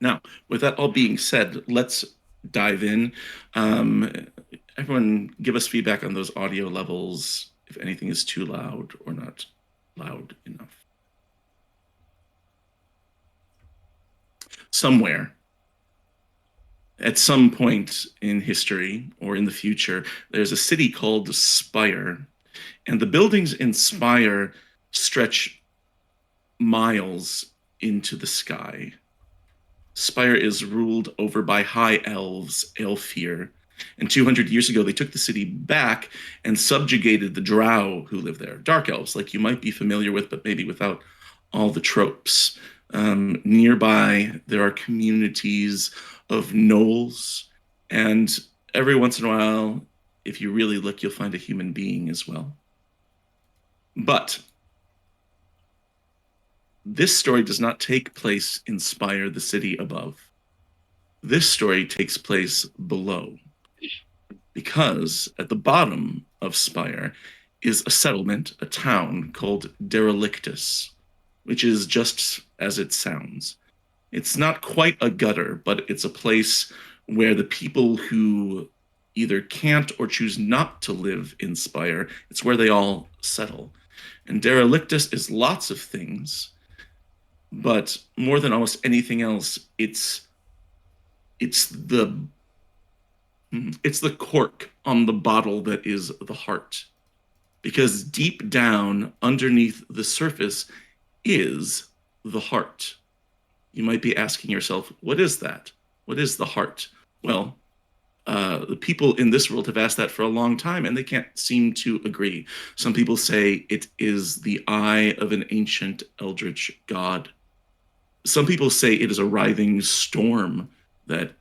Now, with that all being said, let's dive in. Um, Everyone, give us feedback on those audio levels, if anything is too loud or not loud enough. Somewhere, at some point in history or in the future, there's a city called Spire, and the buildings in Spire stretch miles into the sky. Spire is ruled over by high elves, Aelfir. And 200 years ago, they took the city back and subjugated the drow who live there. Dark elves, like you might be familiar with, but maybe without all the tropes. Nearby, there are communities of gnolls, and every once in a while, if you really look, you'll find a human being as well. But this story does not take place in Spire, the city above. This story takes place below, because at the bottom of Spire is a settlement, a town called Derelictus, which is just as it sounds. It's not quite a gutter, but it's a place where the people who either can't or choose not to live in Spire, it's where they all settle. And Derelictus is lots of things, but more than almost anything else, it's the it's the cork on the bottle that is the heart. Because deep down underneath the surface is the heart. You might be asking yourself, what is that? What is the heart? Well, the people in this world have asked that for a long time and they can't seem to agree. Some people say it is the eye of an ancient eldritch god. Some people say it is a writhing storm that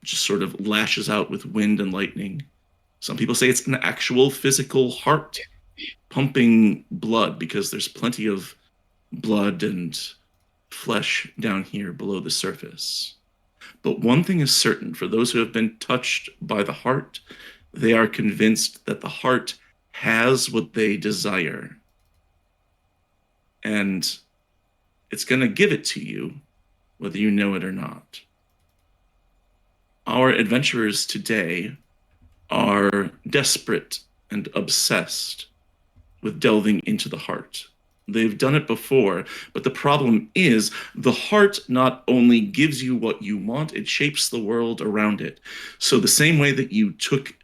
just sort of lashes out with wind and lightning. Some people say it's an actual physical heart pumping blood because there's plenty of blood and flesh down here below the surface. But one thing is certain for those who have been touched by the heart, they are convinced that the heart has what they desire. And it's going to give it to you, whether you know it or not. Our adventurers today are desperate and obsessed with delving into the heart. They've done it before, but the problem is the heart not only gives you what you want, it shapes the world around it. So the same way that you took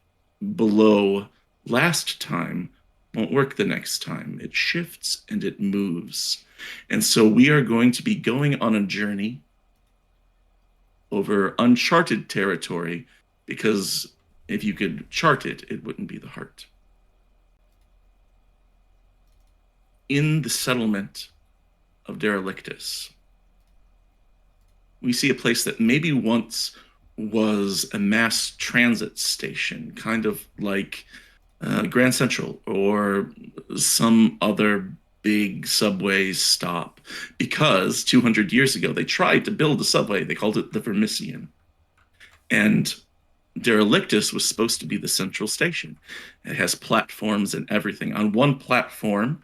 below last time won't work the next time. It shifts and it moves. And so we are going to be going on a journey over uncharted territory because if you could chart it, it wouldn't be the heart. In the settlement of Derelictus, we see a place that maybe once was a mass transit station, kind of like Grand Central or some other big subway stop, because 200 years ago they tried to build a subway. They called it the Vermissian. And Derelictus was supposed to be the central station. It has platforms and everything. On one platform,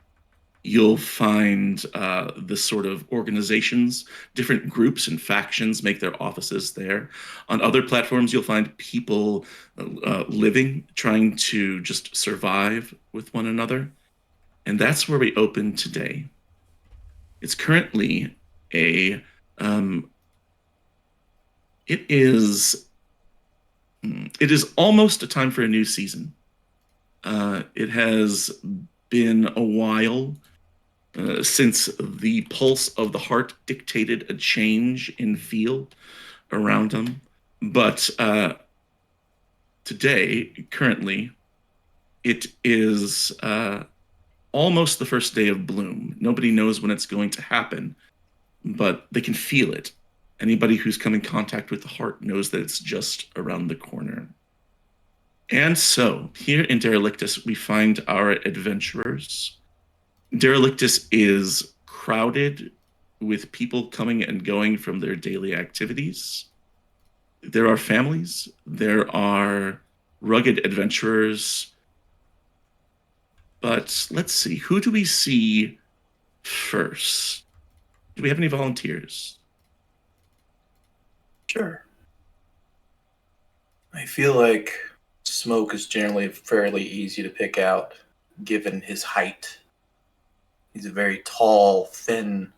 you'll find the sort of organizations, different groups and factions make their offices there. On other platforms, you'll find people living, trying to just survive with one another. And that's where we open today. It's currently a, it is, it is almost a time for a new season. It has been a while since the pulse of the heart dictated a change in feel around them. But today, currently, it is almost the first day of bloom. Nobody knows when it's going to happen, but they can feel it. Anybody who's come in contact with the heart knows that it's just around the corner. And so, here in Derelictus, we find our adventurers. Derelictus is crowded with people coming and going from their daily activities. There are families, there are rugged adventurers. But let's see, who do we see first? Do we have any volunteers? Sure. I feel like Smoke is generally fairly easy to pick out, given his height. He's a very tall, thin,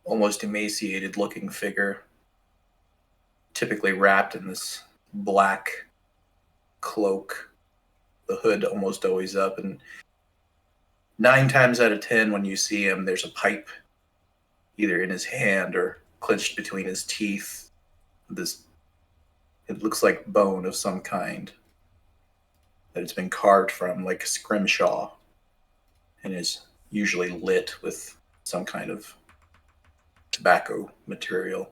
almost emaciated looking figure, typically wrapped in this black cloak, the hood almost always up, and 9 times out of 10 when you see him, there's a pipe either in his hand or clenched between his teeth. This, it looks like bone of some kind that it's been carved from, like a scrimshaw, and is usually lit with some kind of tobacco material.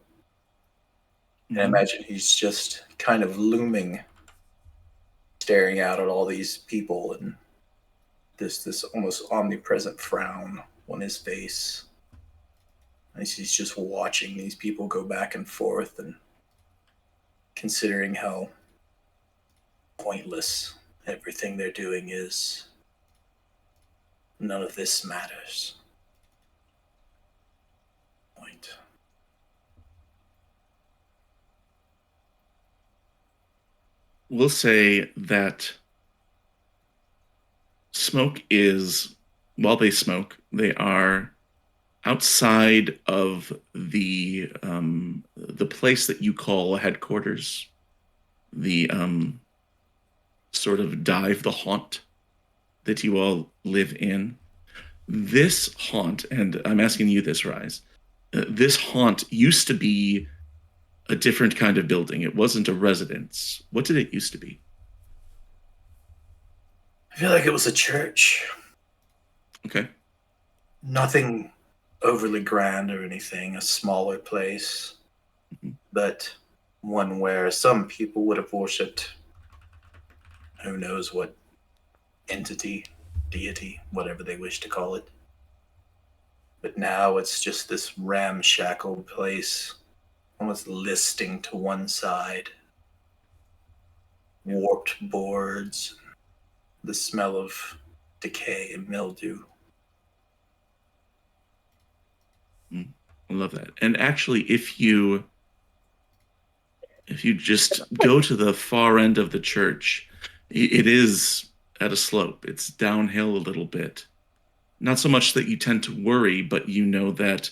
And I imagine he's just kind of looming, staring out at all these people, and this almost omnipresent frown on his face. And he's just watching these people go back and forth and considering how pointless everything they're doing is. None of this matters. Point. We'll say that Smoke is, while they smoke, they are outside of the place that you call headquarters, the sort of dive, the haunt that you all live in. This haunt, and I'm asking you this, Rise, this haunt used to be a different kind of building. It wasn't a residence. What did it used to be? I feel like it was a church. Okay. Nothing overly grand or anything, a smaller place, but one where some people would have worshipped who knows what entity, deity, whatever they wish to call it. But now it's just this ramshackle place, almost listing to one side. Warped boards, the smell of decay and mildew. I love that. And actually, if you just go to the far end of the church, it is at a slope. It's downhill a little bit. Not so much that you tend to worry, but you know that,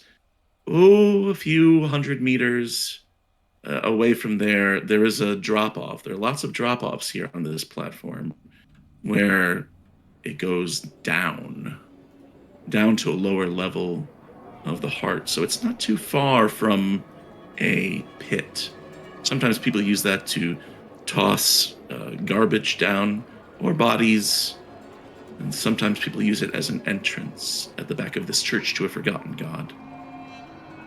a few hundred meters away from there, there is a drop-off. There are lots of drop-offs here on this platform where it goes down to a lower level of the heart. So it's not too far from a pit. Sometimes people use that to toss garbage down or bodies. And sometimes people use it as an entrance at the back of this church to a forgotten god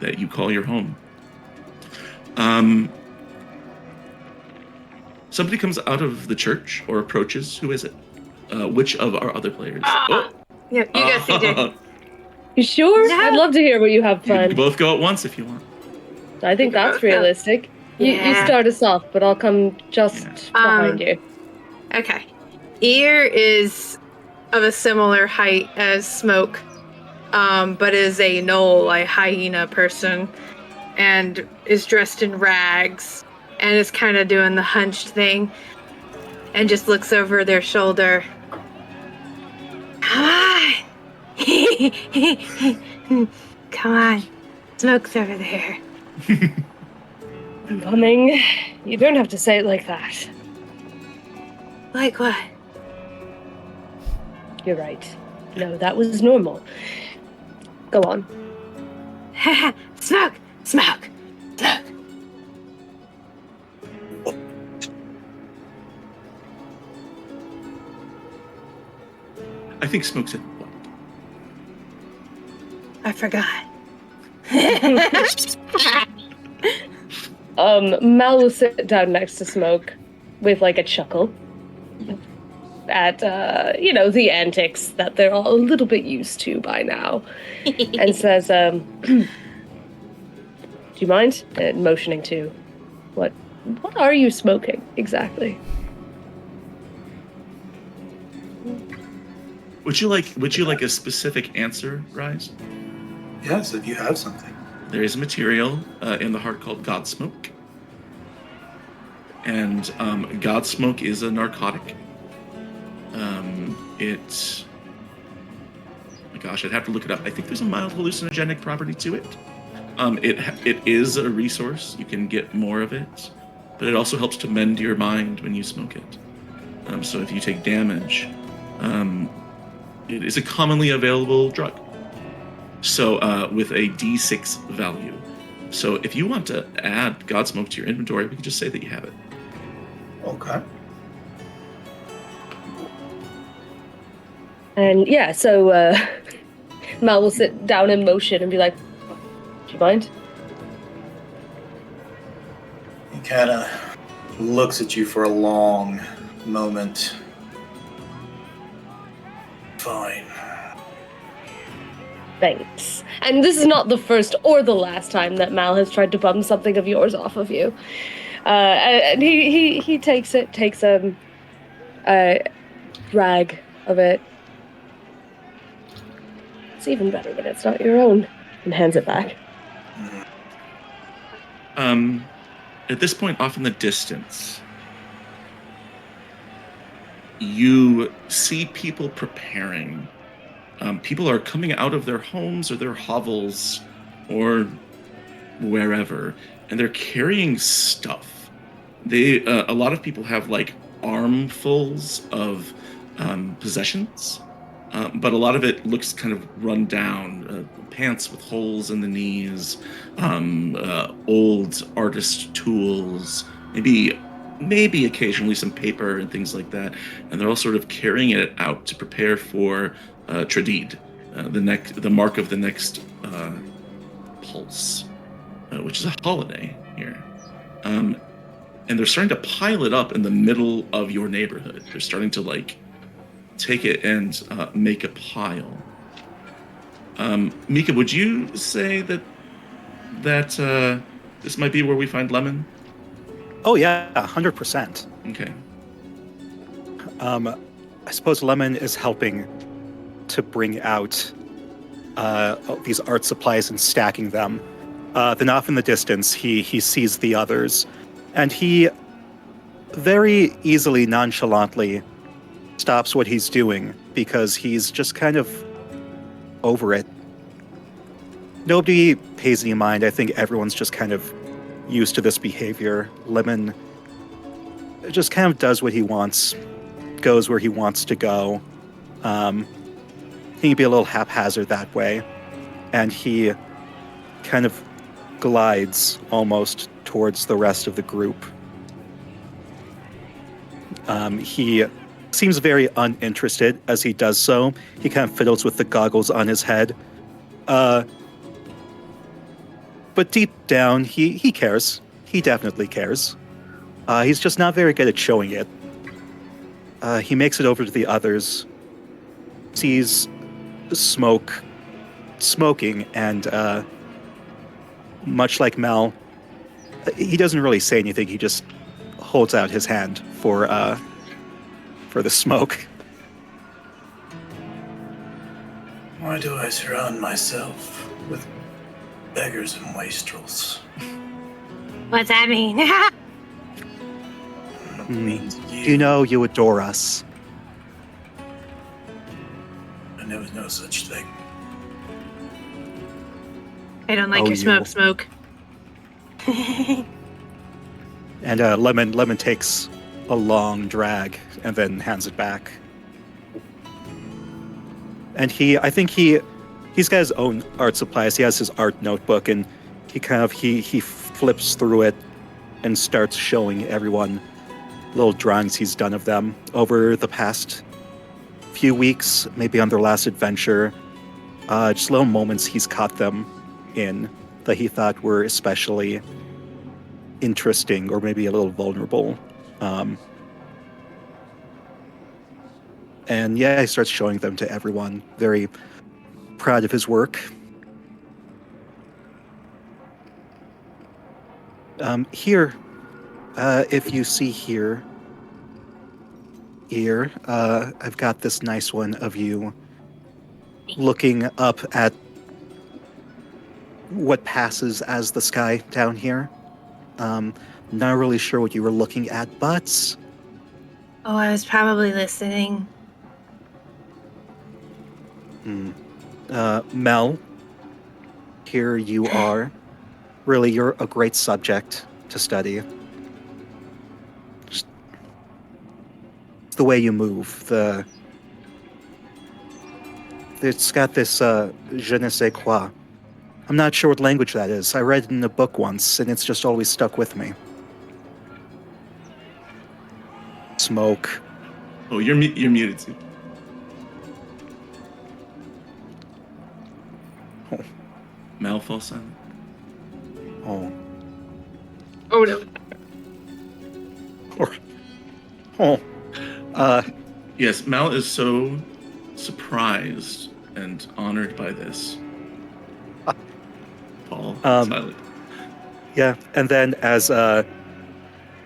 that you call your home. Somebody comes out of the church or approaches. Who is it? Which of our other players? Yeah, you go, CJ. You sure? No. I'd love to hear what you have You planned. can both go at once if you want. I think that's realistic. Yeah. You start us off, but I'll come just behind you. Okay. Ear is of a similar height as Smoke, but is a gnoll, a hyena person, and is dressed in rags, and is kind of doing the hunched thing, and just looks over their shoulder. Come on! Come on. Smoke's over there. I'm coming. You don't have to say it like that. Like what? You're right. No, that was normal. Go on. Smoke! Smoke! Smoke! I think Smoke said what? I forgot. Mal will sit down next to Smoke with like a chuckle at the antics that they're all a little bit used to by now, and says, "Do you mind?" Motioning to what are you smoking exactly? Would you like a specific answer, Rise? Yes, if you have something. there is a material in the heart called Godsmoke. And Godsmoke is a narcotic. My gosh, I'd have to look it up. I think there's a mild hallucinogenic property to it. It is a resource. You can get more of it, but it also helps to mend your mind when you smoke it. So if you take damage, it is a commonly available drug. So with a D6 value. So if you want to add Godsmoke to your inventory, we can just say that you have it. Okay. And yeah, so Mal will sit down in motion and be like, "Do you mind?" He kind of looks at you for a long moment. Fine. Thanks. And this is not the first or the last time that Mal has tried to bum something of yours off of you. And he takes a drag of it. It's even better when it's not your own, and hands it back. At this point, off in the distance, you see people preparing. People are coming out of their homes or their hovels or wherever, and they're carrying stuff. A lot of people have like armfuls of possessions, but a lot of it looks kind of run down. Pants with holes in the knees, old artist tools, maybe occasionally some paper and things like that, and they're all sort of carrying it out to prepare for Tradid, the mark of the next pulse, which is a holiday here. And they're starting to pile it up in the middle of your neighborhood. They're starting to like take it and make a pile. Mika, would you say that this might be where we find Lemon? Oh yeah, 100%. Okay. I suppose Lemon is helping to bring out these art supplies and stacking them. Then off in the distance, he sees the others, and he very easily, nonchalantly stops what he's doing because he's just kind of over it. Nobody pays any mind. I think everyone's just kind of used to this behavior. Lemon just kind of does what he wants, goes where he wants to go. He can be a little haphazard that way, and he kind of glides almost towards the rest of the group. He seems very uninterested as he does so. He kind of fiddles with the goggles on his head. But deep down, he cares. He definitely cares. He's just not very good at showing it. He makes it over to the others, sees smoking, and much like Mel, he doesn't really say anything. He just holds out his hand for the smoke. Why do I surround myself with beggars and wastrels? What's that mean? It means You know you adore us. and there was no such thing. I don't like Oh, your you. smoke. And Lemon takes a long drag and then hands it back. And I think he's got his own art supplies. He has his art notebook, and he flips through it and starts showing everyone little drawings he's done of them over the past few weeks, maybe on their last adventure. Just little moments he's caught them in that he thought were especially interesting or maybe a little vulnerable. And yeah, he starts showing them to everyone, very proud of his work. Here, if you see here, I've got this nice one of you looking up at what passes as the sky down here. Not really sure what you were looking at, but Oh, I was probably listening. Mel, here you are. Really, you're a great subject to study. Just the way you move, it's got this je ne sais quoi. I'm not sure what language that is. I read it in a book once, and it's just always stuck with me. Smoke. Oh, you're muted too. Oh. Mal falls silent. Oh. Oh no. Yes, Mal is so surprised and honored by this. Paul, silent. Yeah, and then as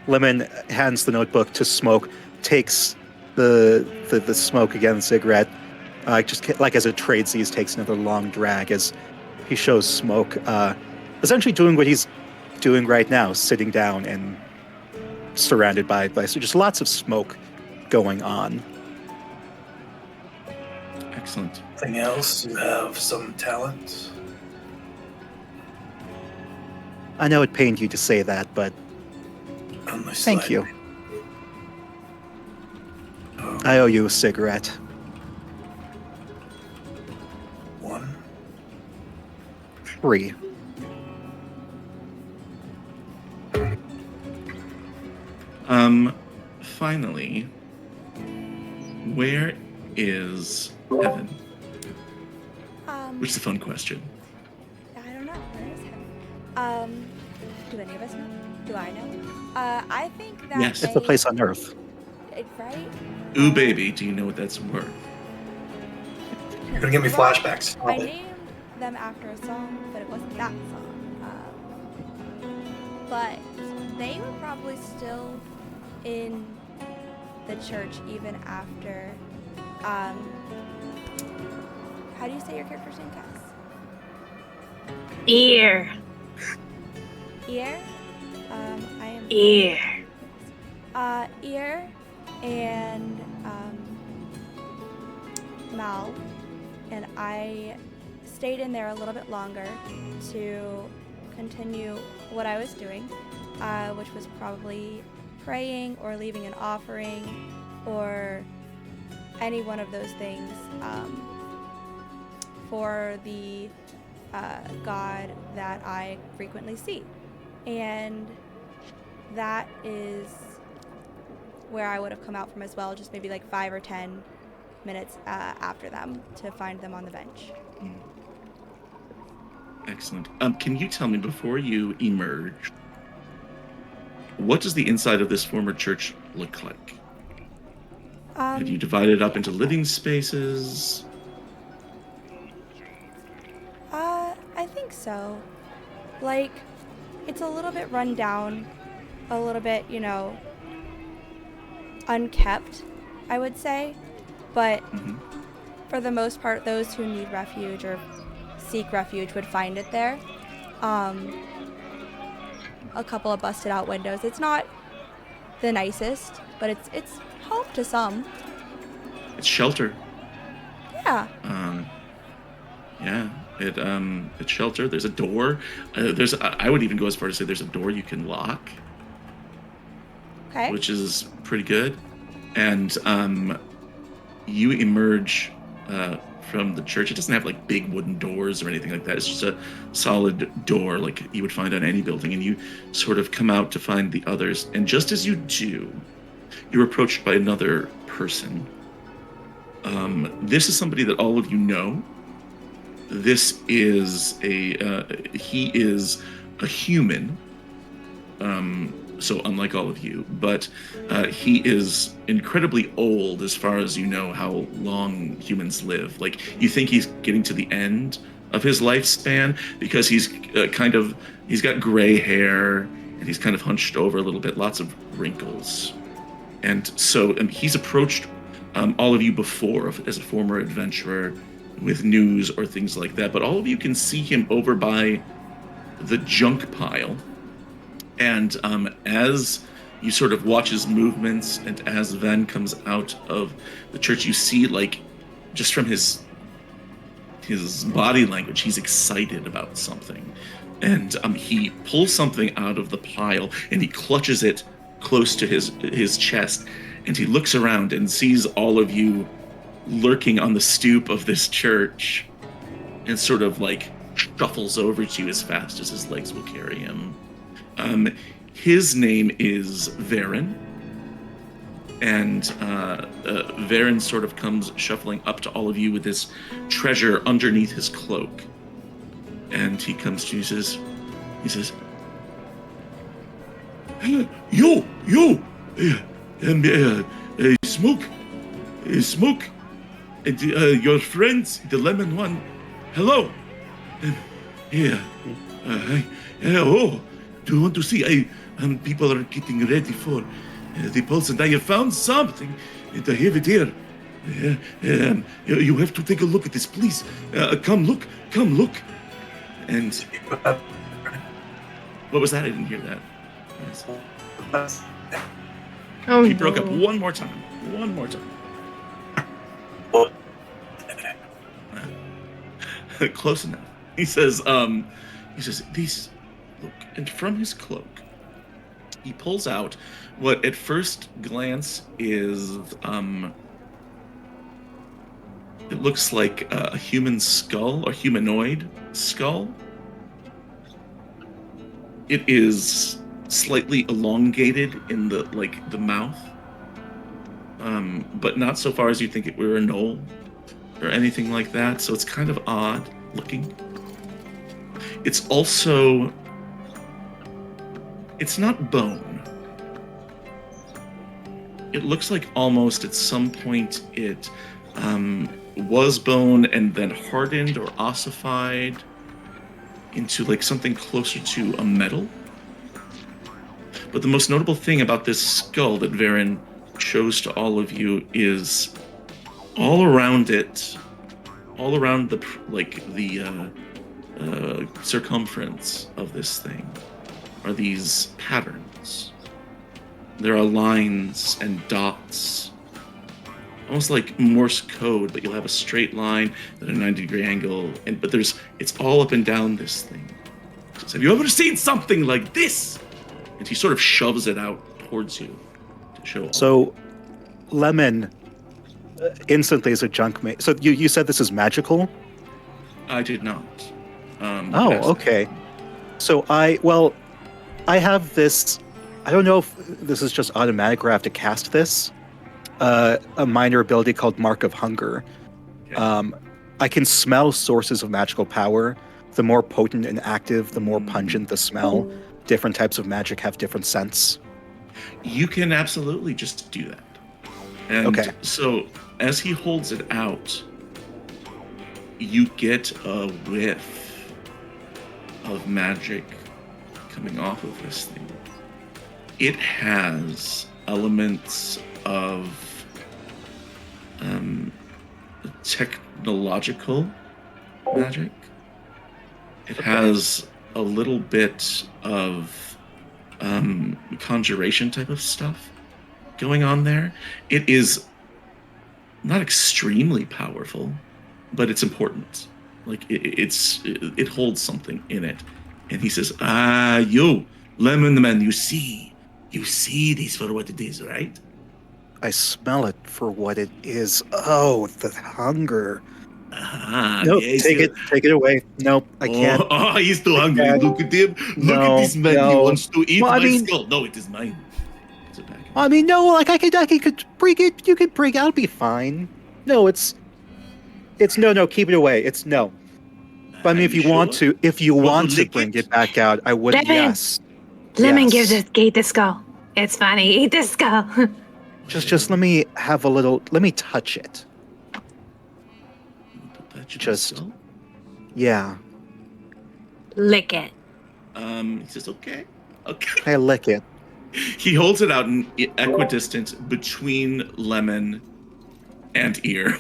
Lemon hands the notebook to Smoke, takes the smoke again, cigarette, just like as a tradesies, takes another long drag as he shows Smoke, essentially doing what he's doing right now, sitting down and surrounded by so just lots of smoke going on. Excellent. Something else, you have some talent. I know it pained you to say that, but Only thank slightly. you. I owe you a cigarette. One. Free. Finally, where is Heaven? Which is a fun question. I don't know. Where is heaven? Do any of us know? Do I know? I think that Yes. It's a place on Earth. right? Ooh, baby, do you know what that's worth? You're gonna give me flashbacks. Stop I it. named them after a song, but it wasn't that song. But they were probably still in the church even after. How do you say your character's name, Cass? Ear. Ear. I am. Ear. Ear and Mal and I stayed in there a little bit longer to continue what I was doing, which was probably praying or leaving an offering or any one of those things for the God that I frequently see. And that is where I would have come out from as well, just maybe like 5 or 10 minutes after them to find them on the bench. Excellent. Can you tell me, before you emerge, what does the inside of this former church look like? Have you divided it up into living spaces? I think so. Like, it's a little bit run down, a little bit, unkept, I would say. But for the most part, those who need refuge or seek refuge would find it there. A couple of busted out windows. It's not the nicest, but it's home to some. It's shelter. Yeah. Yeah. It's shelter. There's a door. I would even go as far to say there's a door you can lock, Okay. which is pretty good. And you emerge from the church. It doesn't have like big wooden doors or anything like that. It's just a solid door like you would find on any building. And you sort of come out to find the others. And just as you do, you're approached by another person. This is somebody that all of you know. This is he is a human. So unlike all of you, but he is incredibly old as far as you know how long humans live. Like, you think he's getting to the end of his lifespan because he's got gray hair and he's kind of hunched over a little bit, lots of wrinkles. And so he's approached all of you before as a former adventurer with news or things like that, but all of you can see him over by the junk pile. And as you sort of watch his movements, and as Ven comes out of the church, you see, like, just from his body language, he's excited about something. And he pulls something out of the pile, and he clutches it close to his chest, and he looks around and sees all of you lurking on the stoop of this church, and sort of, like, shuffles over to you as fast as his legs will carry him. His name is Varen, and Varen sort of comes shuffling up to all of you with this treasure underneath his cloak. And he comes to you, he says, you, Smoke, and your friends, the lemon one, hello. Oh, do you want to see? People are getting ready for the pulse, and I have found something, and I have it here. You have to take a look at this, please. Come look. And what was that? I didn't hear that. Yes. Oh, He broke up no. one more time. Close enough. He says, these, look, and from his cloak, he pulls out what at first glance is, it looks like a human skull, or humanoid skull. It is slightly elongated in the mouth, but not so far as you think it were a knoll or anything like that. So it's kind of odd looking. It's also, it's not bone. It looks like almost at some point it was bone and then hardened or ossified into like something closer to a metal. But the most notable thing about this skull that Varen shows to all of you is all around it, all around the circumference of this thing are these patterns. There are lines and dots, almost like Morse code, but you'll have a straight line at a 90-degree angle, but it's all up and down this thing. He says, have you ever seen something like this? And he sort of shoves it out towards you to show all. So, Lemon instantly is a junk mate. So you said this is magical? I did not. Oh, ask okay. So I have this. I don't know if this is just automatic or I have to cast this. A minor ability called Mark of Hunger. Okay. I can smell sources of magical power. The more potent and active, the more pungent the smell. Different types of magic have different scents. You can absolutely just do that. And Okay. so as he holds it out, you get a whiff of magic coming off of this thing. It has elements of technological magic. It has a little bit of conjuration type of stuff going on there. It is not extremely powerful, but it's important. Like it holds something in it. And he says, you, Lemon Man, you see this for what it is, right? I smell it for what it is. Oh, the hunger. Ah, No, yes, take it away. No, I can't. Oh, he's too hungry. can't. Look at him. Look No, at this man. He no. wants to eat Well, I my mean- skull. No, it is mine. It's a package. I mean, no, like I could bring it. You could bring it. I'll be fine. No, it's no. Keep it away. It's no. But I mean, Are if you want sure? to, if you Want to want to lick bring it? it back out, I would. Lemon. Yes. Lemon Yes. gives us eat the skull. It's funny. Eat the skull. Just let me have a little. Let me touch it. Touch the just- skull? Yeah, Lick it. He says, okay. Okay. I lick it. He holds it out in equidistant between Lemon and Ear.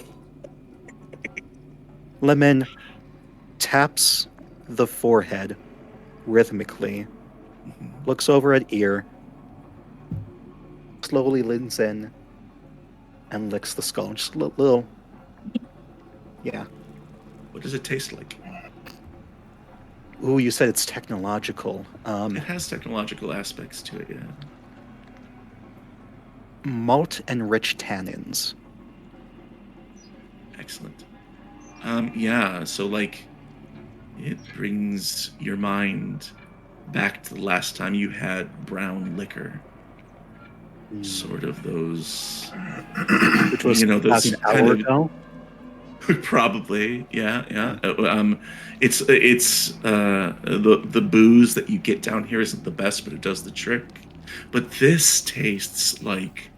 Lemon taps the forehead rhythmically, looks over at Ear, slowly leans in, and licks the skull. Just a little. Yeah. What does it taste like? Ooh, you said it's technological. It has technological aspects to it, yeah. Malt and rich tannins. Excellent. Yeah, so like it brings your mind back to the last time you had brown liquor. Sort of those, Which was those about an kind hour of ago. probably, yeah. It's the booze that you get down here isn't the best, but it does the trick. But this tastes like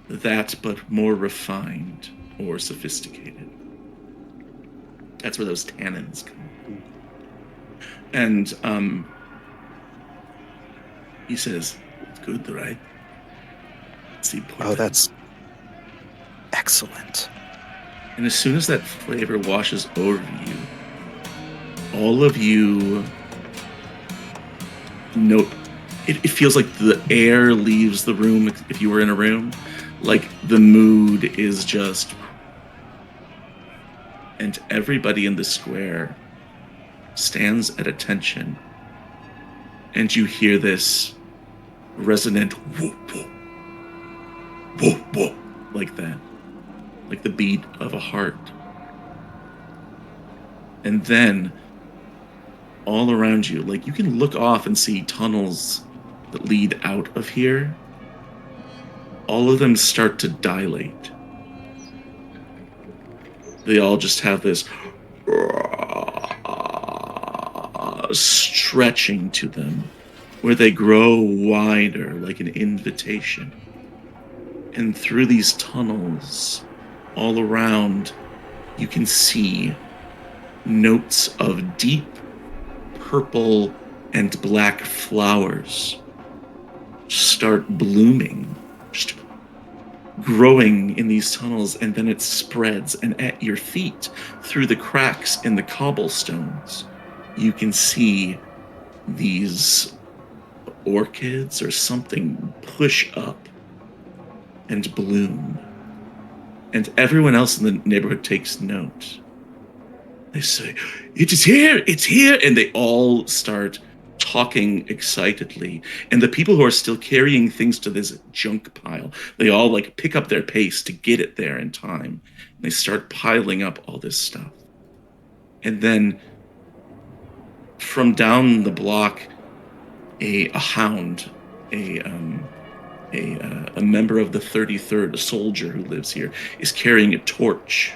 that, but more refined or sophisticated. That's where those tannins come. And he says, "It's good, right?" See, Oh, that's excellent. And as soon as that flavor washes over you, all of you know it feels like the air leaves the room. If you were in a room, like the mood is just, and everybody in the square stands at attention, and you hear this resonant whoop whoop whoop whoop, like that, like the beat of a heart. And then all around you, like you can look off and see tunnels that lead out of here. All of them start to dilate. They all just have this stretching to them, where they grow wider like an invitation. And through these tunnels, all around, you can see notes of deep purple and black flowers start blooming, just growing in these tunnels, and then it spreads, and at your feet, through the cracks in the cobblestones, you can see these orchids or something push up and bloom. And everyone else in the neighborhood takes note. They say, "It is here, it's here," and they all start talking excitedly. And the people who are still carrying things to this junk pile, they all like pick up their pace to get it there in time. And they start piling up all this stuff. And then from down the block, a hound, a member of the 33rd, a soldier who lives here, is carrying a torch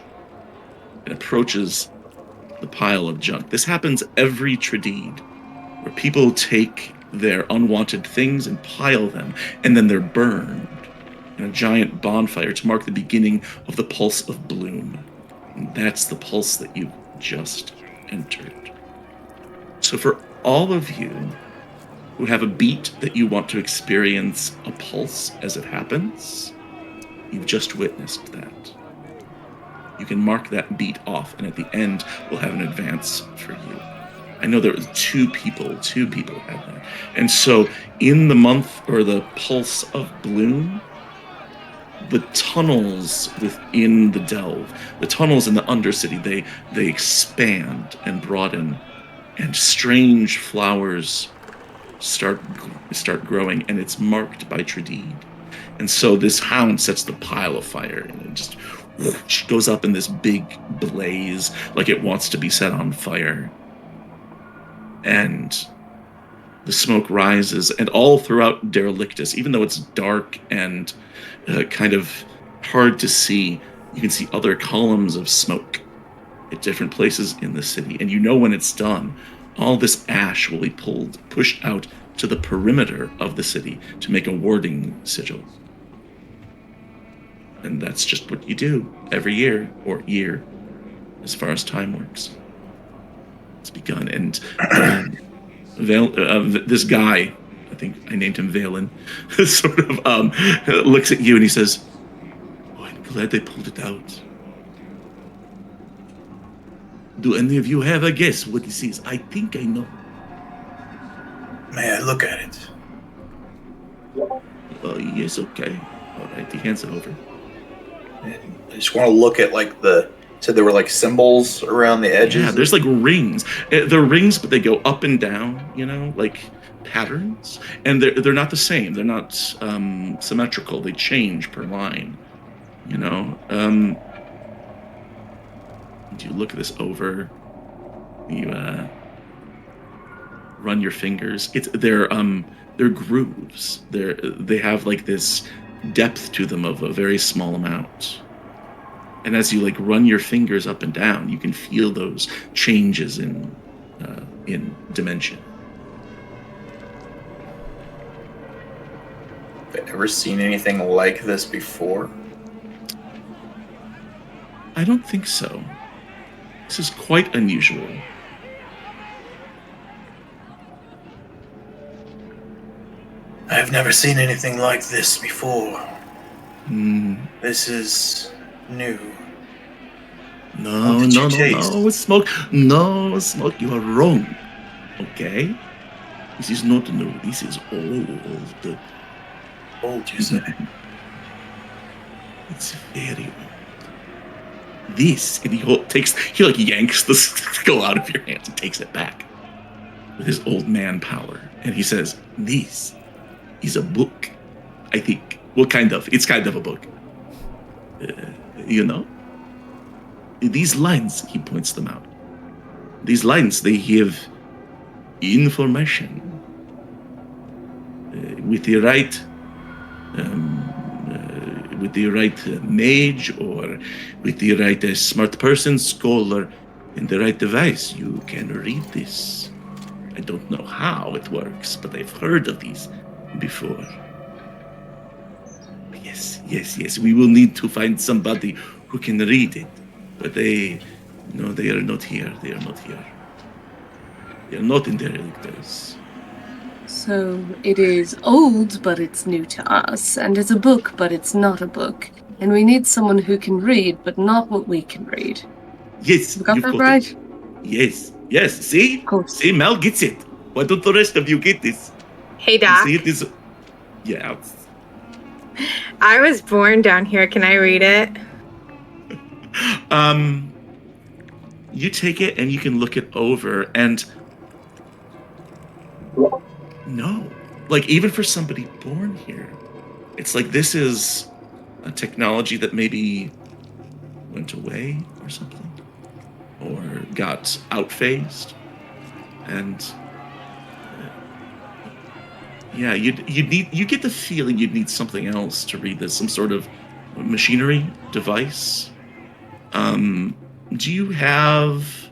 and approaches the pile of junk. This happens every Tradide, where people take their unwanted things and pile them, and then they're burned in a giant bonfire to mark the beginning of the pulse of bloom. And that's the pulse that you just entered. So for all of you who have a beat that you want to experience a pulse as it happens, you've just witnessed that. You can mark that beat off, and at the end, we'll have an advance for you. I know there were two people had that. And so in the month, or the pulse of bloom, the tunnels within the delve, the tunnels in the Undercity, they expand and broaden, and strange flowers start growing, and it's marked by Tradide. And so this hound sets the pile of fire, and it just whoosh, goes up in this big blaze, like it wants to be set on fire. And the smoke rises, and all throughout Derelictus, even though it's dark and kind of hard to see, you can see other columns of smoke at different places in the city. And you know when it's done, all this ash will be pushed out to the perimeter of the city to make a warding sigil. And that's just what you do every year, or year, as far as time works. It's begun. And this guy, I think I named him Valen, sort of looks at you and he says, "Oh, I'm glad they pulled it out. Do any of you have a guess what this is? I think I know." May I look at it? Yes, okay. All right, he hands it over. And I just want to look at like so there were like symbols around the edges. Yeah, there's like rings. They're rings, but they go up and down, like patterns. And they're not the same. They're not symmetrical. They change per line, You look this over. You run your fingers. They're grooves. They have like this depth to them of a very small amount. And as you like run your fingers up and down, you can feel those changes in dimension. Have you ever seen anything like this before? I don't think so. This is quite unusual. I've never seen anything like this before. This is new. No, What did you no, taste? no, Smoke. No, Smoke, you are wrong. Okay? This is not new. This is old. Old, you say? It's very old. This, and he like yanks the skull out of your hands and takes it back with his old man power. And he says, this is a book, I think. Well, kind of. It's kind of a book. These lines, he points them out. These lines, they give information. With the right mage, or with the right smart person, scholar, and the right device, you can read this. I don't know how it works, but I've heard of these before. Yes. We will need to find somebody who can read it. But they are not here. They are not here. They are not in their electors. So it is old, but it's new to us, and it's a book, but it's not a book. And we need someone who can read, but not what we can read. Yes, You got you've that got right? it. Yes. See? Of course. See, Mel gets it. Why don't the rest of you get this? Hey, You Doc. see it is... Yeah. I was born down here. Can I read it? You take it and you can look it over, and no, like even for somebody born here, it's like this is a technology that maybe went away or something, or got outphased, and yeah, you get the feeling you'd need something else to read this, some sort of machinery device. Do you have...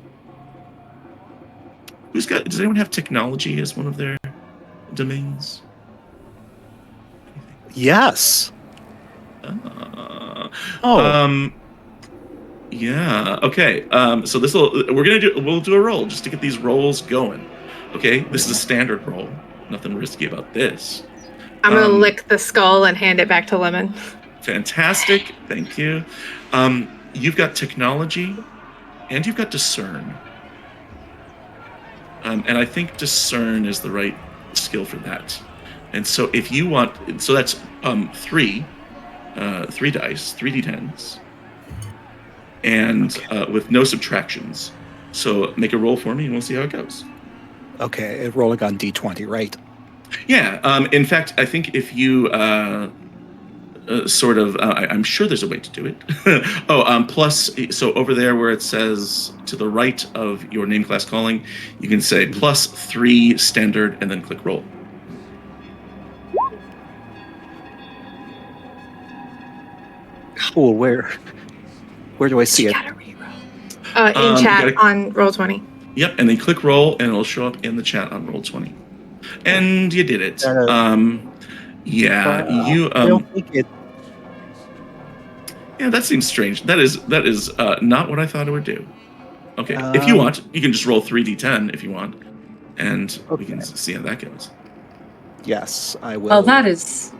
Does anyone have technology as one of their domains? Yes. Yeah. Okay. So we'll do a roll just to get these rolls going. Okay. This is a standard roll. Nothing risky about this. I'm gonna lick the skull and hand it back to Lemon. Fantastic. Thank you. You've got technology, and you've got discern. And I think discern is the right skill for that. And so if you want, so that's 3 dice, 3 d10s, and with no subtractions. So make a roll for me, and we'll see how it goes. Okay, rolling on d20, right? Yeah. In fact, I think if you I'm sure there's a way to do it. Plus, so over there where it says to the right of your name, class, calling, you can say +3 standard and then click roll. Cool. Where do I see it? In chat on Roll20. Yep, and then click roll, and it'll show up in the chat on Roll20. And you did it. You I don't think it. Yeah, that seems strange. That is not what I thought it would do. Okay, if you want, you can just roll 3d10 if you want, and we can see how that goes. Yes, I will. Well, that is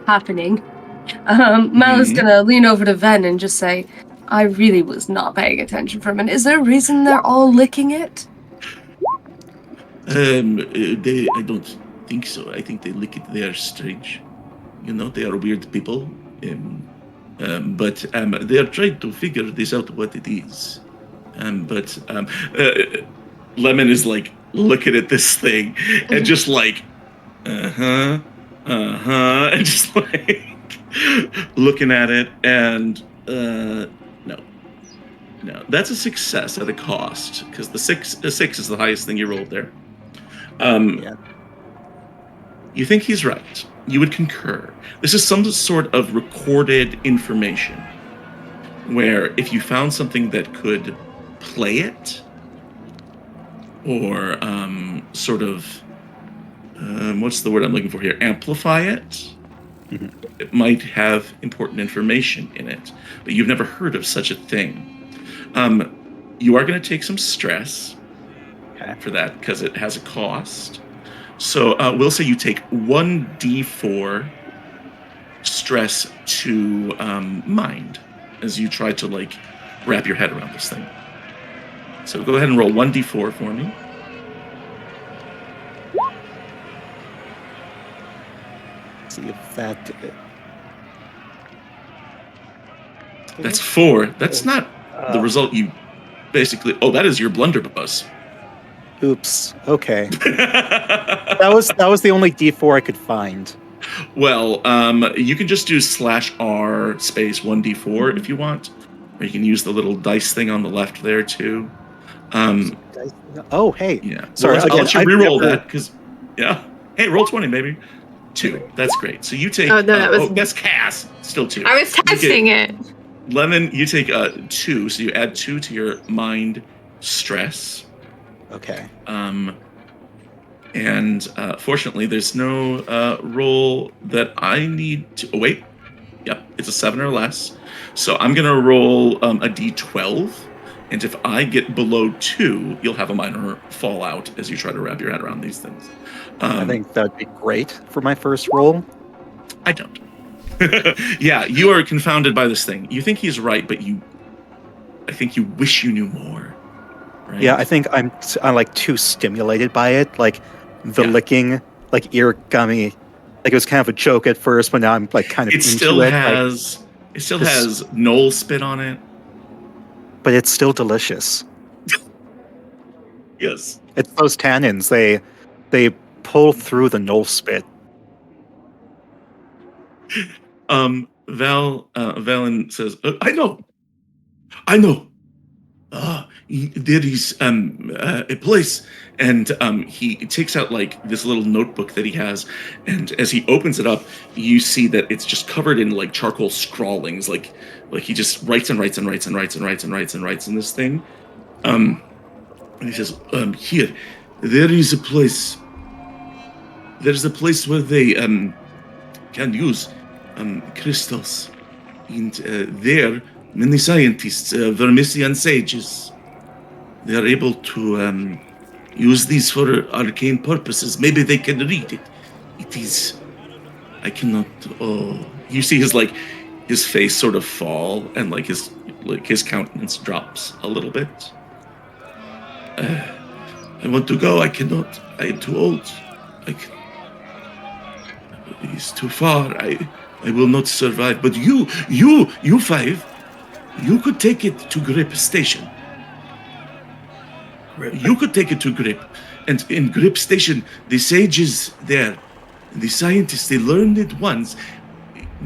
happening. Mal is gonna lean over to Ven and just say, I really was not paying attention for a minute. Is there a reason they're all licking it? I don't think so. I think they are strange. You know, they are weird people. But they are trying to figure this out what it is. Lemon is like looking at this thing and just like, and just like looking at it, and no, that's a success at a cost, because the six is the highest thing you rolled there. Yeah. You think he's right. You would concur. This is some sort of recorded information where if you found something that could play it, or sort of, what's the word I'm looking for here? Amplify it. Mhm. It might have important information in it, but you've never heard of such a thing. You are going to take some stress for that because it has a cost. So we'll say you take 1d4 stress to mind as you try to like wrap your head around this thing. So go ahead and roll 1d4 for me. See if that. That's 4. That's not the result you basically. Oh, that is your blunderbuss. Oops. Okay. That was the only D4 I could find. Well, you can just do /R space 1d4 if you want, or you can use the little dice thing on the left there too. Oh, hey. Yeah. Sorry, I'll again, let you I've reroll never- that because, yeah. Hey, roll 20, baby. 2. That's great. So you take. Oh, no, that was- that's Cass. Still 2. I was testing it. Lemon, you take 2, so you add 2 to your mind stress. Okay. And fortunately, there's no roll that I need to. Oh, wait. Yep, it's a 7 or less. So I'm going to roll a d12. And if I get below 2, you'll have a minor fallout as you try to wrap your head around these things. I think that'd be great for my first roll. I don't. Yeah, you are confounded by this thing. You think he's right, but I think you wish you knew more. Right? Yeah, I think I'm like too stimulated by it. Like the Yeah. licking, like ear gummy. Like it was kind of a joke at first, but now I'm like kind of It into still it. has. It still this- has Knoll spit on it. But it's still delicious. Yes. It's those tannins. They pull through the Knoll spit. Valen says, I know. There is a place, and he takes out like this little notebook that he has, and as he opens it up, you see that it's just covered in like charcoal scrawlings, like he just writes in this thing. And he says, here, there is a place. There's a place where they can use crystals, and there many scientists, Vermissian sages, they are able to use these for arcane purposes. Maybe they can read it. It is. I cannot. Oh, you see his face sort of fall, and his countenance drops a little bit. I want to go. I cannot. I am too old. It's too far. I will not survive. But you 5, you could take it to Grip Station. You could take it to Grip. And in Grip Station, the sages there, the scientists, they learned it once.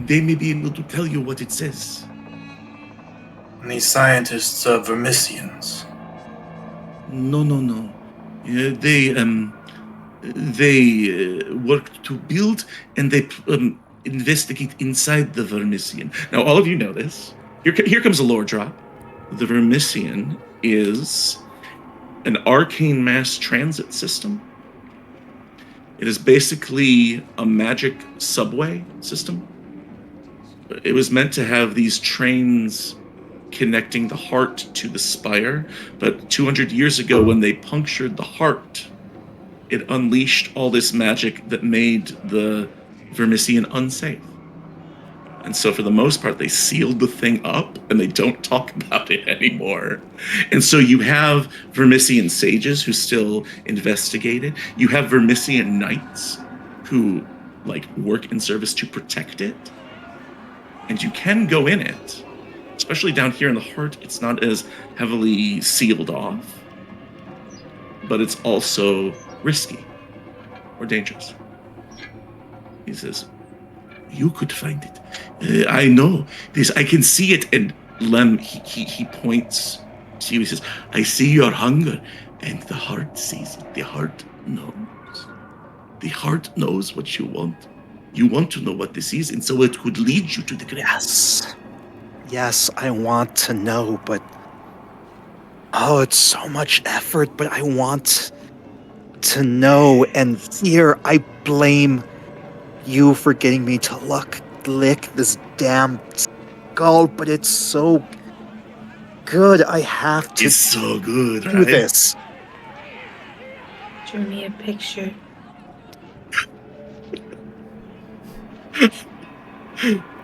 They may be able to tell you what it says. And these scientists are Vermissians. No. They work to build, and they investigate inside the Vermissian. Now, all of you know this. Here comes a lore drop. The Vermissian is an arcane mass transit system. It is basically a magic subway system. It was meant to have these trains connecting the heart to the spire, but 200 years ago, when they punctured the heart, it unleashed all this magic that made the Vermissian unsafe. And so for the most part, they sealed the thing up and they don't talk about it anymore. And so you have Vermissian sages who still investigate it. You have Vermissian knights who like work in service to protect it, and you can go in it. Especially down here in the heart, it's not as heavily sealed off, but it's also risky or dangerous. He says, "You could find it. I know this. I can see it." And Lem, he points to you. He says, "I see your hunger, and the heart sees it. The heart knows. The heart knows what you want. You want to know what this is, and so it could lead you to the grave." Yes, I want to know, but oh, it's so much effort, but I want to know. And here I blame you for getting me to lick this damn skull, but it's so good. I have to It's so good, do right? this. Drew me a picture.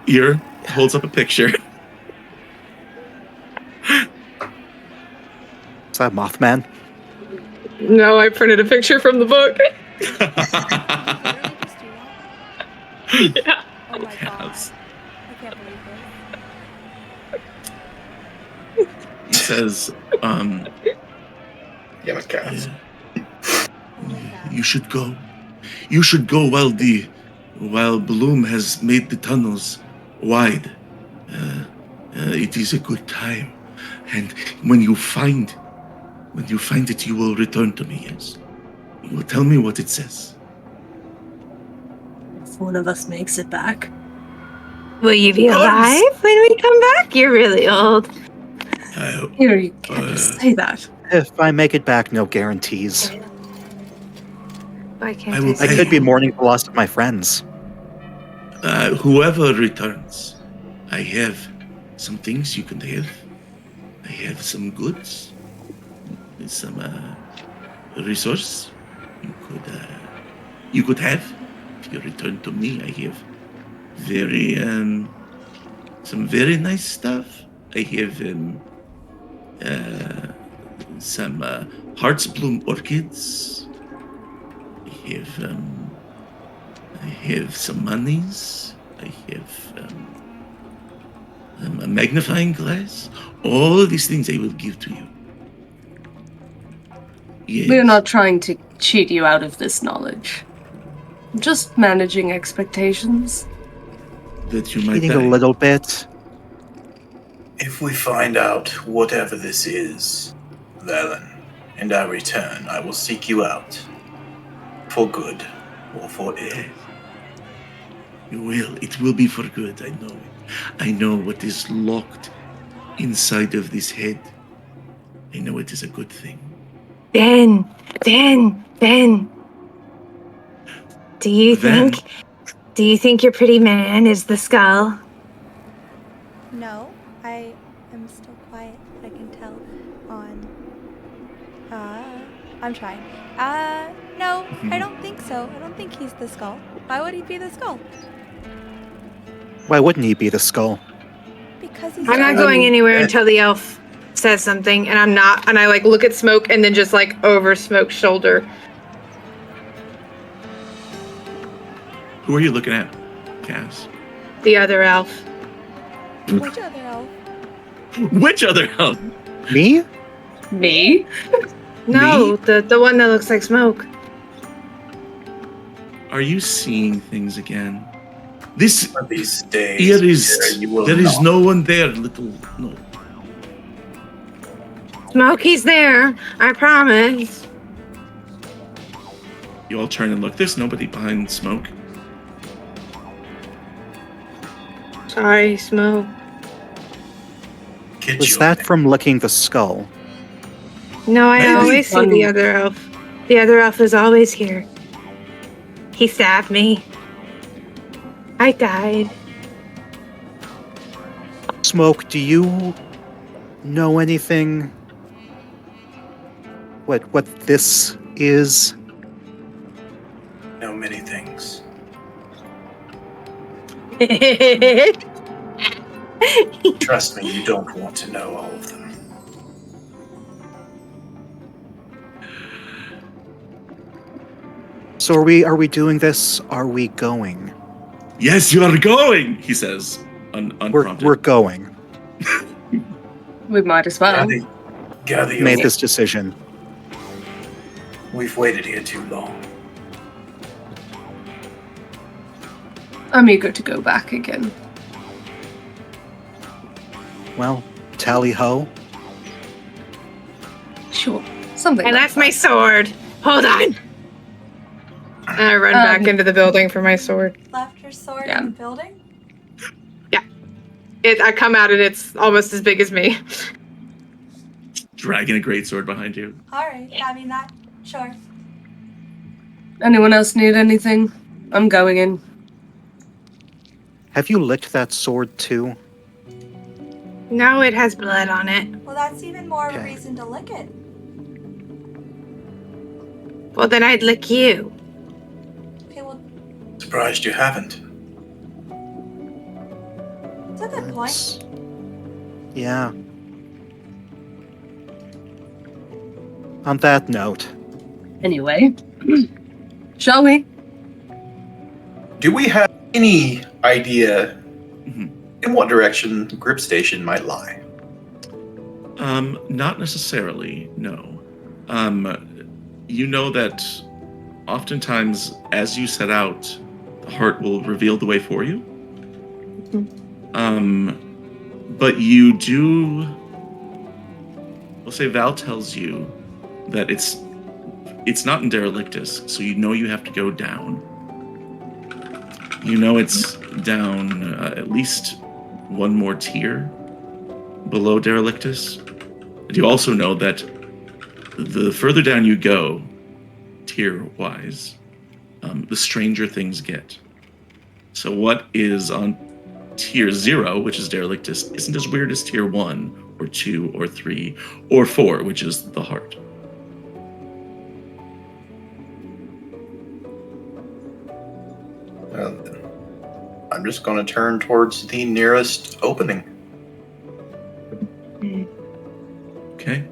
Ear holds up a picture. Is that Mothman? No, I printed a picture from the book. Literally just do that? Yeah. Oh my god. Yes. I can't believe this. He says, Yeah, my cats. Oh my god. "You should go. You should go while Bloom has made the tunnels wide. It is a good time, and when you find it, you will return to me. Yes, you will tell me what it says." If one of us makes it back. Will you be Of course. alive when we come back? You're really old. Here, you can't just say that. If I make it back, no guarantees. Why can't I will I pay could be you. mourning the loss of my friends. Whoever returns, I have some things you can have. I have some goods, some resource you could have if you return to me. I have some very nice stuff. I have some heart's bloom orchids. I have some monies. I have a magnifying glass. All of these things I will give to you. Yes. We're not trying to cheat you out of this knowledge. Just managing expectations. that you might Eating die. a little bit. If we find out whatever this is, Valen, and I return, I will seek you out. For good or for ill. You will. It will be for good. I know it. I know what is locked inside of this head. I know it is a good thing. Ben. Do you Then- think your pretty man is the skull? No, I am still quiet. I can tell on. I'm trying. No, I don't think so. I don't think he's the skull. Why would he be the skull? Why wouldn't he be the skull? Because he's. I'm not going anywhere until the elf says something, and I'm not. And I like look at Smoke, and then just like over Smoke's shoulder. Who are you looking at, Cass? The other elf. Which other elf? Which other elf? Me? Me? No, the one that looks like Smoke. Are you seeing things again? This One of these days, here is Sarah, you will there is not. no one there, little no. Smoke, he's there. I promise. You all turn and look. There's nobody behind Smoke. Sorry, Smoke. Get Was you that away. from licking the skull? No, I Maybe always see one- the other elf. The other elf is always here. He stabbed me. I died. Smoke, do you know anything? What this is? know many things? Trust me, you don't want to know all of them. So are we doing this? Are we going? Yes, you are going, he says, unprompted. We're going. We might as well. Gather your Made this decision. We've waited here too long. I'm eager to go back again. Well, tally ho. Sure. Something And like that's my sword. Hold on. And I run back into the building for my sword. Left your sword Yeah. in the building? I come out and it's almost as big as me. Dragging a greatsword behind you. Alright, having that. Sure. Anyone else need anything? I'm going in. Have you licked that sword too? No, it has blood on it. Well, that's even more of a Okay. reason to lick it. Well, then I'd lick you. Okay, well, Surprised you haven't. it's a good point. That's- Yeah. On that note, Anyway, shall we? Do we have any idea Mhm. in what direction Grip Station might lie? Not necessarily, no. You know that oftentimes as you set out, the heart will reveal the way for you. But you do, we'll say Val tells you that it's not in Derelictus, so you know you have to go down. You know it's down at least one more tier below Derelictus. And you also know that the further down you go, tier-wise, the stranger things get. So what is on tier 0, which is Derelictus, isn't as weird as tier 1, or 2, or 3, or 4, which is the heart. I'm just going to turn towards the nearest opening. Okay.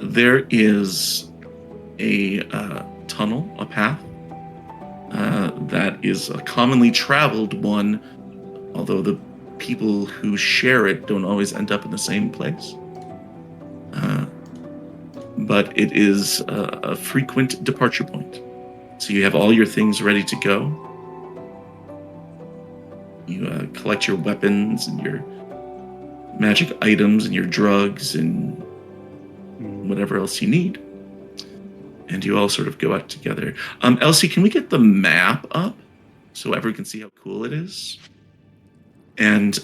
There is a tunnel, a path, that is a commonly traveled one, although the people who share it don't always end up in the same place. But it is a frequent departure point. So you have all your things ready to go. You collect your weapons and your magic items and your drugs and whatever else you need. And you all sort of go out together. Elsie, can we get the map up so everyone can see how cool it is? And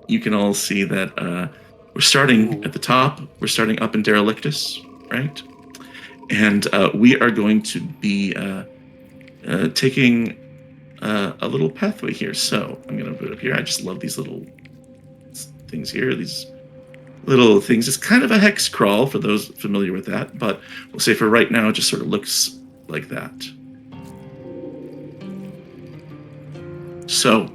you can all see that we're starting at the top. We're starting up in Derelictus, right? And we are going to be taking a little pathway here. So I'm going to put it up here. I just love these little things here. These little things. It's kind of a hex crawl for those familiar with that, but we'll say for right now, it just sort of looks like that. So,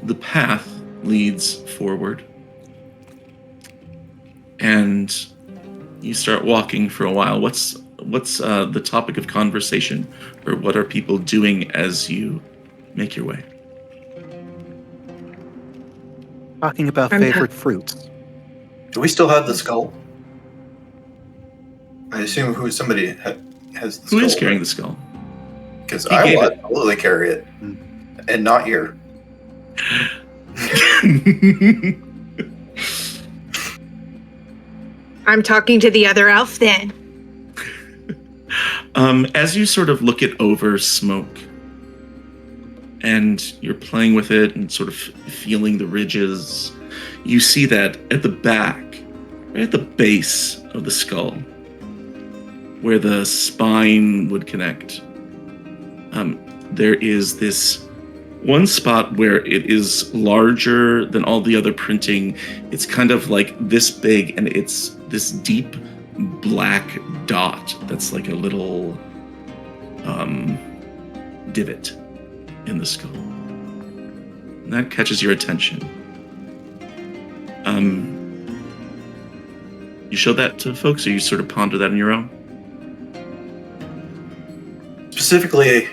the path leads forward, and you start walking for a while. What's the topic of conversation, or what are people doing as you make your way? talking about I'm favorite fruits. Do we still have the skull? I assume somebody has the skull. Who is carrying the skull? Because He I gave will it. absolutely carry it. And not here. I'm talking to the other elf then. As you sort of look it over, Smoke, and you're playing with it and sort of feeling the ridges, you see that at the back, right at the base of the skull, where the spine would connect, there is this one spot where it is larger than all the other printing. It's kind of like this big, and it's this deep black dot that's like a little divot in the skull. And that catches your attention. You show that to folks, or you sort of ponder that on your own? Specifically,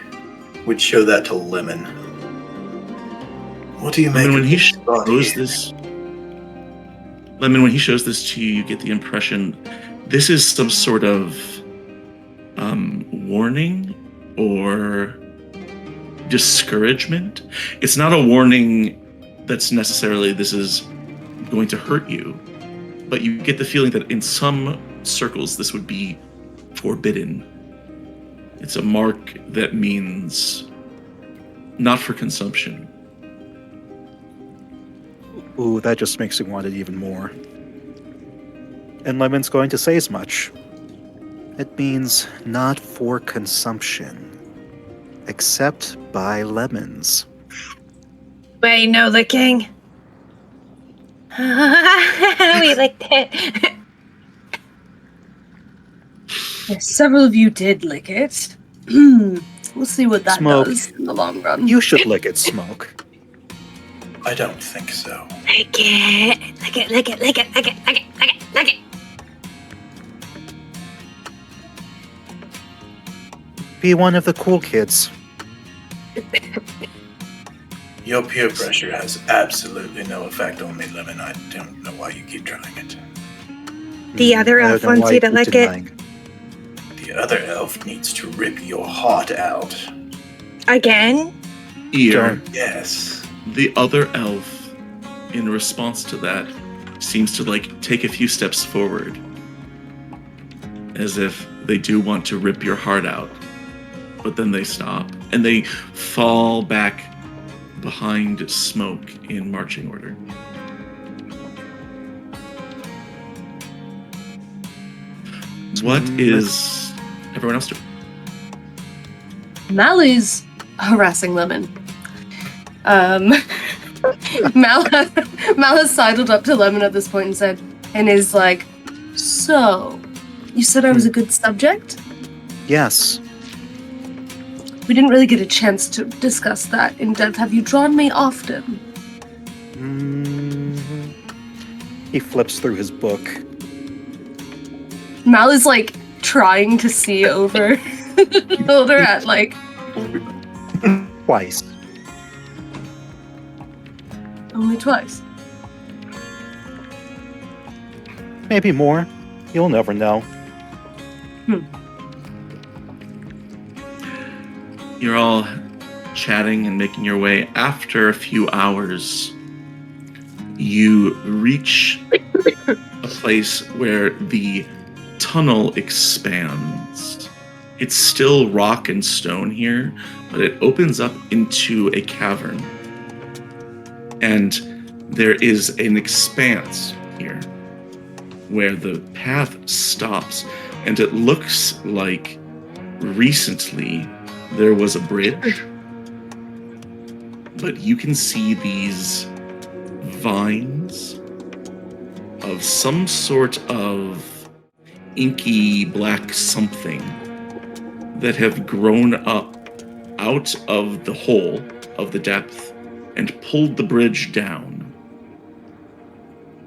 would show that to Lemon. What do you make Lemon, when of he this body? shows this, Lemon, when he shows this to you, you get the impression this is some sort of warning or discouragement. It's not a warning that's necessarily this is going to hurt you, but you get the feeling that in some circles this would be forbidden. It's a mark that means not for consumption. Ooh, that just makes me want it even more. And Lemon's going to say as much. It means not for consumption, except by lemons. Wait, no licking. We licked it. Yes, several of you did lick it. We'll see what that Smoke. does in the long run. You should lick it, Smoke. I don't think so. Lick it. Lick it, lick it, lick it, lick it, lick it, lick it, lick it. Be one of the cool kids. Your peer pressure has absolutely no effect on me, Lemon. I don't know why you keep trying it. The other I elf don't know wants why you to keep lick it. denying. The other elf needs to rip your heart out. Again? Ear, Yes. the other elf, in response to that, seems to take a few steps forward, as if they do want to rip your heart out, but then they stop and they fall back behind Smoke in marching order. What is everyone else doing? Mally's harassing Lemon. Mal has sidled up to Lemon at this point and said, and is like, so, you said I was a good subject? Yes. We didn't really get a chance to discuss that in depth. Have you drawn me often? Mhm. He flips through his book. Mal is like trying to see over the shoulder at like Twice. only twice. Maybe more. You'll never know. You're all chatting and making your way. After a few hours, you reach a place where the tunnel expands. It's still rock and stone here, but it opens up into a cavern. And there is an expanse here where the path stops, and it looks like recently there was a bridge, but you can see these vines of some sort of inky black something that have grown up out of the hole of the depth and pulled the bridge down.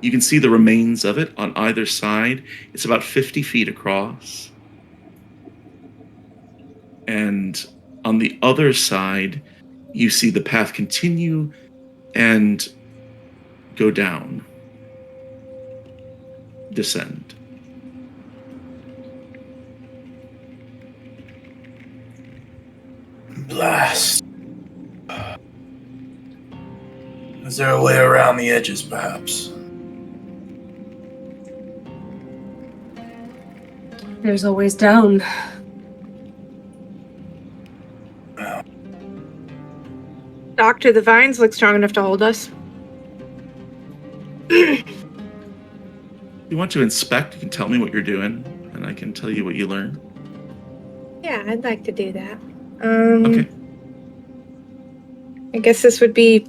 You can see the remains of it on either side. It's about 50 feet across. And on the other side, you see the path continue and go down, descend. Blast. Is there a way around the edges, perhaps? There's always down. Well, Doctor, the vines look strong enough to hold us. If you want to inspect, you can tell me what you're doing, and I can tell you what you learn. Yeah, I'd like to do that. Okay. I guess this would be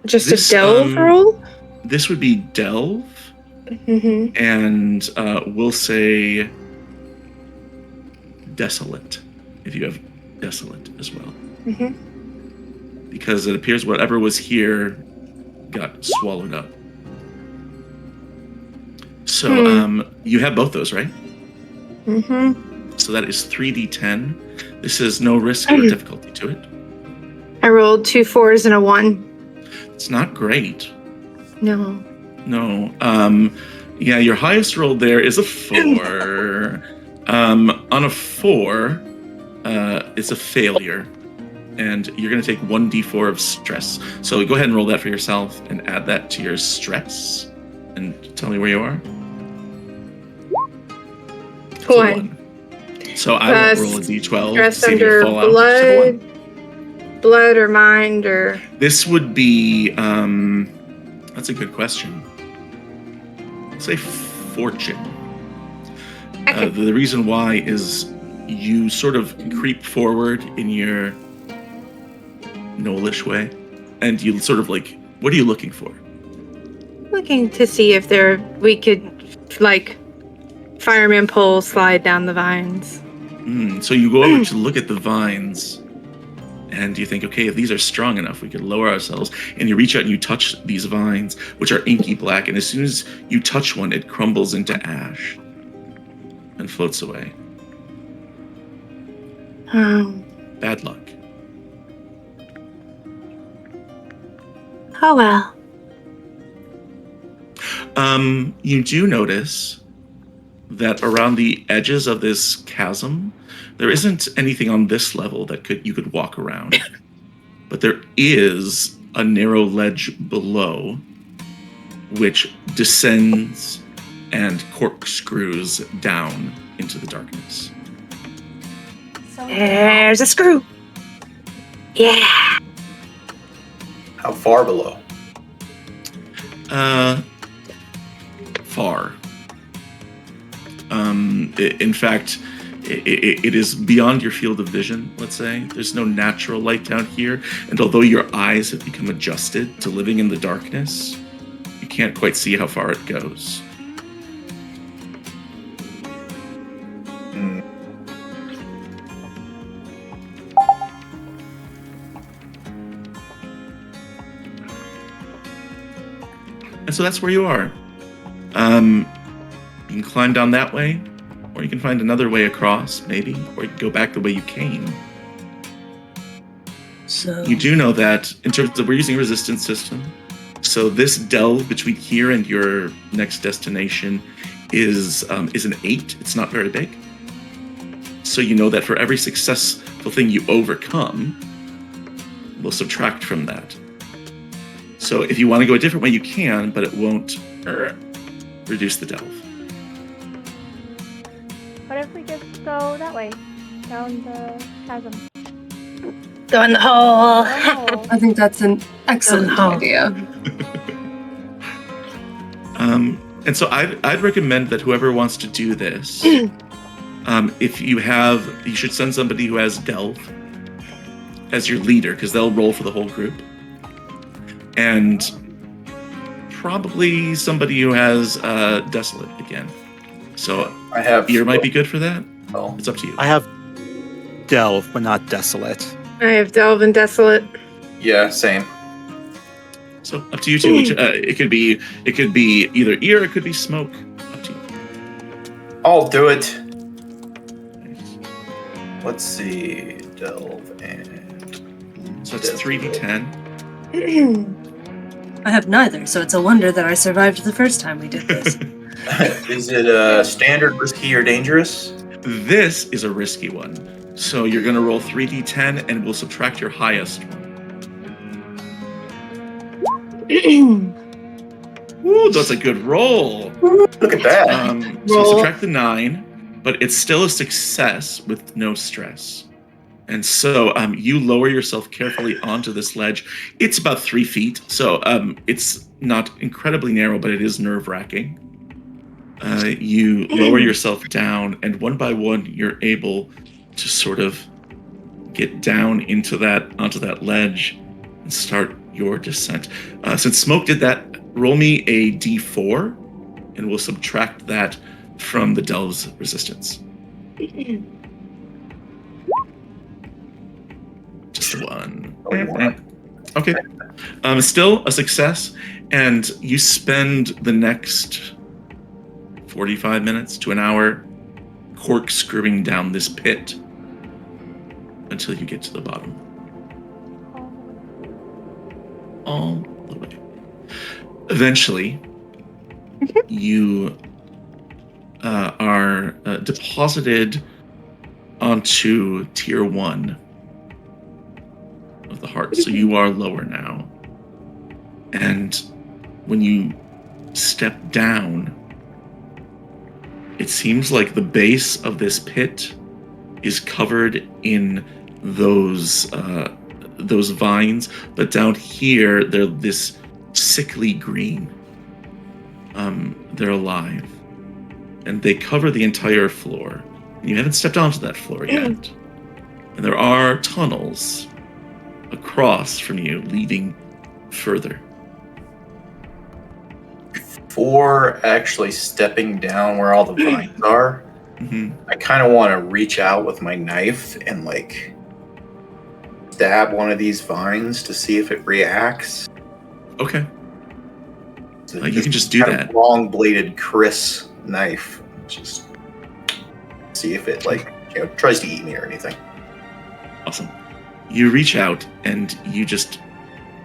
just This, a delve roll? This would be delve, Mm-hmm. and we'll say desolate, if you have desolate as well. Mm-hmm. Because it appears whatever was here got swallowed up. So you have both those, right? Mm-hmm. So that is 3d10. This is no risk or difficulty to it. I rolled 2 4s and a 1. It's not great. No. No. Yeah, your highest roll there is a 4. On a 4, it's a failure. And you're going to take 1d4 of stress. So go ahead and roll that for yourself and add that to your stress. And tell me where you are. It's a 1. So I will roll a d12. Stress see if you under fall out. Just a one. blood or mind or... This would be, that's a good question. Say fortune. The reason why is you sort of creep forward in your Knowlish way, and you sort of like, what are you looking for? Looking to see if we could, like, fireman pole slide down the vines. So you go over to look at the vines, and you think, okay, if these are strong enough, we could lower ourselves. And you reach out and you touch these vines, which are inky black. And as soon as you touch one, it crumbles into ash and floats away. Bad luck. Oh well. You do notice that around the edges of this chasm, there isn't anything on this level that you could walk around. But there is a narrow ledge below, which descends and corkscrews down into the darkness. There's a screw. Yeah. How far below? Far. In fact, it is beyond your field of vision, let's say. There's no natural light down here, and although your eyes have become adjusted to living in the darkness, you can't quite see how far it goes. And so that's where you are. You can climb down that way, or you can find another way across, maybe, or you can go back the way you came. So You do know that in terms of, we're using a resistance system. So this delve between here and your next destination is an 8. It's not very big. So you know that for every successful thing you overcome, we'll subtract from that. So if you want to go a different way, you can, but it won't reduce the delve. What if we just go that way, down the chasm? Go in the hole. Oh, I think that's an excellent Oh. idea. And so I'd recommend that whoever wants to do this, if you should send somebody who has Delve as your leader, because they'll roll for the whole group. And probably somebody who has Desolate again. So I have. Ear might be good for that. Oh, It's up to you. I have Delve, but not Desolate. I have Delve and Desolate. yeah, same. So up to you two. Which, it could be either Ear, it could be Smoke. Up to you. I'll do it. Let's see. Delve and. So it's 3d10. I have neither, so it's a wonder that I survived the first time we did this. Is it standard, risky, or dangerous? This is a risky one. So you're going to roll 3d10 and we'll subtract your highest one. Ooh, that's a good roll. Look at that. So Roll. subtract the 9, but it's still a success with no stress. And so you lower yourself carefully onto this ledge. It's about 3 feet, so it's not incredibly narrow, but it is nerve-wracking. You lower yourself down, and one by one, you're able to sort of get down onto that ledge and start your descent. Since Smoke did that, roll me a d4, and we'll subtract that from the Delve's resistance. Just a 1. Okay. Still a success, and you spend the next 45 minutes to an hour corkscrewing down this pit until you get to the bottom. All the way. Eventually, you are deposited onto tier 1 of the heart. So you are lower now. And when you step down, it seems like the base of this pit is covered in those vines, but down here they're this sickly green. They're alive, and they cover the entire floor. And you haven't stepped onto that floor yet. And there are tunnels across from you leading further. Before actually stepping down where all the vines are, I kind of want to reach out with my knife and like stab one of these vines to see if it reacts. Okay. So You can just do kind of that. long-bladed Chris knife. Just see if it tries to eat me or anything. Awesome. You reach out and you just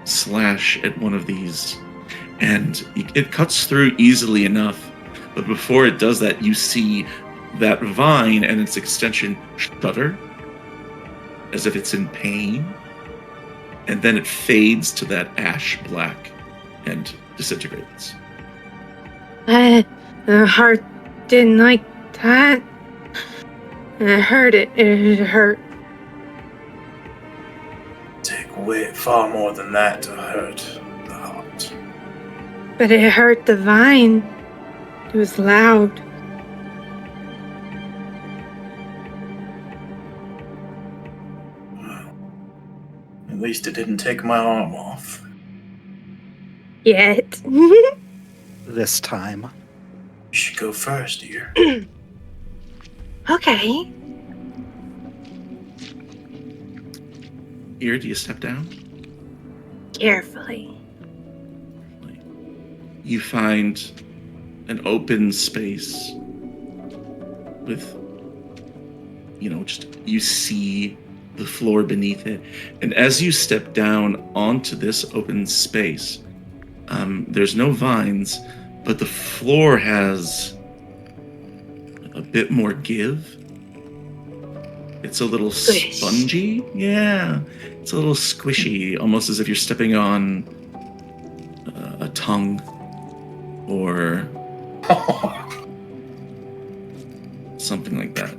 slash at one of these, and it cuts through easily enough. But before it does that, you see that vine and its extension shudder as if it's in pain, and then it fades to that ash black and disintegrates. The heart didn't like that. I heard it. It hurt. Take away far more than that to hurt the heart. But it hurt the vine. It was loud. At least it didn't take my arm off. Yet. This time. You should go first, dear. Okay. Here, do you step down? Carefully. You find an open space with, you see the floor beneath it. And as you step down onto this open space, there's no vines, but the floor has a bit more give. It's a little Squish. spongy. Yeah. It's a little squishy, almost as if you're stepping on a tongue or something like that.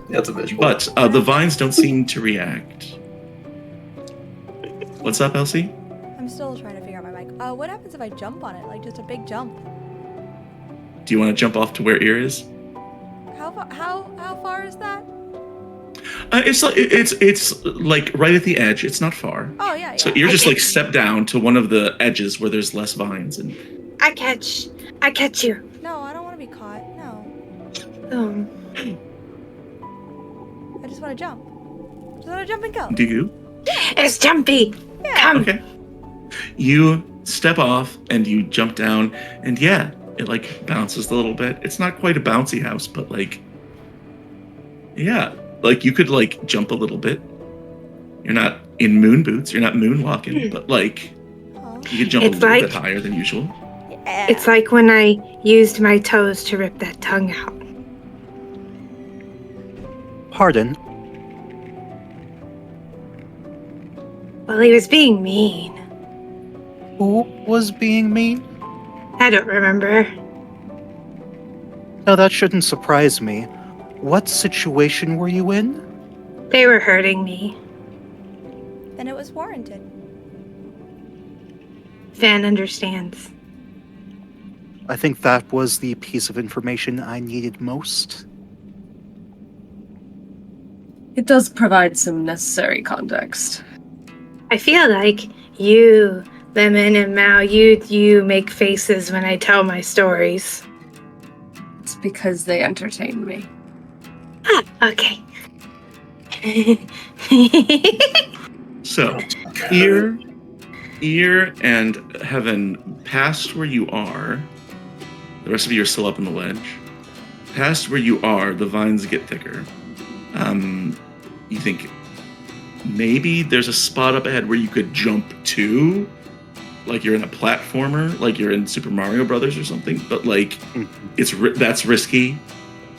That's a visual. But the vines don't seem to react. What's up, Elsie? I'm still trying to figure out my mic. What happens if I jump on it? Like just a big jump? Do you want to jump off to where Ear is? How far is that? It's like right at the edge. It's not far. Oh yeah. So yeah. Ear just like step down to one of the edges where there's less vines, and I catch you. No, I don't want to be caught. No, I just want to jump. Just want to jump and go. do you? It's jumpy. Yeah. Come. Okay. You step off and you jump down, and yeah, it like bounces a little bit. It's not quite a bouncy house, but like, yeah, like you could like jump a little bit. You're not in moon boots. You're not moonwalking, but like Aw. you could jump It's a little like- bit higher than usual. Yeah. It's like when I used my toes to rip that tongue out. Pardon? Well, he was being mean. Who was being mean? I don't remember. No, that shouldn't surprise me. What situation were you in? They were hurting me. Then it was warranted. Van understands. I think that was the piece of information I needed most. It does provide some necessary context. I feel like you, Lemon and Mao, you make faces when I tell my stories. It's because they entertain me. Ah, okay. So Ear and Heaven, past where you are, The rest of you are still up in the ledge. Past where you are, the vines get thicker. You think maybe there's a spot up ahead where you could jump to, like you're in a platformer, like you're in Super Mario Brothers or something. But like, that's risky.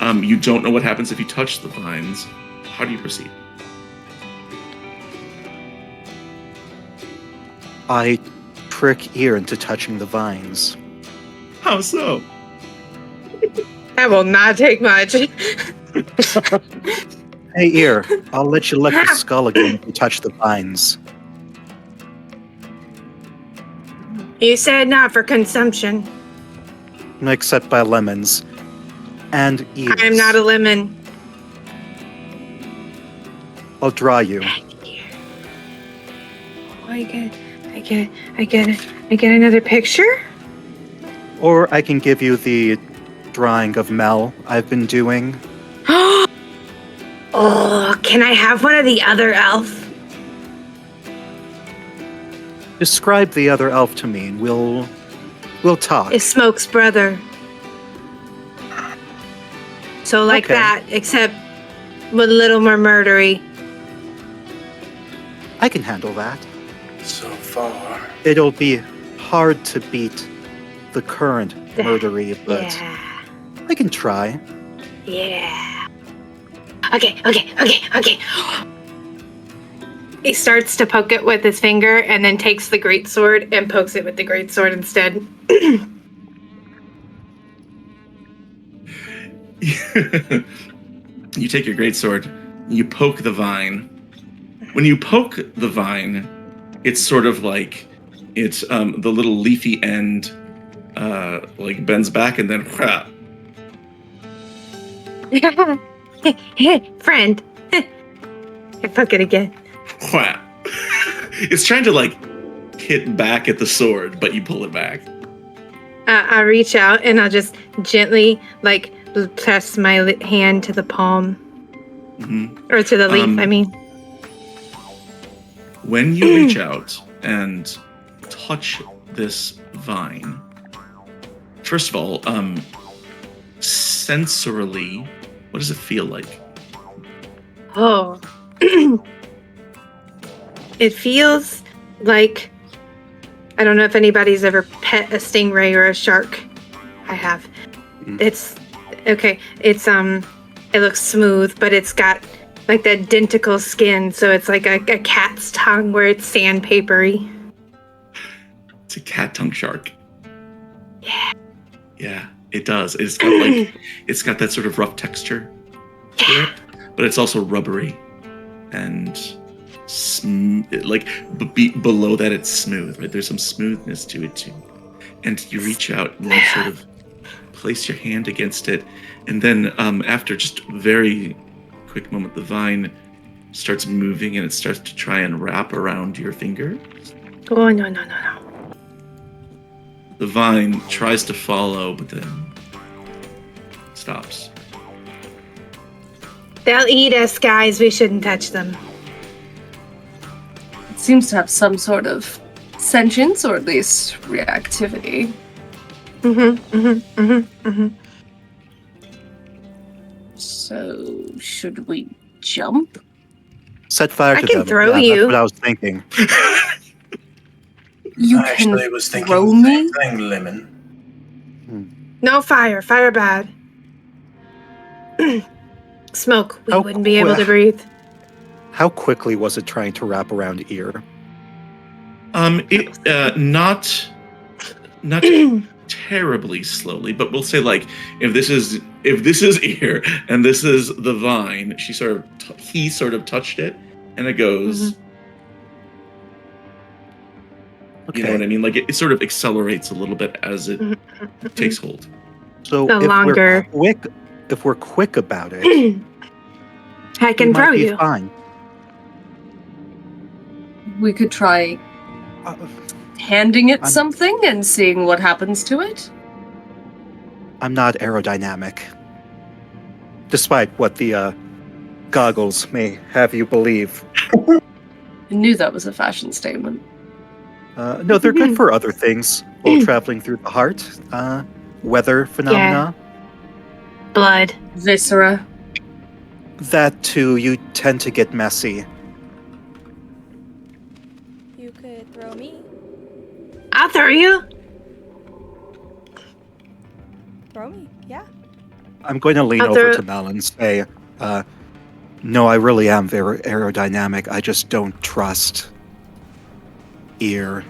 You don't know what happens if you touch the vines. How do you proceed? I trick Ear into touching the vines. How so? That will not take much. Hey, Ear, I'll let you lick the skull again if you touch the vines. You said not for consumption. Except by lemons. And ears. I am not a lemon. I'll draw you. Oh, I get another picture? Or I can give you the drawing of Mel I've been doing. Oh, can I have one of the other elf? Describe the other elf to me and we'll talk. It's Smoke's brother. So like Okay. that, except with a little more murdery. I can handle that. So far. It'll be hard to beat the current murdery, but Yeah. I can try. Yeah. Okay. He starts to poke it with his finger and then takes the greatsword and pokes it with the greatsword instead. You take your greatsword, you poke the vine. When you poke the vine, it's sort of like it's the little leafy end like bends back and then Friend. I poke it again. it's trying to like hit back at the sword, but you pull it back. I reach out and I'll just gently like press my hand to the palm. Or to the leaf, I mean. When you reach out and touch this vine, first of all, sensorily, what does it feel like? Oh. It feels like, I don't know if anybody's ever pet a stingray or a shark. I have. It's okay. It's it looks smooth, but it's got like that denticle skin, so it's like a cat's tongue where it's sandpapery. It's a cat tongue shark. Yeah. Yeah, it does. It's got like it's got that sort of rough texture to it, but it's also rubbery and below that it's smooth. Right, there's some smoothness to it too. And you reach out and you sort of place your hand against it, and then after just a very quick moment, the vine starts moving and it starts to try and wrap around your finger. Oh no. The vine tries to follow, but then stops. They'll eat us, guys. We shouldn't touch them. It seems to have some sort of sentience, or at least reactivity. So, should we jump? Set fire I to can them. throw Yeah, you. That's what I was thinking. You I can actually was thinking throw the me? same thing, Lemon. No fire. Fire bad. Smoke. We How wouldn't be able to quick? breathe. How quickly was it trying to wrap around Ear? Not terribly slowly, but we'll say like if this is Ear and this is the vine, he sort of touched it, and it goes. Okay. You know what I mean? Like it sort of accelerates a little bit as it takes hold. So The longer- if we're quick about it, I can we might throw be you. fine. We could try Uh, handing it I'm- something and seeing what happens to it. I'm not aerodynamic. Despite what the goggles may have you believe. I knew that was a fashion statement. No, they're good for other things while traveling through the heart. weather phenomena. Blood. Viscera. That too, you tend to get messy. You could throw me. I'll throw you. Throw me. Yeah. I'm going to lean I'll over throw- to Mel and say, no, I really am very aerodynamic. I just don't trust ear.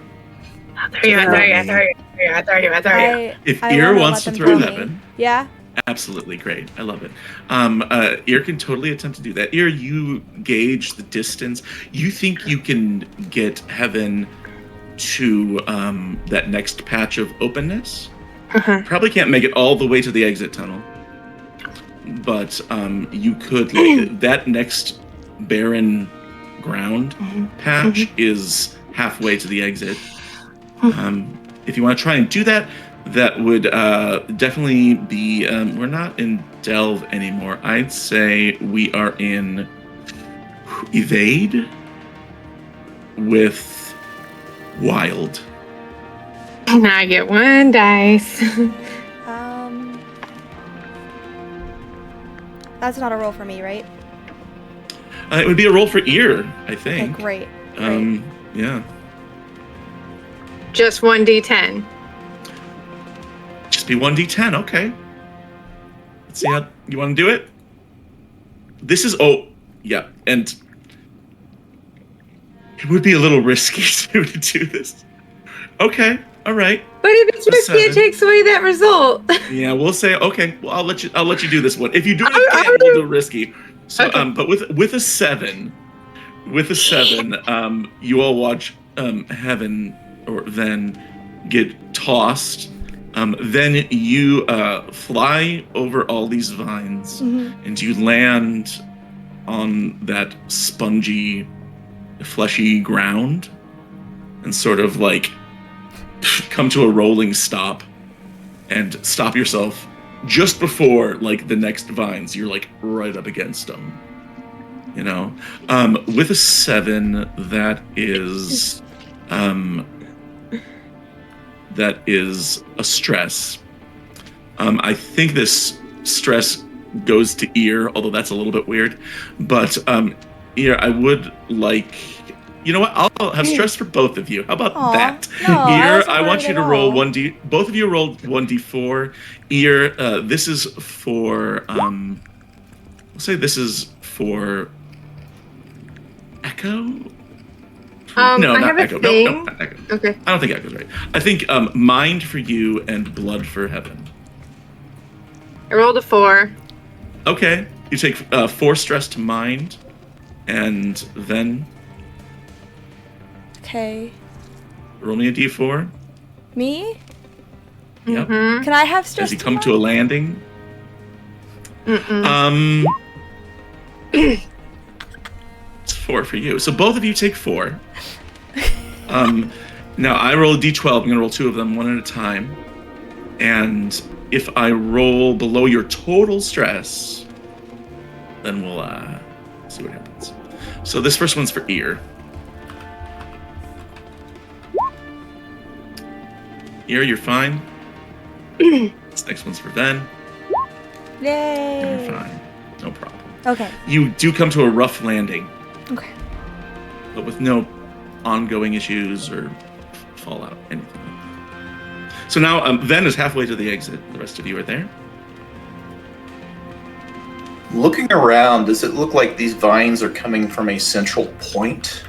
I'll throw you. I'll throw you. I'll throw you. I'll throw you. I'll throw you. If I Ear wanna wants to let them throw me. Heaven, Yeah. absolutely great. I love it. Ear can totally attempt to do that. Ear, you gauge the distance. You think you can get Heaven to that next patch of openness. Uh-huh. Probably can't make it all the way to the exit tunnel, but you could. Like, that next barren ground patch is halfway to the exit. If you want to try and do that, that would definitely be. We're not in Delve anymore. I'd say we are in Evade with Wild. Now I get one dice. That's not a roll for me, right? It would be a roll for Ear, I Okay, think. great. Yeah. Just 1d10. Just be 1d10, okay. Let's see how you want to do it. This is yeah, and it would be a little risky to do this. Okay, all right. But if it's risky, it 7. takes away that result. Yeah, we'll say okay. Well, I'll let you do this one. If you do it I- again, we'll do risky. So, Okay. but with a 7, you all watch Heaven or then get tossed. Then you fly over all these vines, and you land on that spongy, fleshy ground, and sort of like come to a rolling stop, and stop yourself just before like the next vines. You're like right up against them. You know, with a 7, that is a stress. I think this stress goes to Ear, although that's a little bit weird. But Ear, I would like, you know what? I'll have stress for both of you. How about Aw, that? no, I Ear, wasn't I want worried you to at roll all. 1d. Both of you roll 1d4. Ear, this is for we'll say this is for Echo. No, I not have a Echo. thing. No, not Echo. Okay. I don't think Echo's right. I think Mind for you and Blood for Heaven. I rolled a 4. Okay. You take 4 stress to Mind, and then Okay. roll me a d4. Me? Yep. Mhm. Can I have stress? As you come to a landing. Mm-mm. It's 4 for you. So both of you take 4. Now I roll a d12. I'm gonna roll 2 of them, one at a time. And if I roll below your total stress, then we'll see what happens. So this first one's for Ear. Ear, you're fine. This next one's for Ven. Yay. You're fine. No problem. Okay. You do come to a rough landing, Okay. but with no ongoing issues or fallout, anything. So now Ven is halfway to the exit. The rest of you are there. Looking around, does it look like these vines are coming from a central point?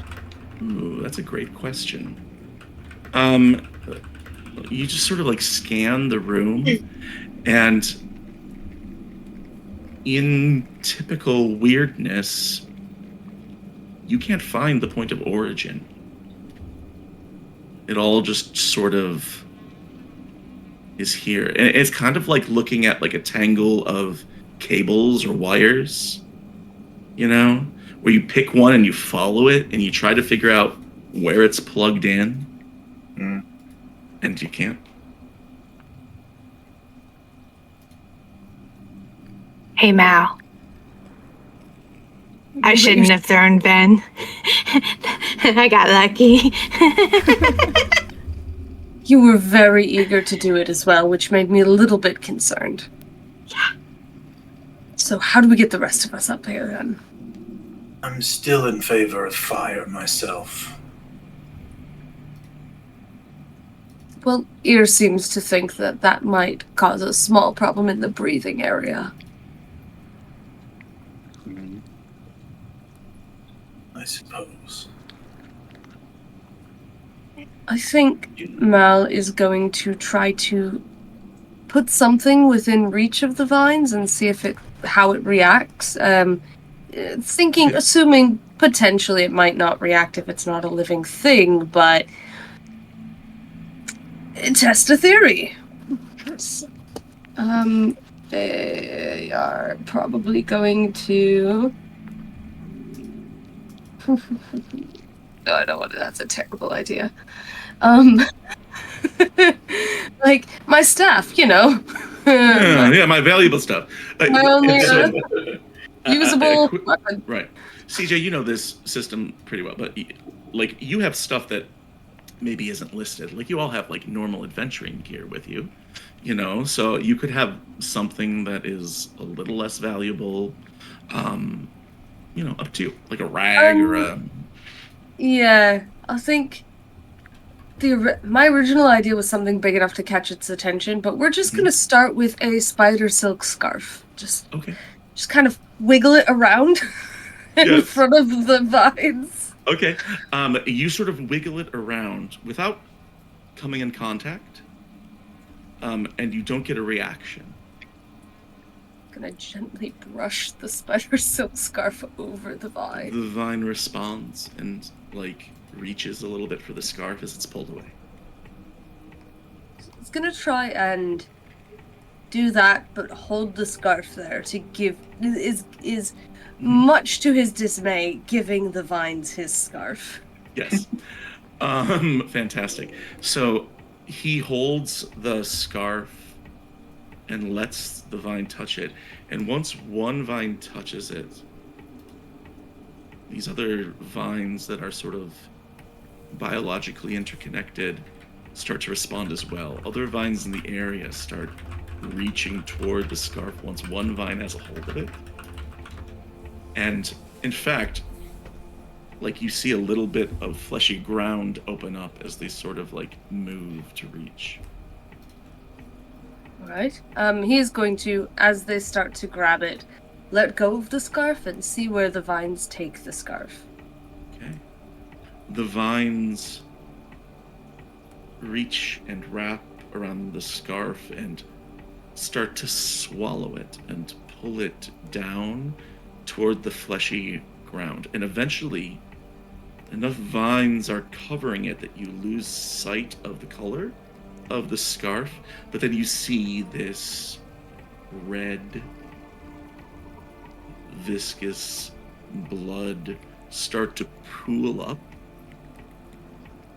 Ooh, that's a great question. You just sort of like scan the room, and in typical weirdness, you can't find the point of origin. It all just sort of is here. And it's kind of like looking at like a tangle of cables or wires, you know, where you pick one and you follow it and you try to figure out where it's plugged in. And you can't. Hey, Mal. I shouldn't have thrown Ben. I got lucky. You were very eager to do it as well, which made me a little bit concerned. Yeah. So how do we get the rest of us up here then? I'm still in favor of fire myself. Well, Ear seems to think that that might cause a small problem in the breathing area. Mhm. I suppose. I think Mal is going to try to put something within reach of the vines and see how it reacts. Assuming potentially it might not react if it's not a living thing, but test a theory. They are probably going to. No, I don't want to. That's a terrible idea. Like my staff, you know. Yeah, my valuable stuff. My only, So, usable quick- weapon. right. CJ, you know this system pretty well, but like you have stuff that maybe isn't listed. Like you all have like normal adventuring gear with you, you know, so you could have something that is a little less valuable, you know, up to you, like a rag or a. Yeah, I think my original idea was something big enough to catch its attention, but we're just gonna start with a spider silk scarf. Just kind of wiggle it around in Yes. front of the vines. Okay. You sort of wiggle it around without coming in contact, and you don't get a reaction. Gonna gently brush the spider silk scarf over the vine. The vine responds and like reaches a little bit for the scarf as it's pulled away. It's gonna try and do that, but hold the scarf there to give is much to his dismay, giving the vines his scarf. Yes. Fantastic. So he holds the scarf and lets the vine touch it. And once one vine touches it, these other vines that are sort of biologically interconnected start to respond as well. Other vines in the area start reaching toward the scarf once one vine has a hold of it. And in fact, like you see a little bit of fleshy ground open up as they sort of like move to reach. Alright. He is going to, as they start to grab it, let go of the scarf and see where the vines take the scarf. Okay. The vines reach and wrap around the scarf and start to swallow it and pull it down toward the fleshy ground. And eventually, enough vines are covering it that you lose sight of the color of the scarf, but then you see this red, viscous blood start to pool up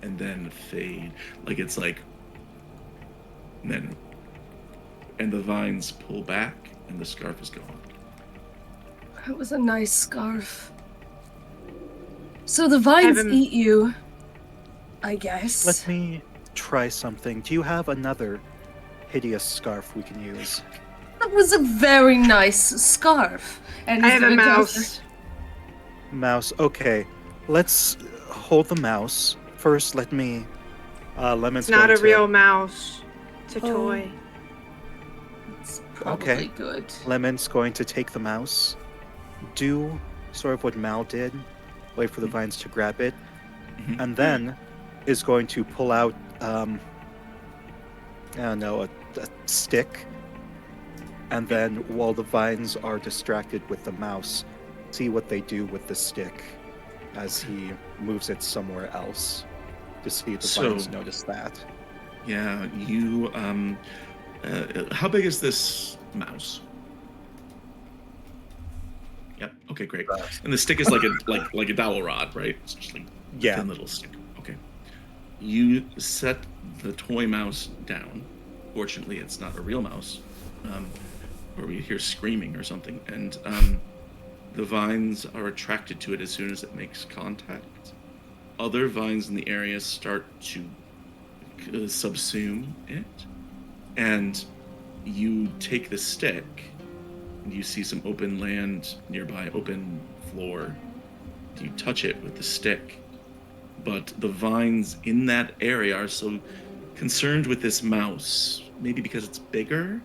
and then fade. Like it's like, and the vines pull back and the scarf is gone. That was a nice scarf. So the vines eat you, I guess. Let me try something. Do you have another hideous scarf we can use? That was a very nice scarf. And I have a mouse. Mouse. Okay. Let's hold the mouse. First, let me... Lemon's It's not a going to- real mouse. It's a Oh. toy. It's probably Okay. good. Lemon's going to take the mouse, do sort of what Mal did, wait for the vines to grab it, Mhm. and then is going to pull out, I don't know, a stick, and then while the vines are distracted with the mouse, see what they do with the stick as he moves it somewhere else to see if the So- vines notice that. Yeah, you, how big is this mouse? Yep. Okay, great. And the stick is like a dowel rod, right? It's just like Yeah. thin little stick. Okay. You set the toy mouse down. Fortunately, it's not a real mouse, or we hear screaming or something. And the vines are attracted to it as soon as it makes contact. Other vines in the area start to subsume it, and you take the stick, and you see some open land nearby, open floor. You touch it with the stick, but the vines in that area are so concerned with this mouse, maybe because it's bigger,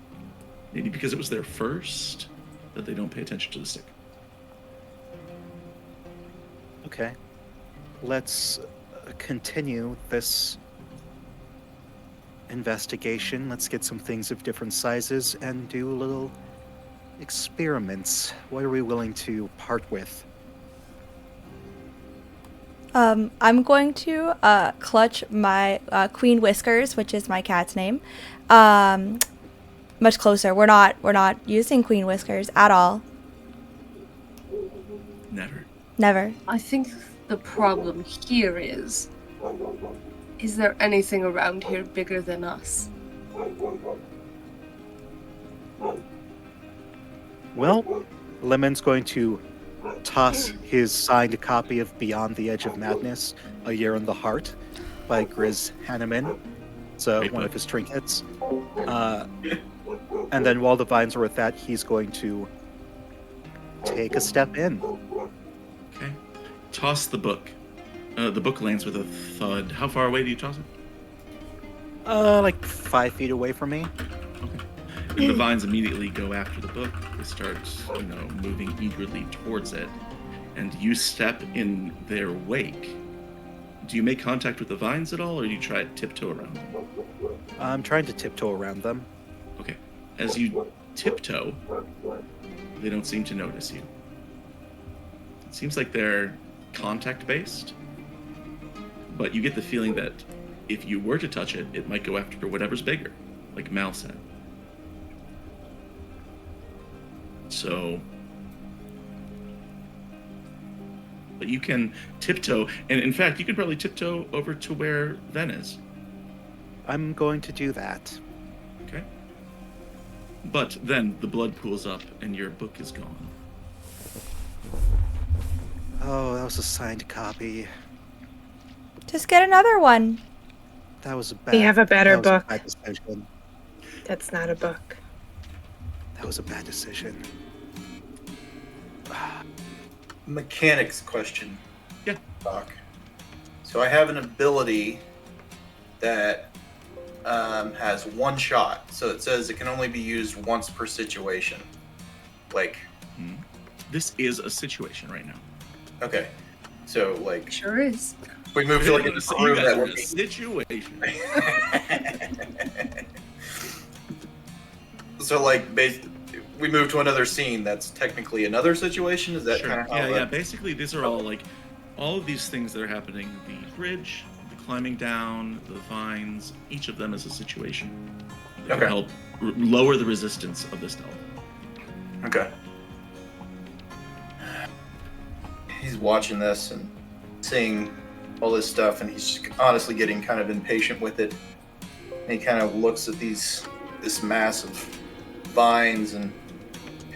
maybe because it was there first, that they don't pay attention to the stick. Okay. Let's continue this investigation. Let's get some things of different sizes and do little experiments. What are we willing to part with? I'm going to clutch my Queen Whiskers, which is my cat's name, much closer. We're not using Queen Whiskers at all. Never. I think the problem here is there anything around here bigger than us? Well, Lemon's going to toss his signed copy of Beyond the Edge of Madness, A Year in the Heart, by Grizz Hanneman. It's one of his trinkets. And then while the vines are with that, he's going to take a step in. Okay. Toss the book. The book lands with a thud. How far away do you toss it? Like 5 feet away from me. Okay. And the vines immediately go after the book. They start, moving eagerly towards it. And you step in their wake. Do you make contact with the vines at all, or do you try to tiptoe around them? I'm trying to tiptoe around them. Okay. As you tiptoe, they don't seem to notice you. It seems like they're contact-based, but you get the feeling that if you were to touch it, it might go after whatever's bigger, like Mal said. So, but you can tiptoe, and in fact, you could probably tiptoe over to where Ven is. I'm going to do that. Okay. But then the blood pools up, and your book is gone. Oh, that was a signed copy. Just get another one. That was a bad. We have a better that was book. A bad decision. That's not a book. That was a bad decision. Mechanics question. Yeah. Doc. So I have an ability that has one shot. So it says it can only be used once per situation. Like. This is a situation right now. Okay. So like. Sure is. We moved to like a room that would a be. situation. So like we move to another scene that's technically another situation. Is that Sure. kind of how? Yeah. Basically, these are all all of these things that are happening. The bridge, the climbing down, the vines. Each of them is a situation that Okay. will help lower the resistance of this delve. Okay. He's watching this and seeing all this stuff, and he's honestly getting kind of impatient with it. And he kind of looks at this mass of vines and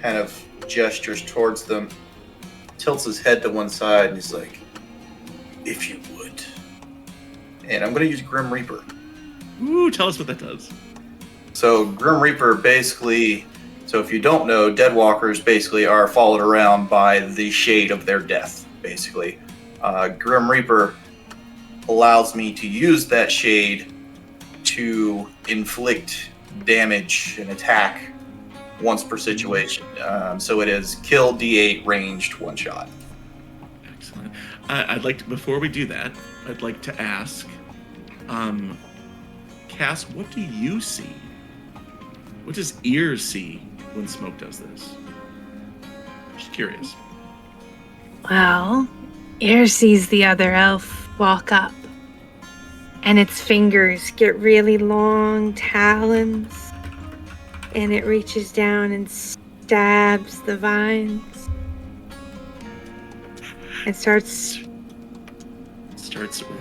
kind of gestures towards them, tilts his head to one side, and he's like, "If you would." And I'm going to use Grim Reaper. Ooh, tell us what that does. So Grim Reaper basically, so if you don't know, Deadwalkers basically are followed around by the shade of their death, basically. Grim Reaper allows me to use that shade to inflict damage and attack once per situation. So it is kill D8 ranged one shot. Excellent. I'd like to, before we do that, I'd like to ask, Cass, what do you see? What does Ear see when Smoke does this? Just curious. Well, Ear sees the other elf walk up, and its fingers get really long talons, and it reaches down and stabs the vines and starts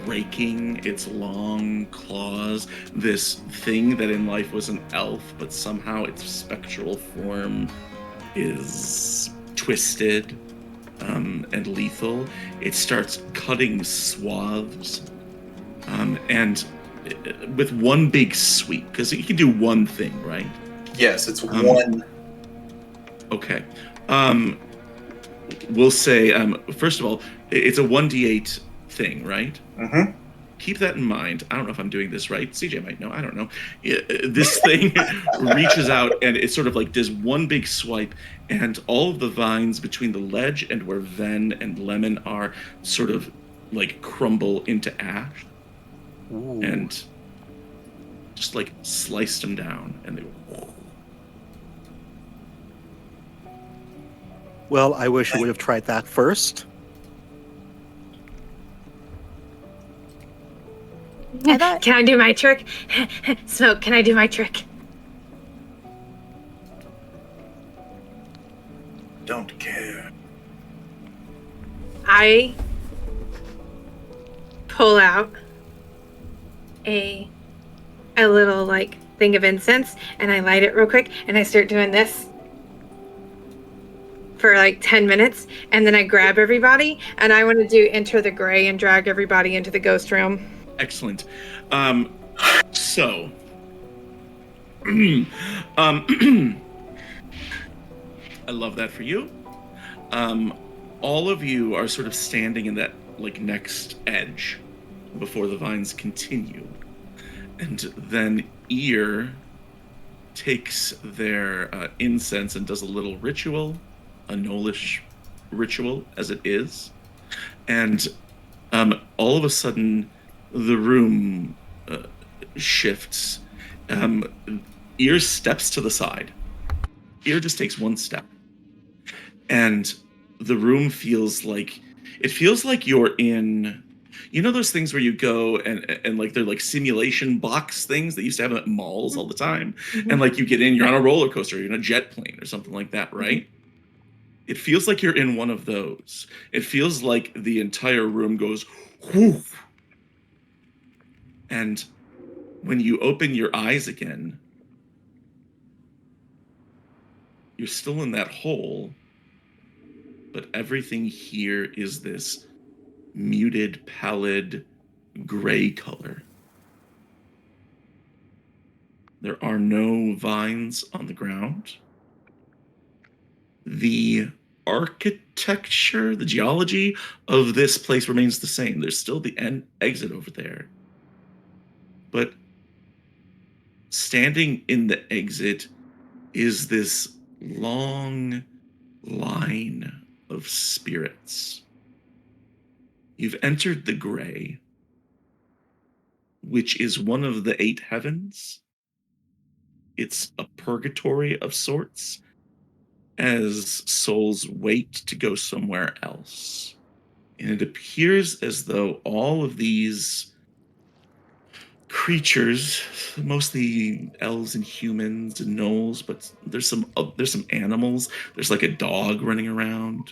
raking its long claws, this thing that in life was an elf, but somehow its spectral form is twisted and lethal. It starts cutting swaths, and with one big sweep, because you can do one thing, right? Yes, it's one. Okay. We'll say, first of all, it's a 1d8 thing, right? Mm-hmm. Keep that in mind. I don't know if I'm doing this right. CJ might know. I don't know. This thing reaches out and it sort of like does one big swipe, and all of the vines between the ledge and where Ven and Lemon are sort of like crumble into ash. Ooh. And just like sliced them down, and they were. Well, I wish I would have tried that first. I thought- Can I do my trick? Smoke, can I do my trick? Don't care. I pull out a little like thing of incense and I light it real quick and I start doing this for like 10 minutes and then I grab everybody and I want to do Enter the Gray and drag everybody into the ghost realm. Excellent. So, I love that for you. All of you are sort of standing in that like next edge before the vines continue, and then Ear takes their incense and does a little ritual, a Nolish ritual as it is, and all of a sudden the room shifts. Ear steps to the side. Ear just takes one step, and the room feels like you're in, you know, those things where you go and like they're like simulation box things that used to have at malls all the time, and like you get in, you're on a roller coaster, you're in a jet plane or something like that, right? It feels like you're in one of those. It feels like the entire room goes whoo. And when you open your eyes again, you're still in that hole, but everything here is this muted, pallid, gray color. There are no vines on the ground. The architecture, the geology of this place remains the same. There's still the exit over there. But standing in the exit is this long line of spirits. You've entered the gray, which is one of the 8 heavens. It's a purgatory of sorts, as souls wait to go somewhere else. And it appears as though all of these creatures, mostly elves and humans and gnolls, but there's some animals. There's like a dog running around.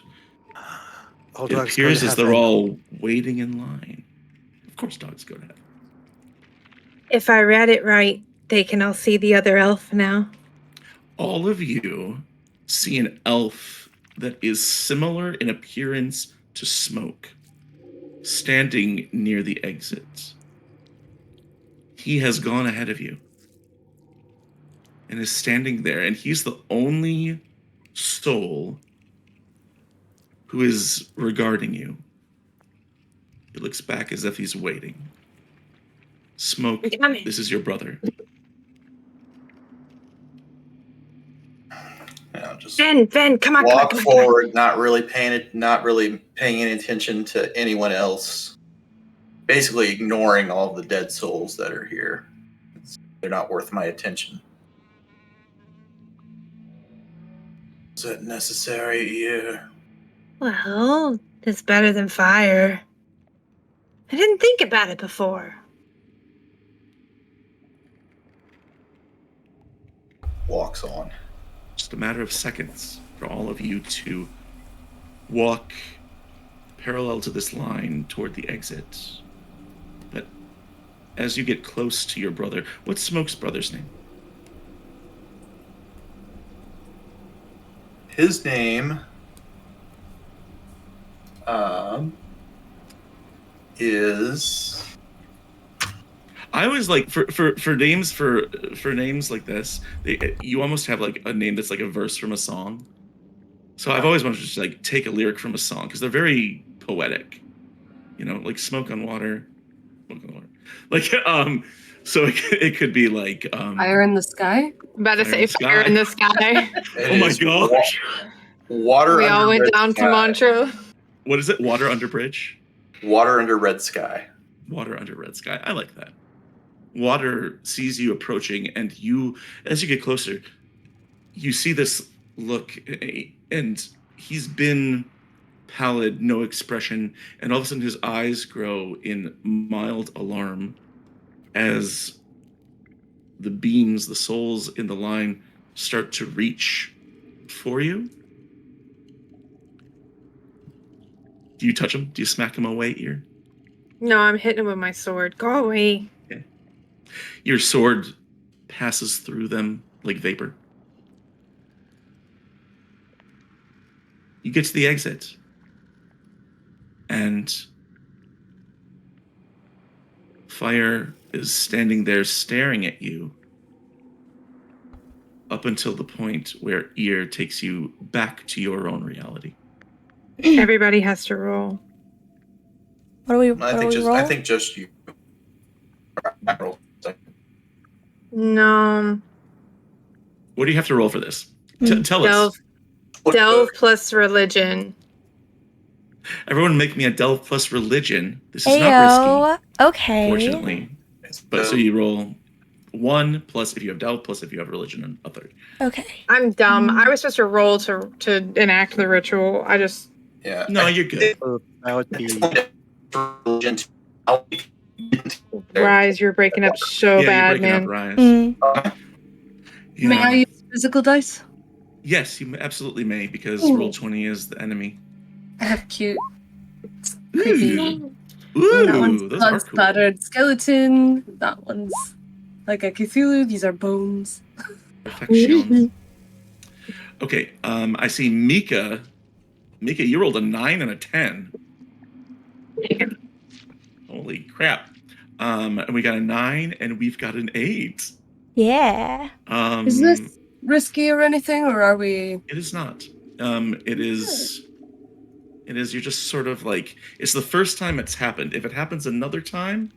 All It dogs go appears to as they're heaven. all waiting in line. Of course, dogs go to heaven. If I read it right, they can all see the other elf now. All of you see an elf that is similar in appearance to Smoke, standing near the exit. He has gone ahead of you and is standing there, and he's the only soul who is regarding you. He looks back as if he's waiting. Smoke, this is your brother. Just Ben, come on, walk come on. forward, not really paying any attention to anyone else. Basically ignoring all the dead souls that are here. They're not worth my attention. Is that necessary here? Well, it's better than fire. I didn't think about it before. Walks on. Just a matter of seconds for all of you to walk parallel to this line toward the exit. But as you get close to your brother, what's Smoke's brother's name? His name is... I always like for names like this, you almost have like a name that's like a verse from a song. So I've always wanted to just like take a lyric from a song because they're very poetic, you know, like smoke on water, like So it could be like Fire in the sky. About to Fire say in the fire in the sky. Oh my gosh! Water. We all under went red down to sky. Montreux. What is it? Water under bridge? Water under red sky. Water under red sky. I like that. Water sees you approaching, and you, as you get closer, you see this look, and he's been pallid, no expression, and all of a sudden his eyes grow in mild alarm as the beams, the souls in the line start to reach for you. Do you touch him? Do you smack him away, Ear? No, I'm hitting him with my sword. Go away. Okay. Your sword passes through them like vapor. You get to the exit. And Fire is standing there staring at you up until the point where Ear takes you back to your own reality. Everybody has to roll. What do we? I What do think we just roll? I think just you. Roll. No. What do you have to roll for this? Tell Delve, us. delve plus religion. Everyone make me a delve plus religion. This is not risky, Ayo. Okay. fortunately. But so you roll 1 plus if you have delve plus if you have religion and a third. Okay. I'm dumb. I was supposed to roll to enact the ritual. I just Yeah. No, you're good. So that would be Religion. Rise. You're breaking up so yeah, bad, you're breaking man. up, Rise. Mm. Yeah. May I use physical dice? Yes, you absolutely may, because Ooh. roll 20 is the enemy. I have cute. It's creepy. Ooh, That one's those blood are cool. splattered skeleton. That one's like a Cthulhu. These are bones. Perfection. Okay, I see Mika. Mika, you rolled a 9 and a 10. Holy crap. And we got a 9 and we've got an 8. Yeah. Is this risky or anything, or are we? It is not. It is. It is. You're just sort of like. It's the first time it's happened. If it happens another time,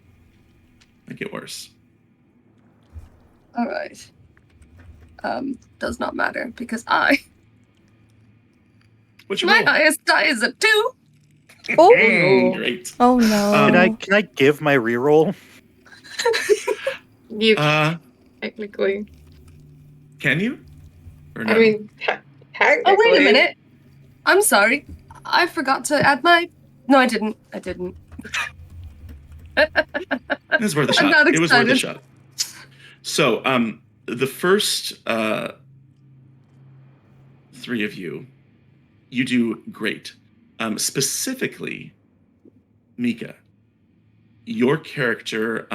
it'll get worse. All right. Does not matter because I What's your my roll? highest die is a 2. Oh. Great. Oh no. Can I give my reroll? You Can technically. you? Or no? I mean, technically. Oh wait a minute. I'm sorry. I forgot to add my. No, I didn't. I didn't. It was worth a I'm shot. not It was worth a excited. shot. So, the first 3 of you, you do great. Specifically, Mika, your character,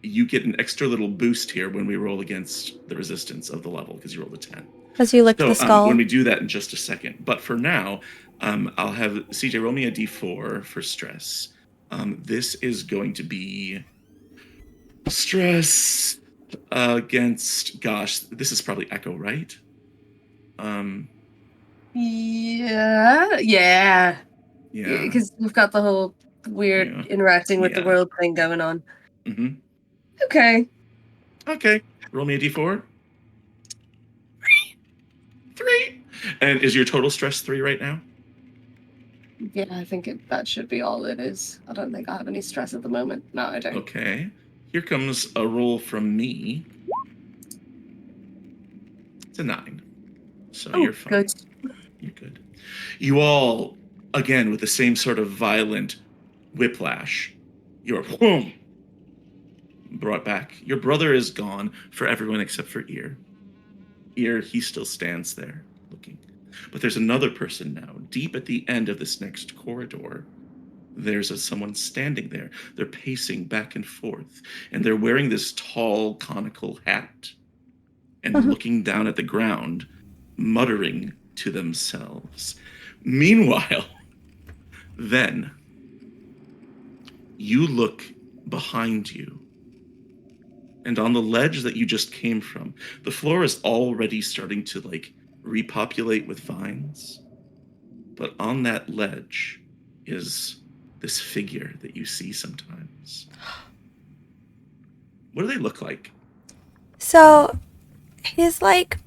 you get an extra little boost here when we roll against the resistance of the level because you rolled a 10. As you lick So the skull. when we do that in just a second, but for now, I'll have CJ roll me a d4 for stress. This is going to be stress against. Gosh, this is probably Echo, right? Yeah. Yeah. Because we've got the whole weird Yeah. interacting with the Yeah. world thing going on. hmm Okay. Okay. Roll me a d4. 3. And is your total stress 3 right now? Yeah, I think that should be all it is. I don't think I have any stress at the moment. No, I don't. Okay. Here comes a roll from me. It's a 9. So Oh, you're fine. good. You're good. You all, again, with the same sort of violent whiplash, you're boom, brought back. Your brother is gone for everyone except for Ear. Ear, he still stands there looking. But there's another person now, deep at the end of this next corridor. There's someone standing there. They're pacing back and forth, and they're wearing this tall, conical hat and looking down at the ground, muttering to themselves. Meanwhile, then, you look behind you. And on the ledge that you just came from, the floor is already starting to like repopulate with vines. But on that ledge is this figure that you see sometimes. What do they look like? So he's like,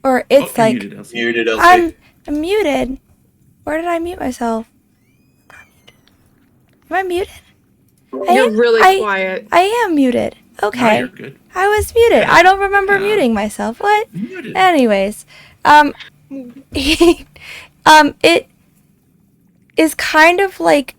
or it's you're like, muted, Elsie. Muted, Elsie. I'm muted. Where did I mute myself? Am I muted? You're really quiet. I am muted. Now Okay. you're good. I was muted. I don't remember muting myself. What? Muted. Anyways, it is kind of like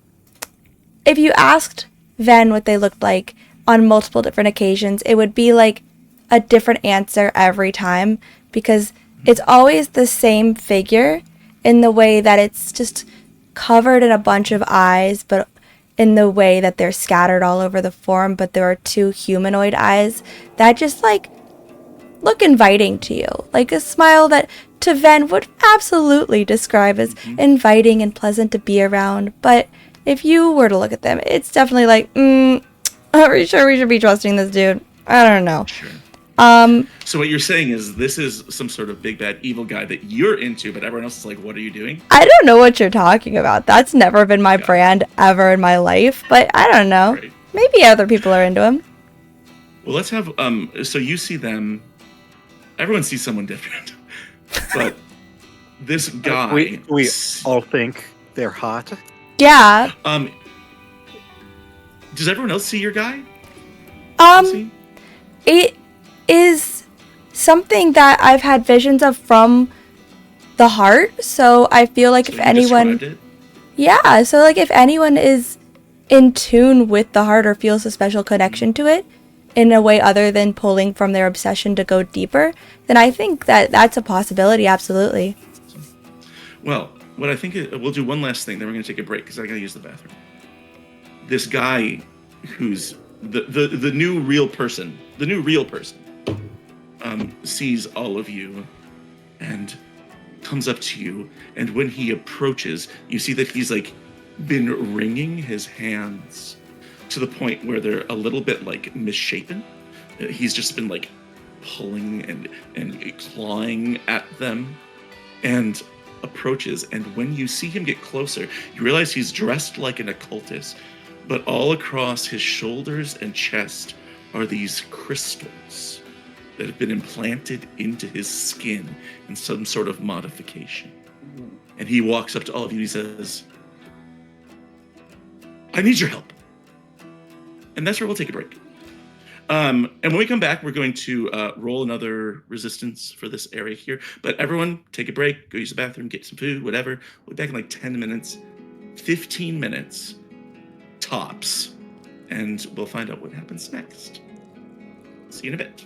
if you asked Ven what they looked like on multiple different occasions, it would be like a different answer every time because it's always the same figure in the way that it's just covered in a bunch of eyes, but in the way that they're scattered all over the form, but there are two humanoid eyes that just like look inviting to you. Like a smile that to Ven would absolutely describe as inviting and pleasant to be around. But if you were to look at them, it's definitely like, are we sure we should be trusting this dude? I don't know. Sure. Um, So what you're saying is this is some sort of big bad evil guy that you're into, but everyone else is like, what are you doing? I don't know what you're talking about. That's never been my brand ever in my life, but I don't know. Right. Maybe other people are into him. Well, let's have so you see them. Everyone sees someone different, but this guy. We all think they're hot. Yeah. Does everyone else see your guy? Um, it is something that I've had visions of from the heart. So I feel like So if you anyone, described it? yeah. So like if anyone is in tune with the heart or feels a special connection to it in a way other than pulling from their obsession to go deeper, then I think that that's a possibility. Absolutely. Well, what I think we'll do one last thing, then we're going to take a break because I got to use the bathroom. This guy, who's the new real person, sees all of you, and comes up to you. And when he approaches, you see that he's like been wringing his hands to the point where they're a little bit like misshapen. He's just been like pulling and clawing at them, and approaches. And when you see him get closer, you realize he's dressed like an occultist, but all across his shoulders and chest are these crystals that have been implanted into his skin in some sort of modification. And he walks up to all of you and he says, I need your help. And that's where we'll take a break. And when we come back, we're going to roll another resistance for this area here. But everyone, take a break, go use the bathroom, get some food, whatever. We'll be back in like 10 minutes, 15 minutes, tops. And we'll find out what happens next. See you in a bit.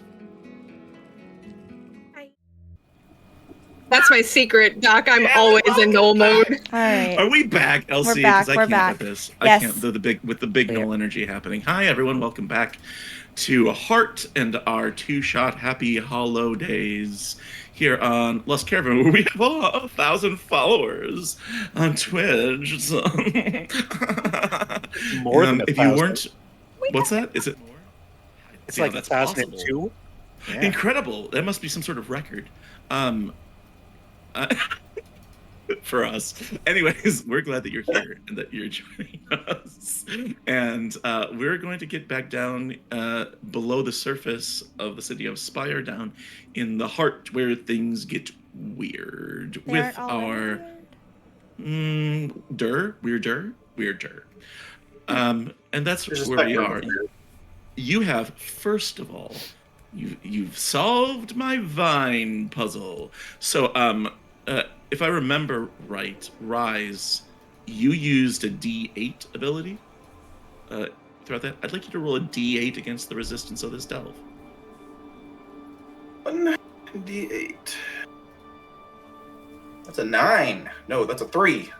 That's my secret, Doc. I'm always in null mode. All right. Are we back, Elsie? We're back, 'Cause I we're can't back. with this. Yes. I can't with the big null energy happening. Hi everyone, welcome back to Heart and our two-shot happy hollow days here on Lost Caravan, where we have 1,000 followers on Twitch. So More than if 1,000. you weren't, what's that? Is it more? It's Yeah, like that's 1,002. Yeah. Incredible. That must be some sort of record. For us. Anyways, we're glad that you're here and that you're joining us. And we're going to get back down below the surface of the city of Spire, down in the heart where things get weird They with aren't already weirder. And that's There's a where we spectrum are. of weird. You have, first of all, you've solved my vine puzzle. So if I remember right, Rise, you used a D8 ability throughout that. I'd like you to roll a D8 against the resistance of this delve. 1d8. That's a 9. No, that's a 3.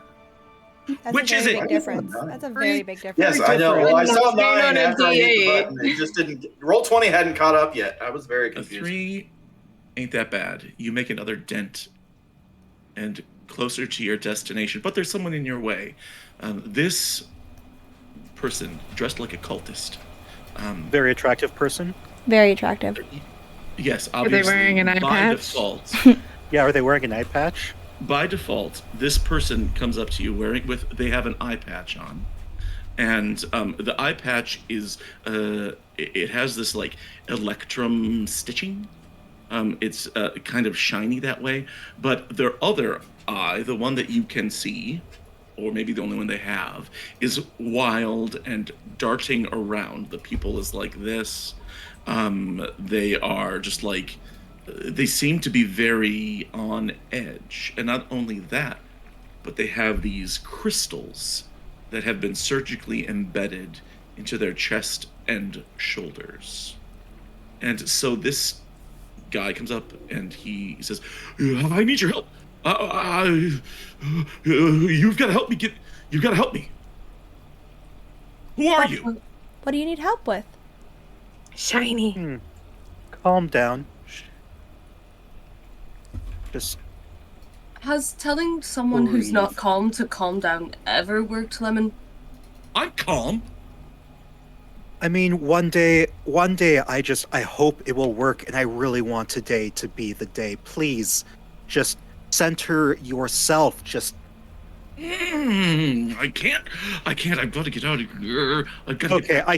That's Which a is very it? big difference. That's a very big difference. Yes, I know. Well, I saw Three 9 on a after I hit the D8. button. It just didn't. Roll 20 hadn't caught up yet. I was very A confused. 3 ain't that bad. You make another dent and closer to your destination, but there's someone in your way. This person dressed like a cultist. Very attractive person. Very attractive. Yes, they obviously. wearing an eye by patch? default, Yeah, are they wearing an eye patch? by default, this person comes up to you they have an eye patch on, and the eye patch is it has this like electrum stitching. It's kind of shiny that way, but their other eye, the one that you can see, or maybe the only one they have, is wild and darting around. The pupil is like this. They are just like, they seem to be very on edge. And not only that, but they have these crystals that have been surgically embedded into their chest and shoulders. And so this guy comes up and he says, I need your help. You've got to help me you've got to help me. Who are you? What do you need help with? Shiny. Calm down. Just Has telling someone who's not Breathe. calm to calm down ever worked, Lemon? I'm calm. I mean, one day I hope it will work, and I really want today to be the day. Please, just center yourself. Just I can't. I've got to get out of here. I've got to okay. I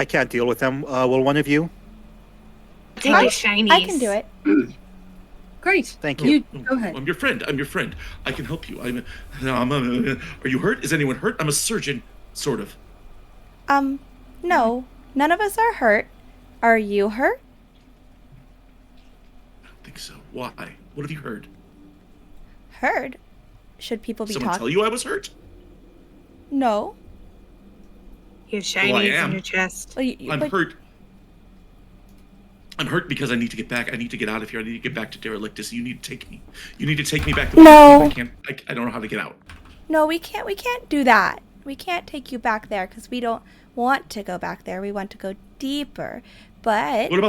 can't deal with them. Will one of you? Take the shinies. I can do it. Great. Thank you. Go ahead. I'm your friend. I can help you. Are you hurt? Is anyone hurt? I'm a surgeon, sort of. No. None of us are hurt. Are you hurt? I don't think so. Why? What have you heard? Heard? Should people be Someone tell talking? you I was hurt? No. You have shinies am. in your chest. Well, I'm but- hurt. I'm hurt because I need to get back. I need to get out of here. I need to get back to Derelictus. You need to take me. You need to take me back to No. I can't. I don't know how to get out. No, we can't. We can't do that. We can't take you back there because we don't want to go back there. We want to go deeper. But What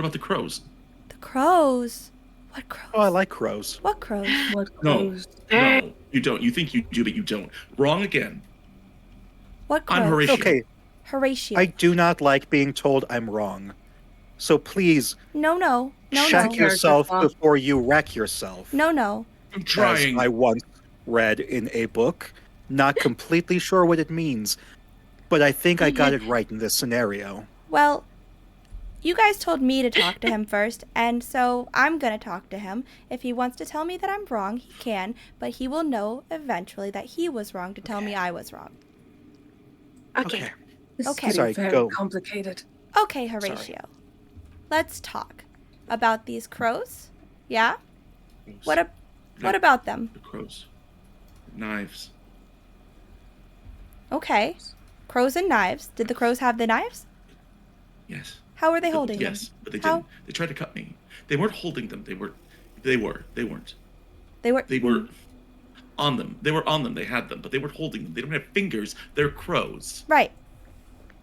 about the crows? the crows. What crows? Oh, I like crows. What crows? What No. goes? No, you don't. You think you do, but you don't. Wrong again. What crows? I'm Horatio. Okay, Horatio. I do not like being told I'm wrong. So please No. check no. yourself Character flaw. before you wreck yourself. No. I'm As trying. I once read in a book. Not completely sure what it means, but I think I got it right in this scenario. Well, you guys told me to talk to him first, and so I'm going to talk to him. If he wants to tell me that I'm wrong, he can, but he will know eventually that he was wrong to tell me I was wrong. Okay. This Okay. is getting Sorry, very go. complicated. Okay, Horatio. Let's talk about these crows. Yeah? What about them? The crows. Knives. Okay. Crows and knives. Did the crows have the knives? Yes. How were they holding them? Yes, but they How? didn't. They tried to cut me. They weren't holding them. They weren't. They were on them. They were on them. They had them, but they weren't holding them. They don't have fingers. They're crows. Right.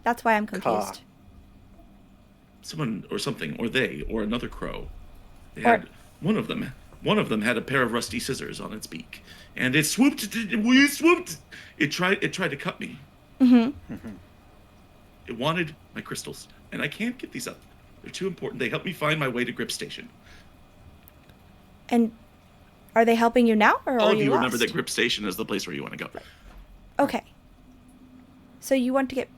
That's why I'm confused. Someone or something, or they, or another crow. They Or- had one of them. One of them had a pair of rusty scissors on its beak, and it swooped. It swooped. It tried to cut me. Mm-hmm. It wanted my crystals, and I can't get these up. They're too important. They help me find my way to Grip Station. And are they helping you now, or All are of you remember lost? that Grip Station is the place where you want to go. Okay. So you want to get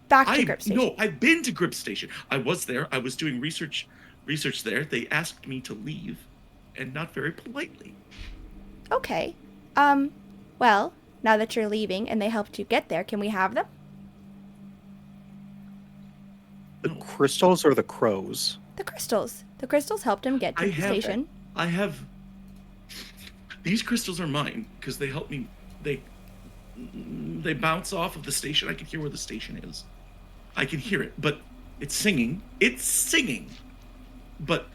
back to Grip Station? No, I've been to Grip Station. I was there. I was doing research there. They asked me to leave, and not very politely. Okay. Well, now that you're leaving and they helped you get there, can we have them? The crystals or the crows? The crystals. The crystals helped him get to the station. I have. These crystals are mine because they help me. They bounce off of the station. I can hear where the station is. I can hear it, but it's singing. It's singing. But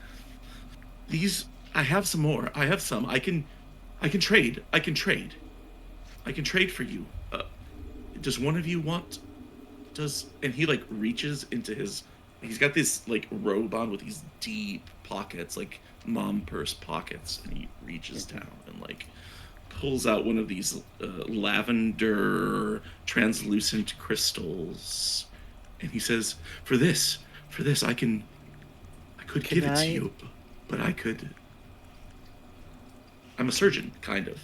these, I have some more. I have some. I can trade. I can trade for you. Does one of you want? And he like reaches into his. He's got this like robe on with these deep pockets, like mom purse pockets, and he reaches down and like pulls out one of these lavender translucent crystals, and he says, "For this, I could give it to you, but I could. I'm a surgeon, kind of."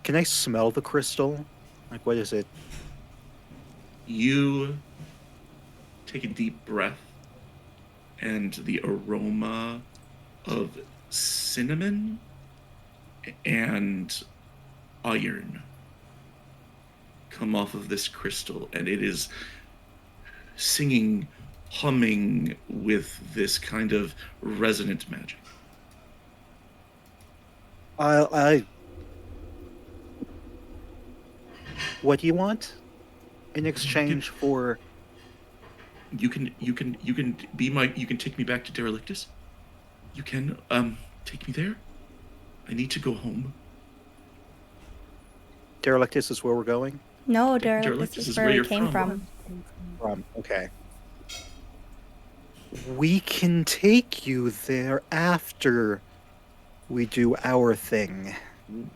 Can I smell the crystal? Like, what is it? You take a deep breath, and the aroma of cinnamon and iron come off of this crystal, and it is singing, humming with this kind of resonant magic. What do you want in exchange for? You can take me back to Derelictus. You can take me there. I need to go home. Derelictus is where we're going? No, Derelictus this is is where where we you're came from. from. Okay. We can take you there after we do our thing.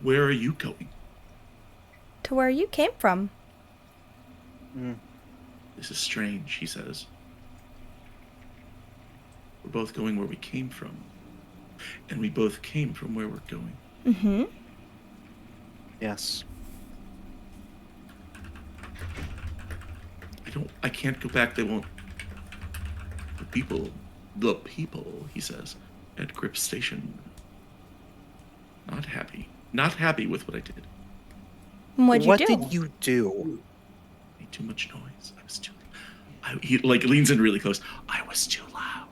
Where are you going? To where you came from. This is strange, he says. We're both going where we came from. And we both came from where we're going. Mm-hmm. Yes. I can't go back. They won't. The people, he says, at Grip Station. Not happy. Not happy with what I did. What'd you do? What did you do? Made too much noise. I was too. He like leans in really close. I was too loud.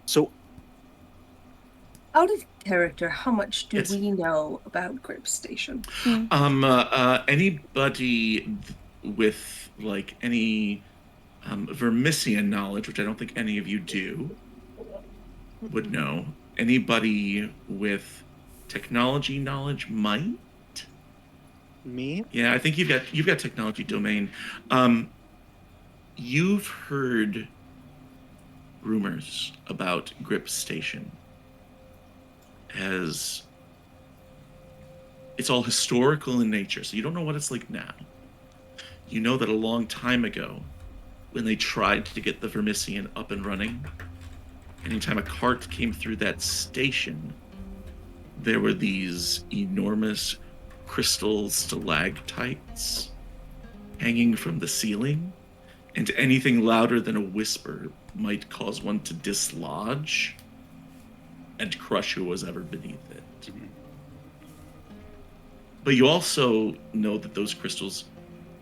So, Out of character, how much do Yes. we know about Grip Station? Anybody with like any Vermisian knowledge, which I don't think any of you do, would know. Anybody with technology knowledge might. me? Yeah, I think you've got technology domain. You've heard rumors about Grip Station as it's all historical in nature, so you don't know what it's like now. You know that a long time ago, when they tried to get the Vermisian up and running, anytime a cart came through that station, there were these enormous crystal stalactites hanging from the ceiling, and anything louder than a whisper might cause one to dislodge and crush who was ever beneath it. But you also know that those crystals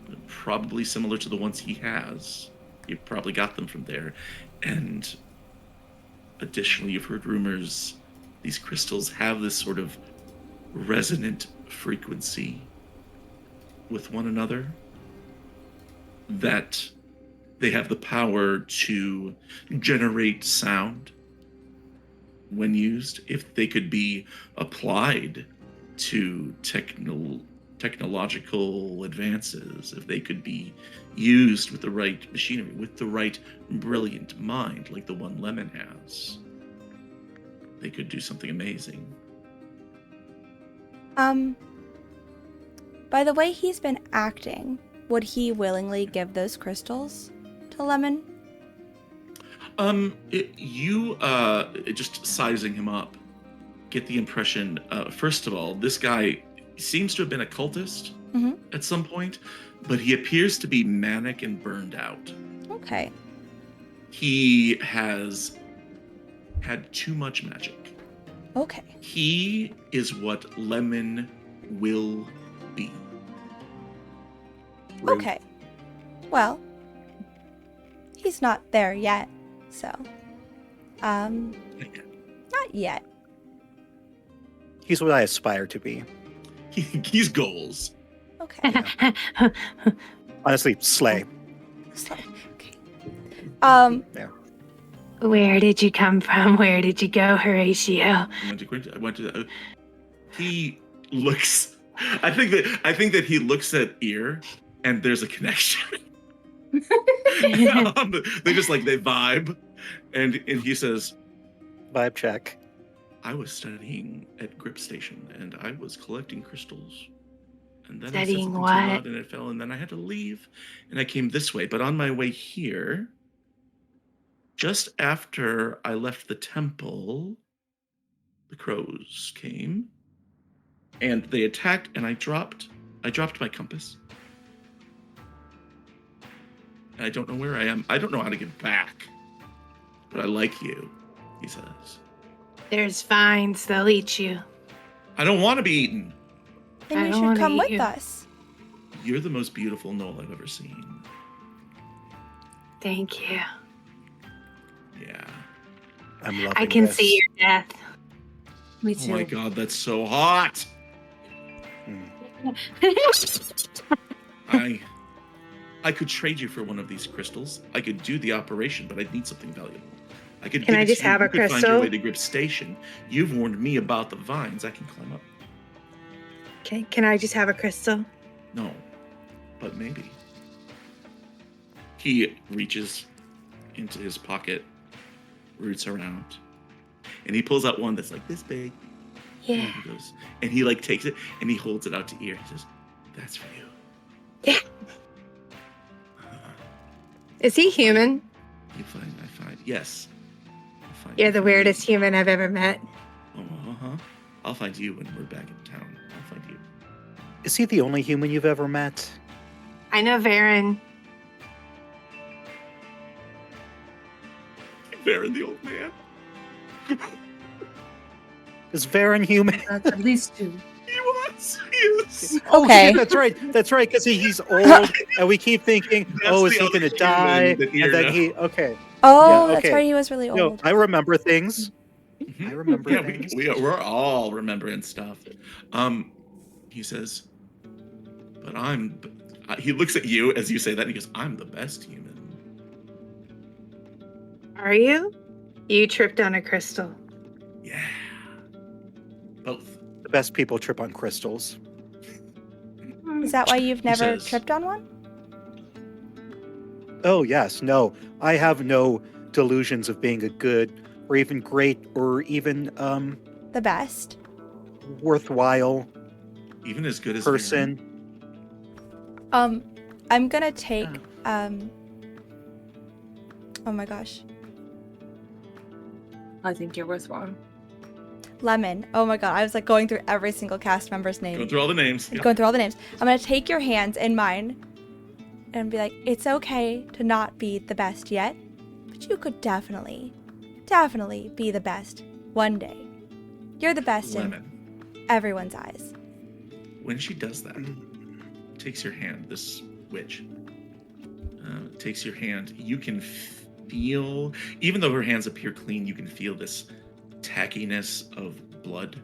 are probably similar to the ones he has. You probably got them from there. And additionally, you've heard rumors these crystals have this sort of resonant frequency with one another, that they have the power to generate sound when used, if they could be applied to technological advances, if they could be used with the right machinery, with the right brilliant mind like the one Lemon has. They could do something amazing. By the way he's been acting, would he willingly give those crystals to Lemon? Just sizing him up, get the impression, first of all, this guy seems to have been a cultist at some point, but he appears to be manic and burned out. Okay. He has had too much magic. Okay. He is what Lemon will be. Rude. Okay. Well, he's not there yet, so. Not yet. He's what I aspire to be. He's goals. Okay. Honestly, slay. Okay. Where did you come from? Where did you go, Horatio? I went to. He looks. I think that he looks at Ear, and there's a connection. They just they vibe, and he says, Vibe check. I was studying at Grip Station, and I was collecting crystals. And then I Studying said something what? too loud, and it fell, and then I had to leave, and I came this way. But on my way here, just after I left the temple, the crows came, and they attacked, and I dropped my compass. I don't know where I am. I don't know how to get back. But I like you, he says. There's vines, they'll eat you. I don't want to be eaten. Then I you don't should wanna come eat with you. us. You're the most beautiful knoll I've ever seen. Thank you. Yeah. I'm loving I can this. see your death. Me Oh too. my god, that's so hot. I could trade you for one of these crystals. I could do the operation, but I'd need something valuable. I could Can give I it just to you. have a You could find your crystal? way to Grip Station. You've warned me about the vines. I can climb up. Can I just have a crystal? No, but maybe. He reaches into his pocket, roots around, and he pulls out one that's like this big. Yeah. And he goes, and he like takes it and he holds it out to ear. He says, "That's for you." Yeah. Is he human? I find, yes. I find You're you the for weirdest you. human I've ever met. Uh-huh. I'll find you when we're back in town. I'll find you. Is he the only human you've ever met? I know Varen. Baron, the old man. Is Varen human? That's at least two. He was. He is. Oh, Okay. shit, that's right. That's right, because he's old, and we keep thinking, That's oh, is the he other going to human die? that And you're then now. he, okay. Oh, Yeah, that's okay. right. He was really No, old. I remember things. I remember Yeah, things. we're all remembering stuff. He says, but he looks at you as you say that, and he goes, "I'm the best human." Are you? You tripped on a crystal. Yeah. Both. The best people trip on crystals. Is that why you've He never says- tripped on one? Oh, yes, no. I have no delusions of being a good or even great or even The best. worthwhile Even as good as person. I'm gonna take oh my gosh. I think you're worthwhile. Lemon. Oh my god, I was like going through every single cast member's name. Going through all the names. And going through all the names. I'm gonna take your hands in mine and be like, it's okay to not be the best yet, but you could definitely be the best one day. You're the best Lemon. in everyone's eyes. When she does that, takes your hand, this witch, takes your hand, you can feel, even though her hands appear clean, you can feel this tackiness of blood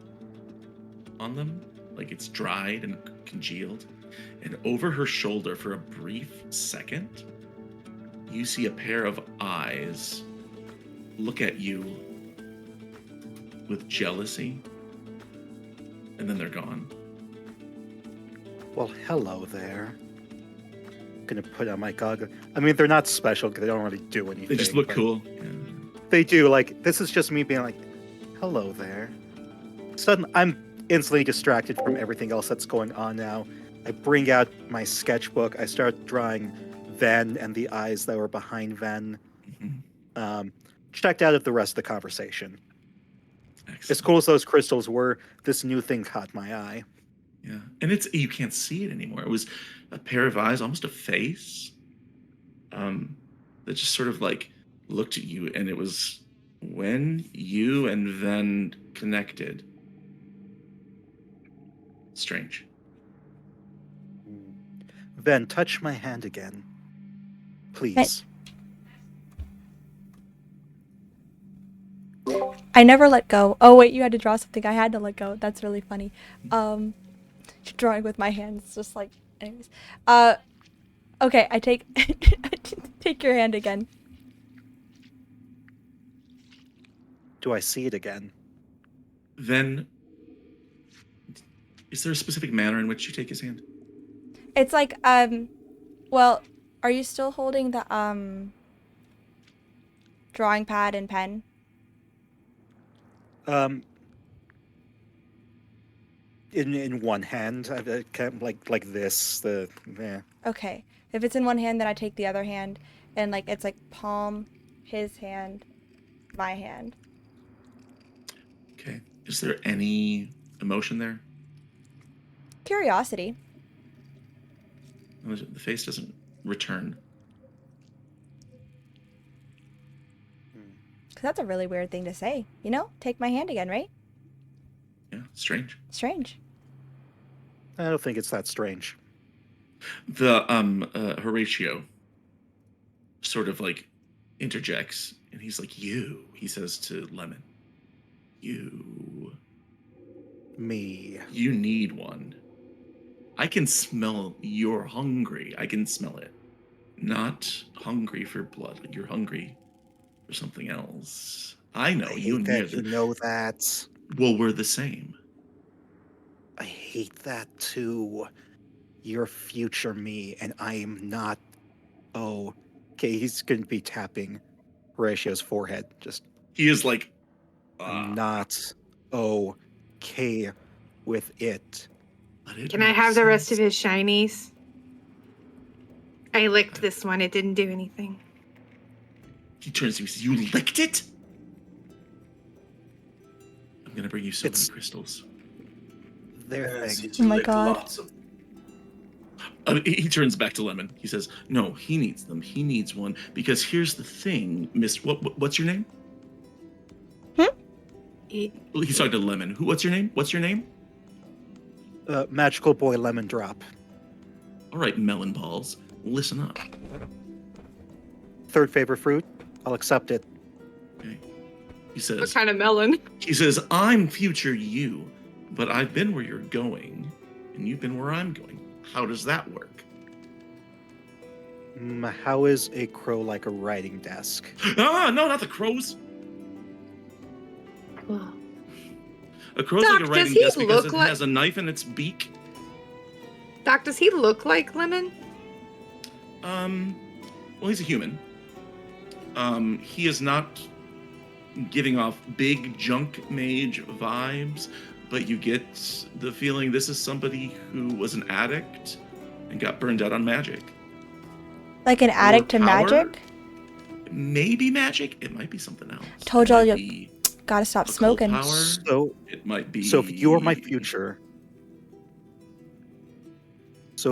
on them, like it's dried and congealed. And over her shoulder, for a brief second, you see a pair of eyes look at you with jealousy, and then they're gone. Well, hello there. I'm gonna put on my goggles. I mean, they're not special because they don't really do anything. They just look but cool. Yeah. They do. Like, this is just me being like, hello there. Suddenly, I'm instantly distracted from everything else that's going on now. I bring out my sketchbook. I start drawing Ven and the eyes that were behind Ven. Mhm. Checked out of the rest of the conversation. Excellent. As cool as those crystals were, this new thing caught my eye. Yeah, and you can't see it anymore. It was a pair of eyes, almost a face, that just sort of like looked at you, and it was when you and Ven connected. Strange. Ven, touch my hand again. Please. I never let go. Oh wait, you had to draw something. I had to let go. That's really funny. Drawing with my hands, just like, anyways. Okay, I take take your hand again. Do I see it again? Then, is there a specific manner in which you take his hand? It's like, well, are you still holding the drawing pad and pen? in one hand, kind of like this. Okay. If it's in one hand, then I take the other hand, and like it's like palm, his hand, my hand. Okay. Is there any emotion there? Curiosity. The face doesn't return. Because that's a really weird thing to say. You know? Take my hand again, right? Yeah, strange. Strange. I don't think it's that strange. The Horatio sort of like interjects, and he's like, "You," he says to Lemon. "You Me. need one. I can smell you're hungry. I can smell it. Not hungry for blood. Like you're hungry for something else. I know I you hate and me are that you the, know that. well, we're the same. I hate that too. You're future me, and I am not. Oh, okay. He's going to be tapping Horatio's forehead. Just He is like, I'm not okay with it. but it Can I makes have the rest sense. of his shinies? I licked this one. It didn't do anything. He turns to me and says, "You licked it? I'm gonna bring you so It's- many crystals." Their Yes, thing. you Oh my licked God. lots of- He turns back to Lemon. He says, "No, he needs them. He needs one because here's the thing, Miss. What's your name?" He's talking to Lemon. What's your name? What's your name? Magical boy lemon drop. All right, melon balls. Listen up. Third favorite fruit. I'll accept it. Okay. He What says, kind of melon? I'm future you, but I've been where you're going, and you've been where I'm going. How does that work?" How is a crow like a writing desk? Ah, no, not the crows. Well, A crow's Doc, like a does writing he desk because look it like- has a knife in its beak. Doc, does he look like Lemon? Well, he's a human. He is not giving off big junk mage vibes, but you get the feeling this is somebody who was an addict and got burned out on magic. Like an addict to power? magic? Maybe magic. It might be something else. Told It y'all might you- be Gotta stop occult smoking. Power. So, It might be. so if you're my future,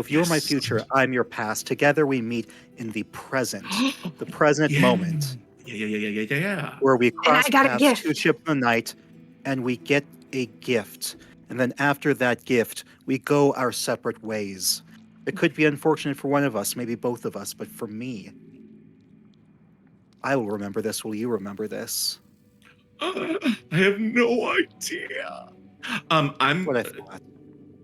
Yes. I'm your past. Together we meet in the present, the present Yeah. moment, Yeah. where we I cross got a paths gift. two ships in the night, and we get a gift. And then after that gift, we go our separate ways. It could be unfortunate for one of us, maybe both of us, but for me, I will remember this. Will you remember this? I have no idea. I'm. What I thought.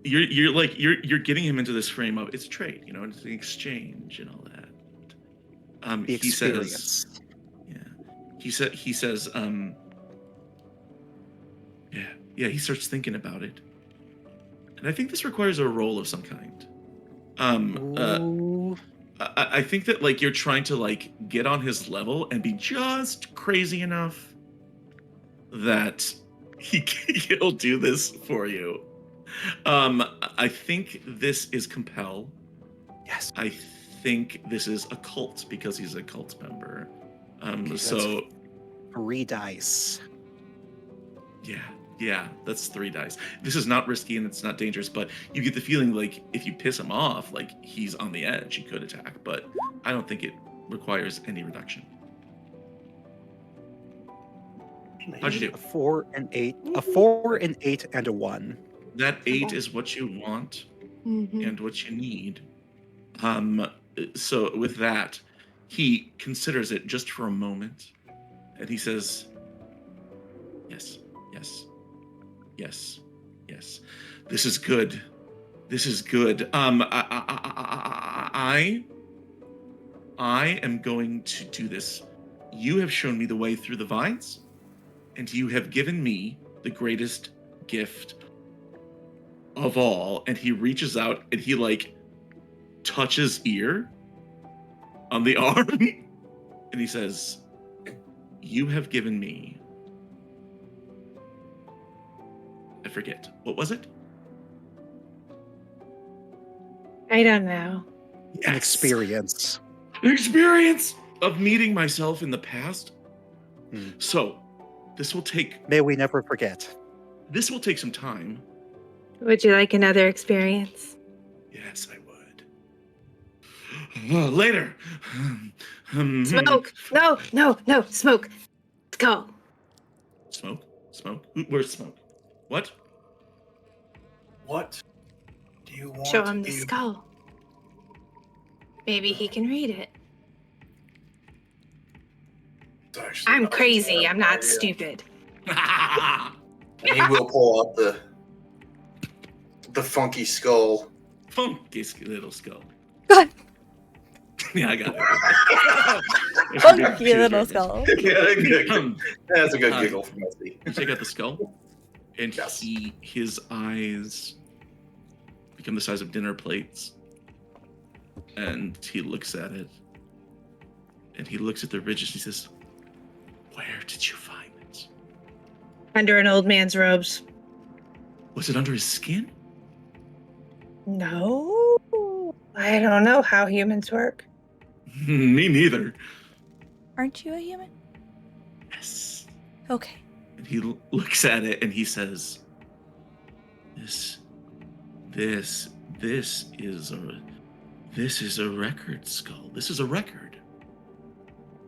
You're getting him into this frame of it's trade, it's an exchange and all that. The He says, experience. yeah. He says, yeah. He starts thinking about it, and I think this requires a roll of some kind. Ooh. I think that you're trying to get on his level and be just crazy enough that he'll do this for you. I think this is compel. Yes. I think this is a cult because he's a cult member. Okay, So 3 dice. yeah, that's 3 dice. This is not risky and it's not dangerous, but you get the feeling if you piss him off, he's on the edge, he could attack, but I don't think it requires any reduction. How'd you do? A 4 and 8. A 4 and 8 and a 1. That 8 is what you want Mm-hmm. and what you need. So with that, he considers it just for a moment, and he says, yes. This is good. I am going to do this. You have shown me the way through the vines, and you have given me the greatest gift of all. And he reaches out and he touches ear on the arm, and he says, "You have given me." I forget. What was it? I don't know. An Yes. experience. An experience of meeting myself in the past. Hmm. So, this will take May we never forget. some time. Would you like another experience? Yes, I would. Later. Smoke! No, no, no, smoke. Skull. Smoke? Smoke? Where's Smoke? What? What do you want? Show him the to- skull. Maybe he can read it. It's actually I'm not a crazy. bad I'm not idea. stupid. And he will pull out the funky skull. Funky little skull. God. Yeah, I got it. Funky little skull. Yeah, good. Um, That's a good giggle from Misty. You take out the skull, and Yes. his eyes become the size of dinner plates, and he looks at it, and he looks at the ridges. He says, "Where did you find it? Under an old man's robes. Was it under his skin?" No. I don't know how humans work. Me neither. Aren't you a human? Yes. Okay. And he looks at it and he says, "This is a record skull. This is a record.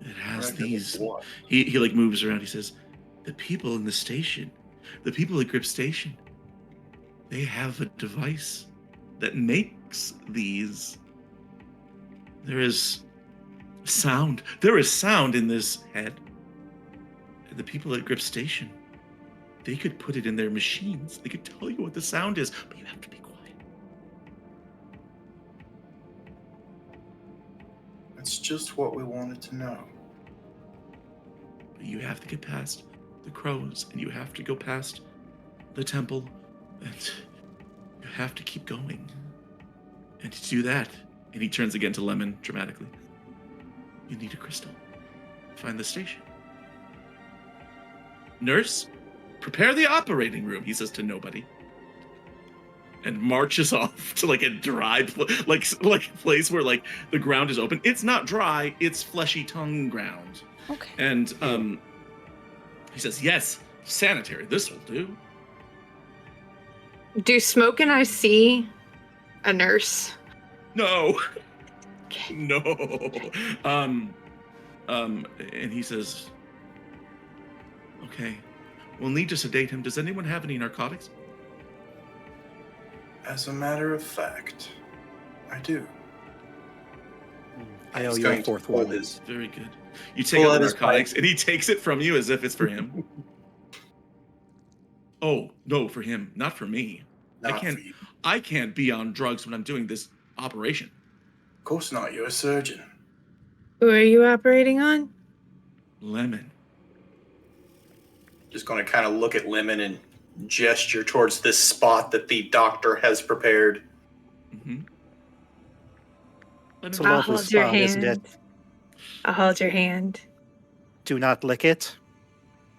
It has these." What? He like moves around. He says, "The people in the station, the people at Grip Station, they have a device that makes these. There is sound. There is sound in this head. And the people at Grip Station, they could put it in their machines. They could tell you what the sound is, but you have to be quiet." That's just what we wanted to know. But you have to get past the crows, and you have to go past the temple, and you have to keep going. And to do that, and he turns again to Lemon dramatically, you need a crystal. Find the station. Nurse, prepare the operating room, he says to nobody. And marches off to like a dry, like place where like the ground is open. It's not dry, it's fleshy tongue ground. Okay. And he says, "Yes, sanitary. This will do." Do Smoke and I see a nurse? No, Okay. no. And he says, "Okay, we'll need to sedate him. Does anyone have any narcotics?" As a matter of fact, I do. I owe He's you a going to fourth pull one. his- Very good. You take Pull out out the his narcotics, pipe. and he takes it from you as if it's for him. Oh no, for him, not for me. Not can't- for you. I can't be on drugs when I'm doing this operation. Of course not. You're a surgeon. Who are you operating on? Lemon. Just going to kind of look at Lemon and gesture towards this spot that the doctor has prepared. Mm-hmm. It's a I'll lovely hold your spot, isn't hand. it? I'll hold your hand. Do not lick it.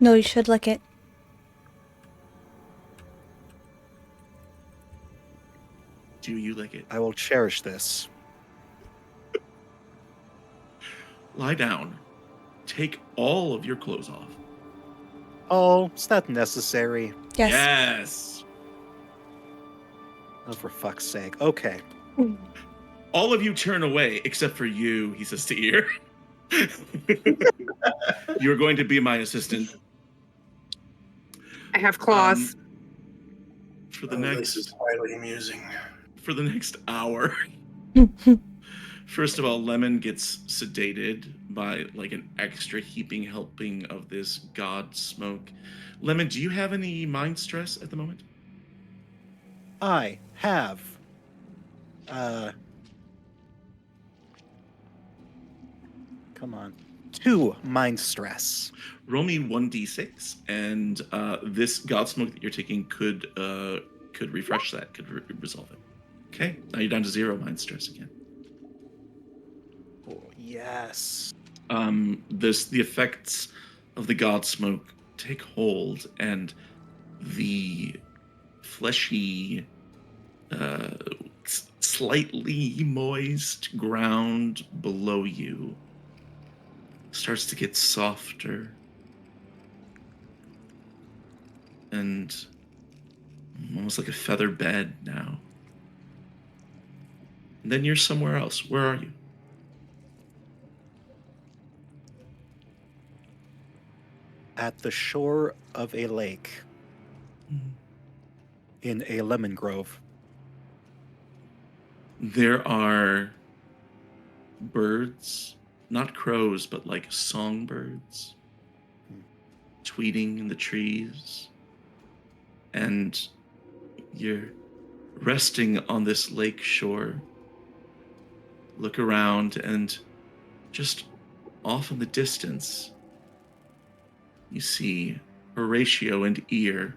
No, you should lick it. Do you like it? I will cherish this. Lie down. Take all of your clothes off. Oh, is that necessary? Yes. Yes. Oh, for fuck's sake. Okay. All of you turn away except for you, he says to Ear. You're going to be my assistant I have claws. for the This is highly amusing. next hour. First of all, Lemon gets sedated by like an extra heaping helping of this god smoke. Lemon, do you have any mind stress at the moment? I have. Come on. 2 mind stress. Roll me 1d6, and this god smoke that you're taking could refresh that, could resolve it. Okay, now you're down to 0 mind stress again. Oh, yes. The effects of the god smoke take hold, and the fleshy slightly moist ground below you starts to get softer and almost like a feather bed now. And then you're somewhere else. Where are you? At the shore of a lake in a lemon grove. There are birds, not crows, but like songbirds, tweeting in the trees. And you're resting on this lake shore. Look around, and just off in the distance, you see Horatio and Ear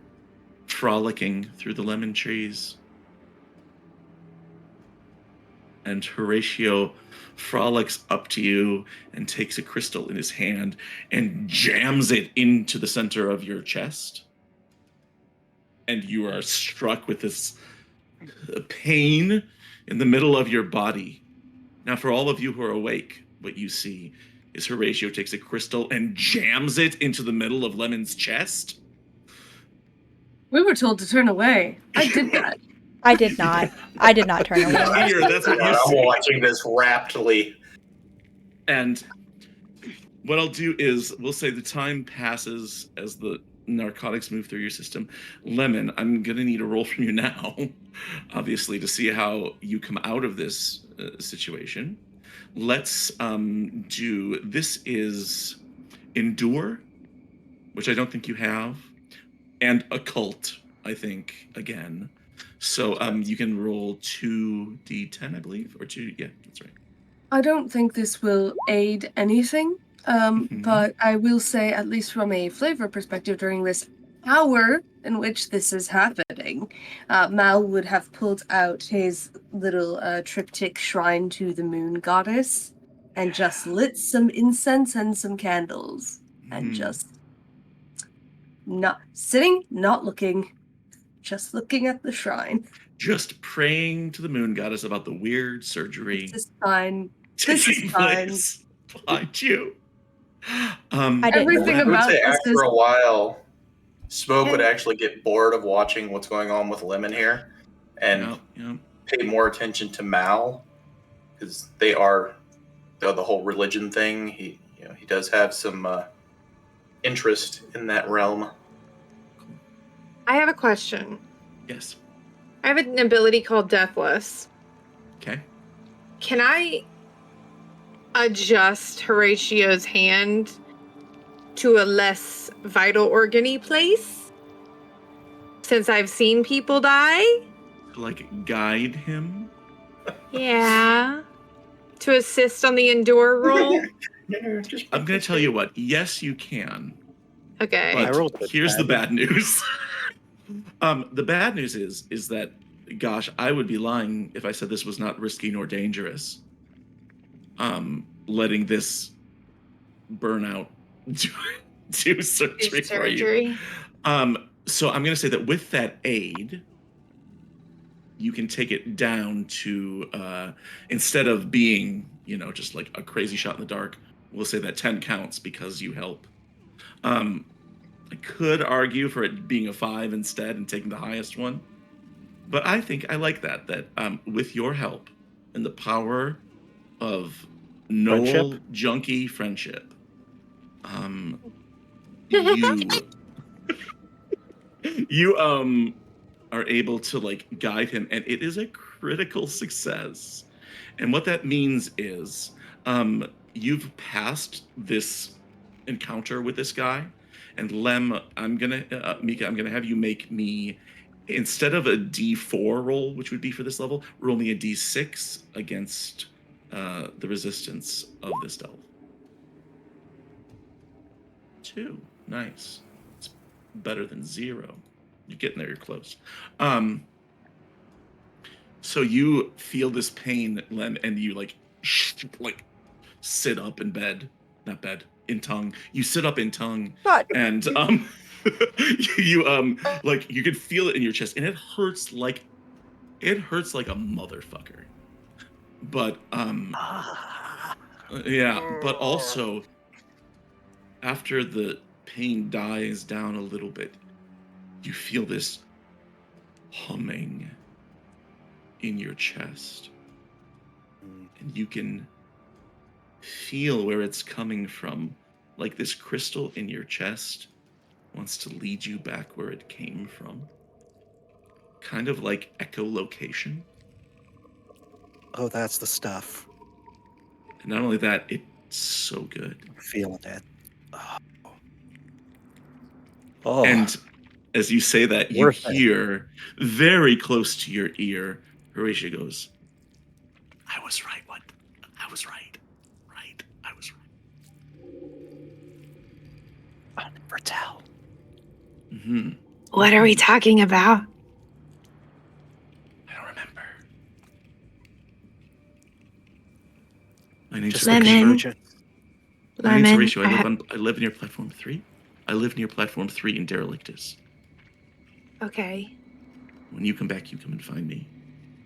frolicking through the lemon trees. And Horatio frolics up to you and takes a crystal in his hand and jams it into the center of your chest. And you are struck with this pain in the middle of your body. Now, for all of you who are awake, what you see is Horatio takes a crystal and jams it into the middle of Lemon's chest. We were told to turn away. I did that. I did not. I did not turn away. Here, that's what you I'm see. watching this raptly. And what I'll do is we'll say the time passes as the narcotics move through your system. Lemon, I'm going to need a roll from you now, obviously, to see how you come out of this situation. Let's do, this is Endure, which I don't think you have, and Occult, I think, again. So you can roll 2d10, I believe, or 2, yeah, that's right. I don't think this will aid anything, but I will say, at least from a flavor perspective, during this hour in which this is happening, Mal would have pulled out his little triptych shrine to the moon goddess and just lit some incense and some candles and just not sitting, not looking, just looking at the shrine. Just praying to the moon goddess about the weird surgery. This is fine. This is fine. Behind you. I didn't Everything know. I would about say this after is a while, Smoke would actually get bored of watching what's going on with Lemon here and pay more attention to Mal, because they are the whole religion thing. He does have some interest in that realm. I have a question. Yes. I have an ability called Deathless. Okay. Can I adjust Horatio's hand to a less vital organy place? Since I've seen people die? Like guide him? Yeah. To assist on the Endure roll? I'm going to tell you what. Yes, you can. Okay. I But rolled with here's the bad. bad news. The bad news is that, gosh, I would be lying if I said this was not risky nor dangerous. Letting this burnout do surgery for you. So I'm going to say that with that aid, you can take it down to, instead of being, just like a crazy shot in the dark, we'll say that 10 counts because you help. I could argue for it being a 5 instead and taking the highest one. But I think I like that with your help and the power of Noel Junkie friendship, you are able to like guide him, and it is a critical success. And what that means is you've passed this encounter with this guy, and Lem, Mika, I'm gonna have you make me, instead of a D4 roll, which would be for this level, roll me a D6 against the resistance of this delve. 2. Nice. It's better than 0. You're getting there, you're close. So you feel this pain, Lem, and you like sit up in bed. Not bed. In tongue. You sit up in tongue. God. And you like you can feel it in your chest, and it hurts like it hurts like a motherfucker. But yeah, but also after the pain dies down a little bit, you feel this humming in your chest. And you can feel where it's coming from, like this crystal in your chest wants to lead you back where it came from. Kind of like echolocation. Oh, that's the stuff. And not only that, it's so good. I'm feeling it. Oh. And as you say that, you Worth it. hear very close to your ear, Horatio goes, I was right. What? I was right. Right. I was right. I'll never tell. Mm-hmm. What are we talking about? I don't remember. My name's Just Lemon. the Horatio. convergence. My name's Lemon. Horatio. I live near platform 3. I live near platform 3 in Derelictus. Okay. When you come back, you come and find me.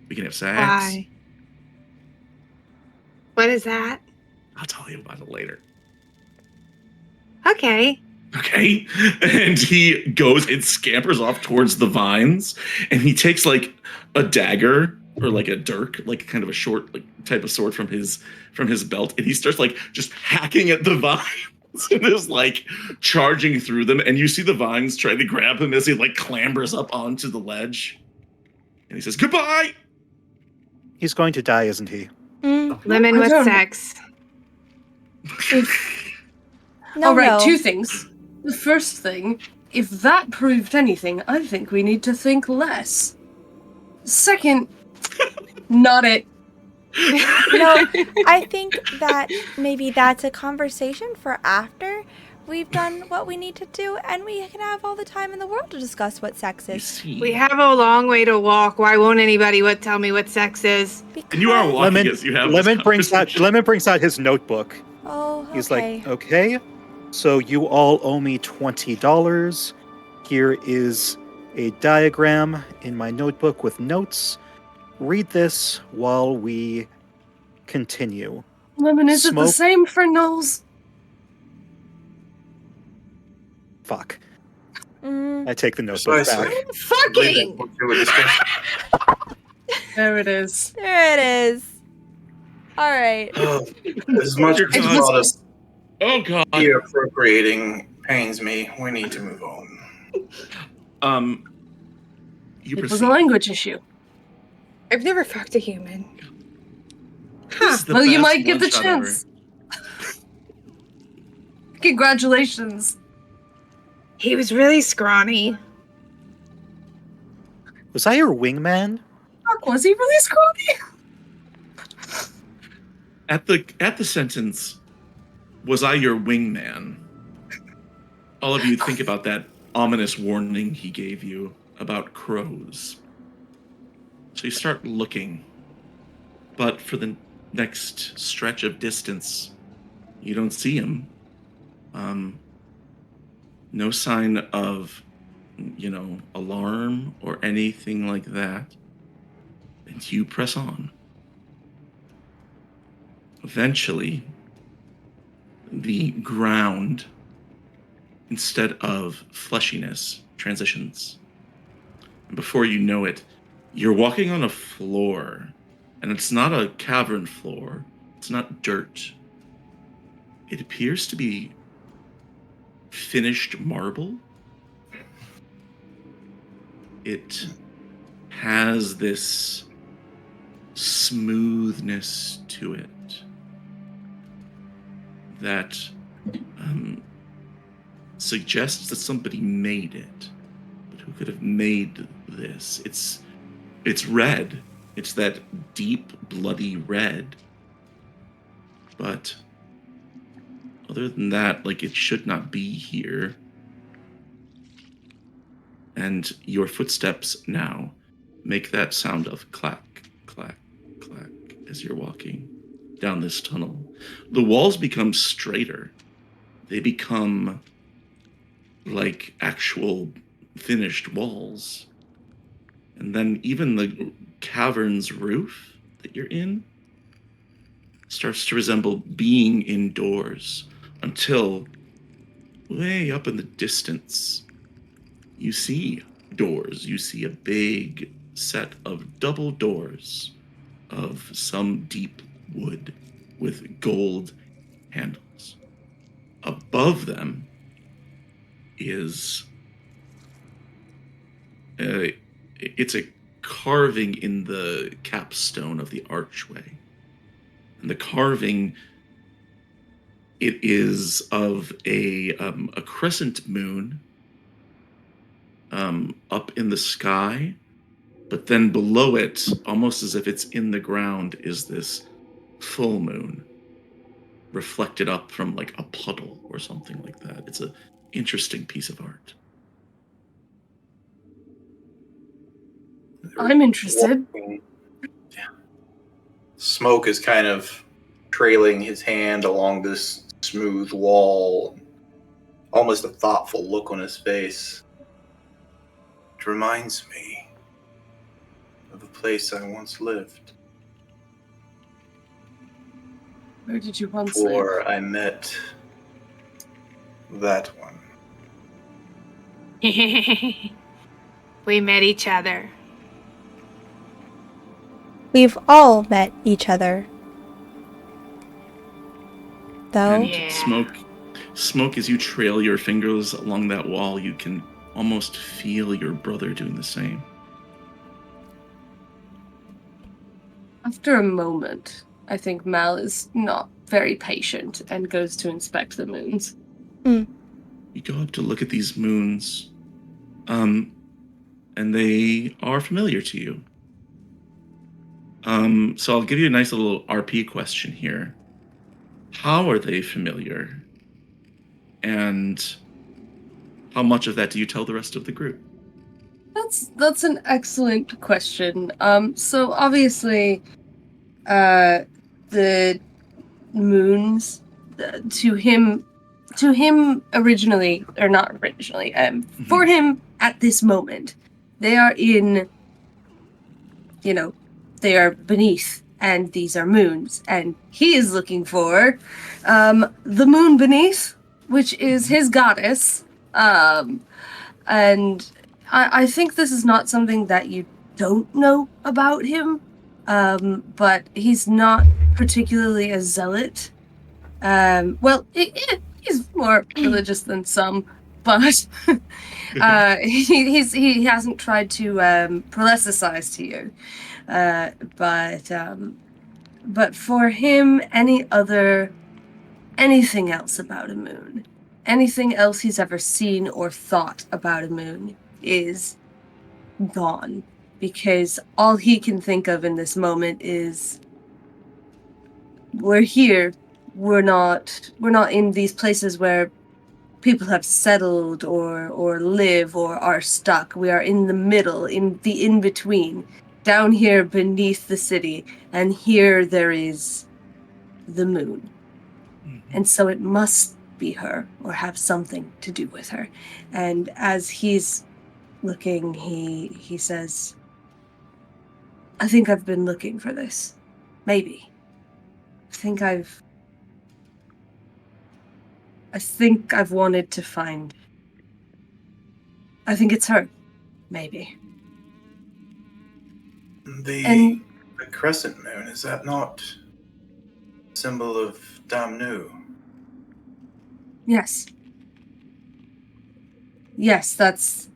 We can have sex. Why? What is that? I'll tell you about it later. Okay. Okay? And he goes and scampers off towards the vines, and he takes like a dagger or like a dirk, like kind of a short like type of sword from his belt, and he starts like just hacking at the vines and is like charging through them, and you see the vines trying to grab him as he like clambers up onto the ledge. And he says, "Goodbye!" He's going to die, isn't he? Lemon I with don't- sex. No, All right, no. 2 things. The first thing, if that proved anything, I think we need to think less. Second, not it. No, I think that maybe that's a conversation for after we've done what we need to do, and we can have all the time in the world to discuss what sex You is. see, We have a long way to walk. Why won't anybody tell me what sex is? and you are Because- walking Lemon, as you have this Lemon brings out his notebook. Oh, okay. He's like, okay, so you all owe me $20. Here is a diagram in my notebook with notes. Read this while we continue. Lemon, is it the Smoke. same for Knowles? Fuck. Mm, I take the notebook Precisely. back. I believe Fucking! that we'll do a discussion. There it is. there it is. All right. As much as It a lot of Oh god. ear appropriating pains me, we need to move on. You It was proceed. a language issue. I've never fucked a human. This is the Well, you best might get the one-shot ever. chance. Congratulations. He was really scrawny. Was I your wingman? Fuck, was he really scrawny? At the sentence, was I your wingman? All of you think about that ominous warning he gave you about crows. So you start looking, but for the next stretch of distance, you don't see him. No sign of, alarm or anything like that. And you press on. Eventually, the ground, instead of fleshiness, transitions. And before you know it, you're walking on a floor, and it's not a cavern floor, it's not dirt. It appears to be finished marble. It has this smoothness to it that suggests that somebody made it. But who could have made this? It's red. It's that deep, bloody red. But other than that, it should not be here. And your footsteps now make that sound of clack, clack, clack as you're walking down this tunnel. The walls become straighter. They become like actual finished walls. And then even the cavern's roof that you're in starts to resemble being indoors until way up in the distance you see doors. You see a big set of double doors of some deep wood with gold handles. Above them is it's a carving in the capstone of the archway. And the carving, it is of a crescent moon up in the sky, but then below it, almost as if it's in the ground, is this full moon reflected up from like a puddle or something like that. It's an interesting piece of art. I'm interested. Yeah. Smoke is kind of trailing his hand along this smooth wall, almost a thoughtful look on his face. It reminds me of a place I once lived. Where did you once live? Before I met that one. We met each other. We've all met each other. Though, And Yeah. smoke, as you trail your fingers along that wall, you can almost feel your brother doing the same. After a moment, I think Mal is not very patient and goes to inspect the moons. You go up to look at these moons, and they are familiar to you. So I'll give you a nice little RP question here. How are they familiar? And how much of that do you tell the rest of the group? That's an excellent question. So obviously, the moons to him originally, or not originally, for him at this moment, they are in, they are beneath, and these are moons, and he is looking for the moon beneath, which is his goddess, and I think this is not something that you don't know about him, but he's not particularly a zealot. He's more religious than some, but he hasn't tried to proselytize to you. But for him, anything else about a moon, anything else he's ever seen or thought about a moon is gone, because all he can think of in this moment is, we're here, we're not in these places where people have settled or live or are stuck. We are in the middle, in the in-between, down here beneath the city, and here there is the moon. And so it must be her, or have something to do with her. And as he's looking, he says, I think I've been looking for this. Maybe. I think I've wanted to find. I think it's her. Maybe. The crescent moon, is that not a symbol of Damnu? Yes. Yes, that's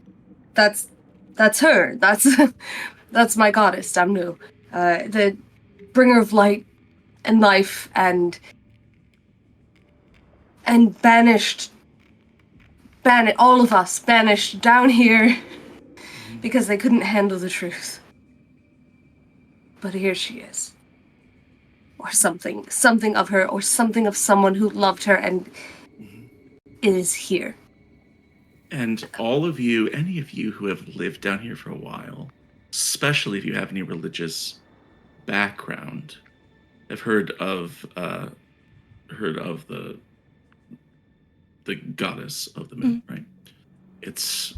her. That's my goddess, Damnu. The bringer of light and life, and banished all of us, banished down here because they couldn't handle the truth. But here she is. Or something of her, or something of someone who loved her, and it is here. And all of you, any of you who have lived down here for a while, especially if you have any religious background, have heard of the goddess of the moon, right? It's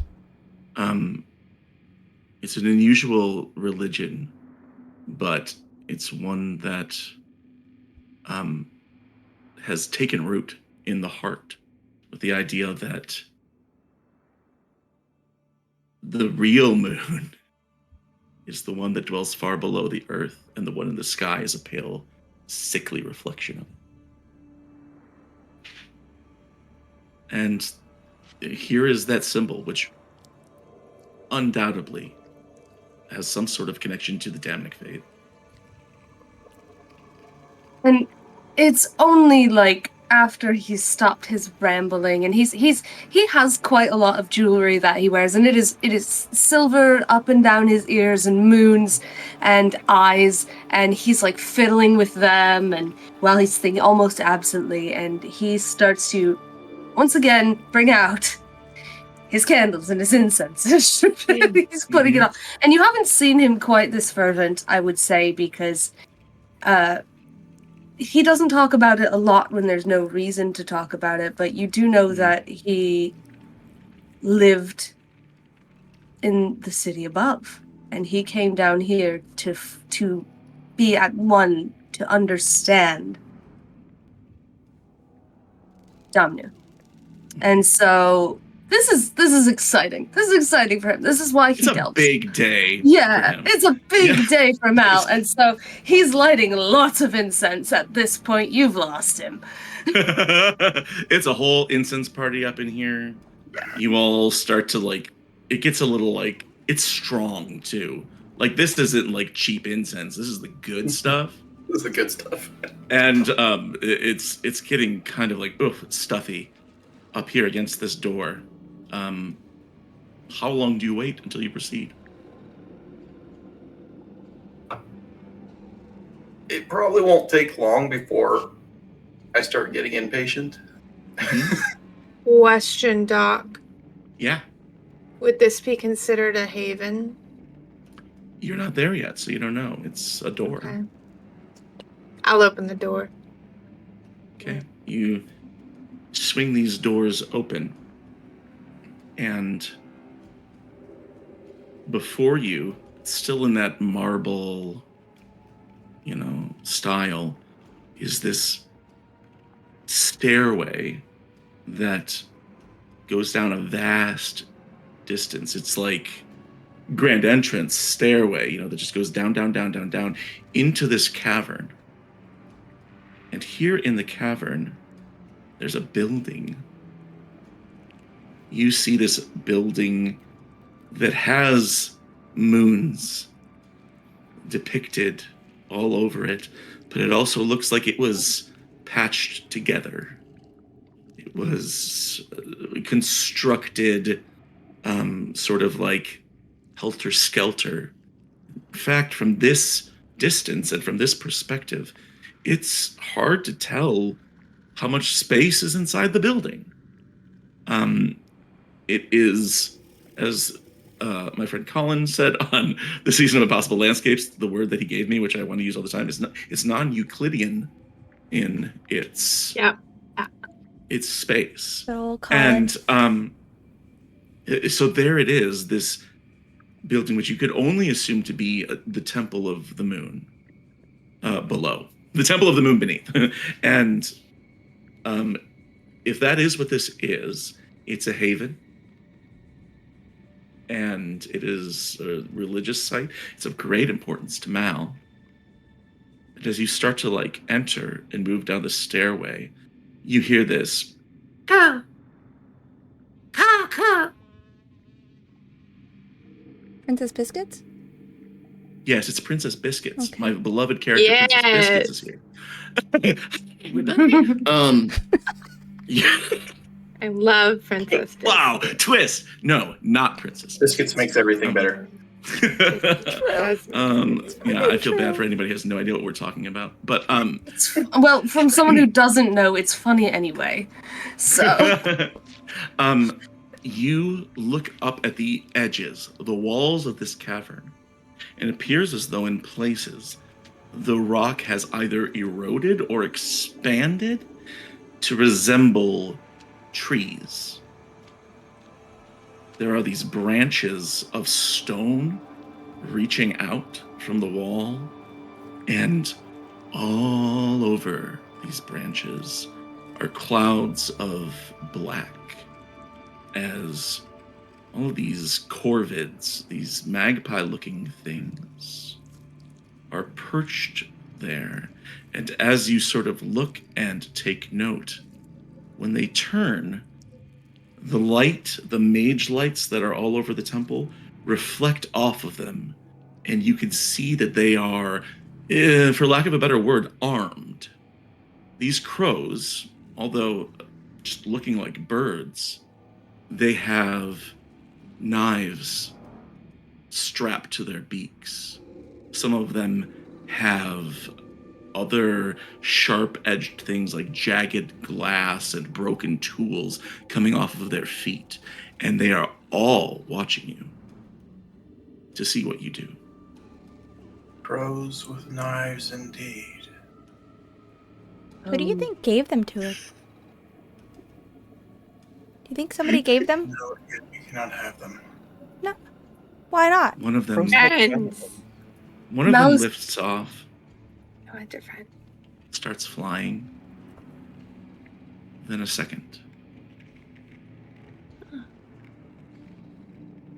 It's an unusual religion, but it's one that has taken root in the heart with the idea that the real moon is the one that dwells far below the earth, and the one in the sky is a pale, sickly reflection of it. And here is that symbol, which undoubtedly has some sort of connection to the Damnic faith. And it's only like after he's stopped his rambling, and he has quite a lot of jewelry that he wears, and it is silver up and down his ears and moons and eyes, and he's like fiddling with them, and while he's thinking almost absently, and he starts to once again bring out his candles and his incense. He's putting it on, and you haven't seen him quite this fervent, I would say, because he doesn't talk about it a lot when there's no reason to talk about it, but you do know that he lived in the city above, and he came down here to be at one, to understand Damnu. And so this is exciting. This is exciting for him. This is why he It's a dealt. big day. Yeah, for him. it's a big day for Mal, and so he's lighting lots of incense at this point. You've lost him. It's a whole incense party up in here. You all start to like, it gets a little like, it's strong too. Like, this isn't like cheap incense. This is the good stuff. This is the good stuff. And it's getting kind of like, oof, it's stuffy up here against this door. How long do you wait until you proceed? It probably won't take long before I start getting impatient. Question, Doc. Yeah, Would this be considered a haven? you're not there yet, so you don't know. It's a door. Okay. I'll open the door. Okay. You swing these doors open, and before you, still in that marble, style, is this stairway that goes down a vast distance. It's like grand entrance stairway, that just goes down, down, down, down, down into this cavern. And here in the cavern, there's a building. You see this building that has moons depicted all over it, but it also looks like it was patched together. It was constructed sort of like helter-skelter. In fact, from this distance and from this perspective, it's hard to tell how much space is inside the building. It is, as my friend Colin said on the Season of Impossible Landscapes, the word that he gave me, which I want to use all the time, it's non-Euclidean in its its space. So, Colin. And so there it is, this building, which you could only assume to be the Temple of the Moon below. The Temple of the Moon beneath. And if that is what this is, it's a haven. And it is a religious site. It's of great importance to Mal. And as you start to enter and move down the stairway, you hear this. Ka! Ka! Ka! Princess Biscuits? Yes, it's Princess Biscuits. Okay. My beloved character, Princess Biscuits, is here. Yeah. I love Princess. Wow, twist. No, not Princess Biscuits makes everything better. Yeah, I feel bad for anybody who has no idea what we're talking about. But Well, from someone who doesn't know, it's funny anyway. So you look up at the edges, the walls of this cavern, and it appears as though in places the rock has either eroded or expanded to resemble trees. There are these branches of stone reaching out from the wall, and all over these branches are clouds of black as all of these corvids, these magpie-looking things, are perched there. And as you sort of look and take note, when they turn, the light, the mage lights that are all over the temple, reflect off of them. And you can see that they are, for lack of a better word, armed. These crows, although just looking like birds, they have knives strapped to their beaks. Some of them have other sharp-edged things like jagged glass and broken tools coming off of their feet. And they are all watching you to see what you do. Crows with knives indeed. Who do you think gave them to us? Do you think somebody gave them? No, you cannot have them. No. Why not? One of them, And one of them Mouse- lifts off, oh, they're fine. starts flying. Then a second.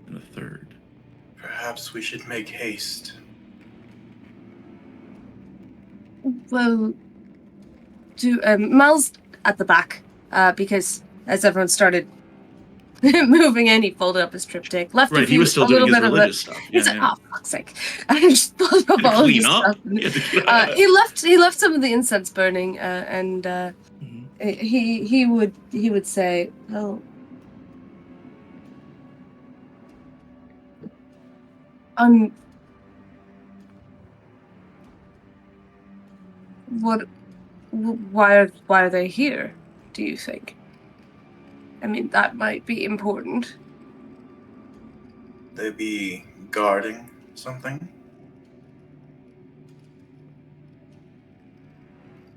And a third. Perhaps we should make haste. Well, Mal's at the back, because as everyone started moving in, he folded up his triptych, left Right, a, he was still a doing little his bit of religious the. stuff. He's Yeah, like, yeah. oh, fuck's sake! And he just pulled up all Clean his up. stuff. You had to clean up. He left some of the incense burning, Mhm. he would say, well, why are they here, do you think? I mean, that might be important. They be guarding something?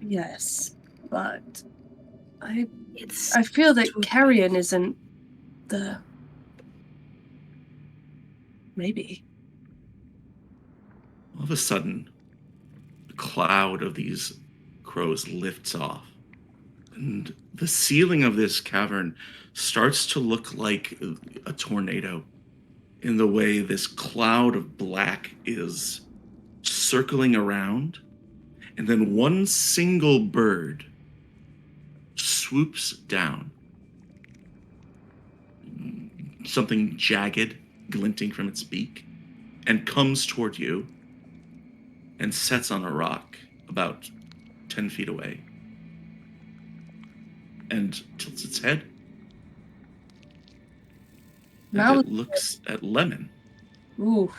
Yes, but I It's feel that Carrion isn't the... Maybe. All of a sudden, a cloud of these crows lifts off, and the ceiling of this cavern starts to look like a tornado in the way this cloud of black is circling around, and then one single bird swoops down, something jagged glinting from its beak, and comes toward you and sets on a rock about 10 feet away and tilts its head. And Mal- it looks at Lemon. Ooh.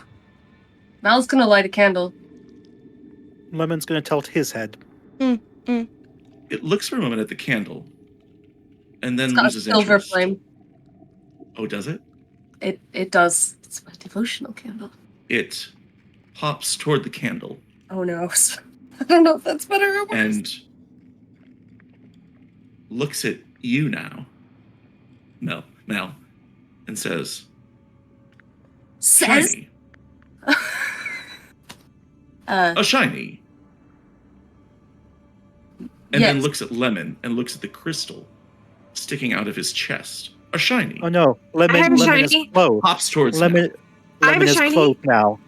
Mal's gonna light a candle. Lemon's going to tilt his head. It looks for a moment at the candle and then It's got a loses silver interest. flame. Oh, does it? It does. It's my devotional candle. It hops toward the candle Oh no. I don't know if that's better or worse. and looks at you now, Mel, and says, Says. "Shiny, a shiny." And then yes. looks at Lemon and looks at the crystal sticking out of his chest. A shiny. Oh no, Lemon, I have a Lemon is shiny. clothed. Hops towards Lemon, Mel. I have Lemon a is shiny. clothed now.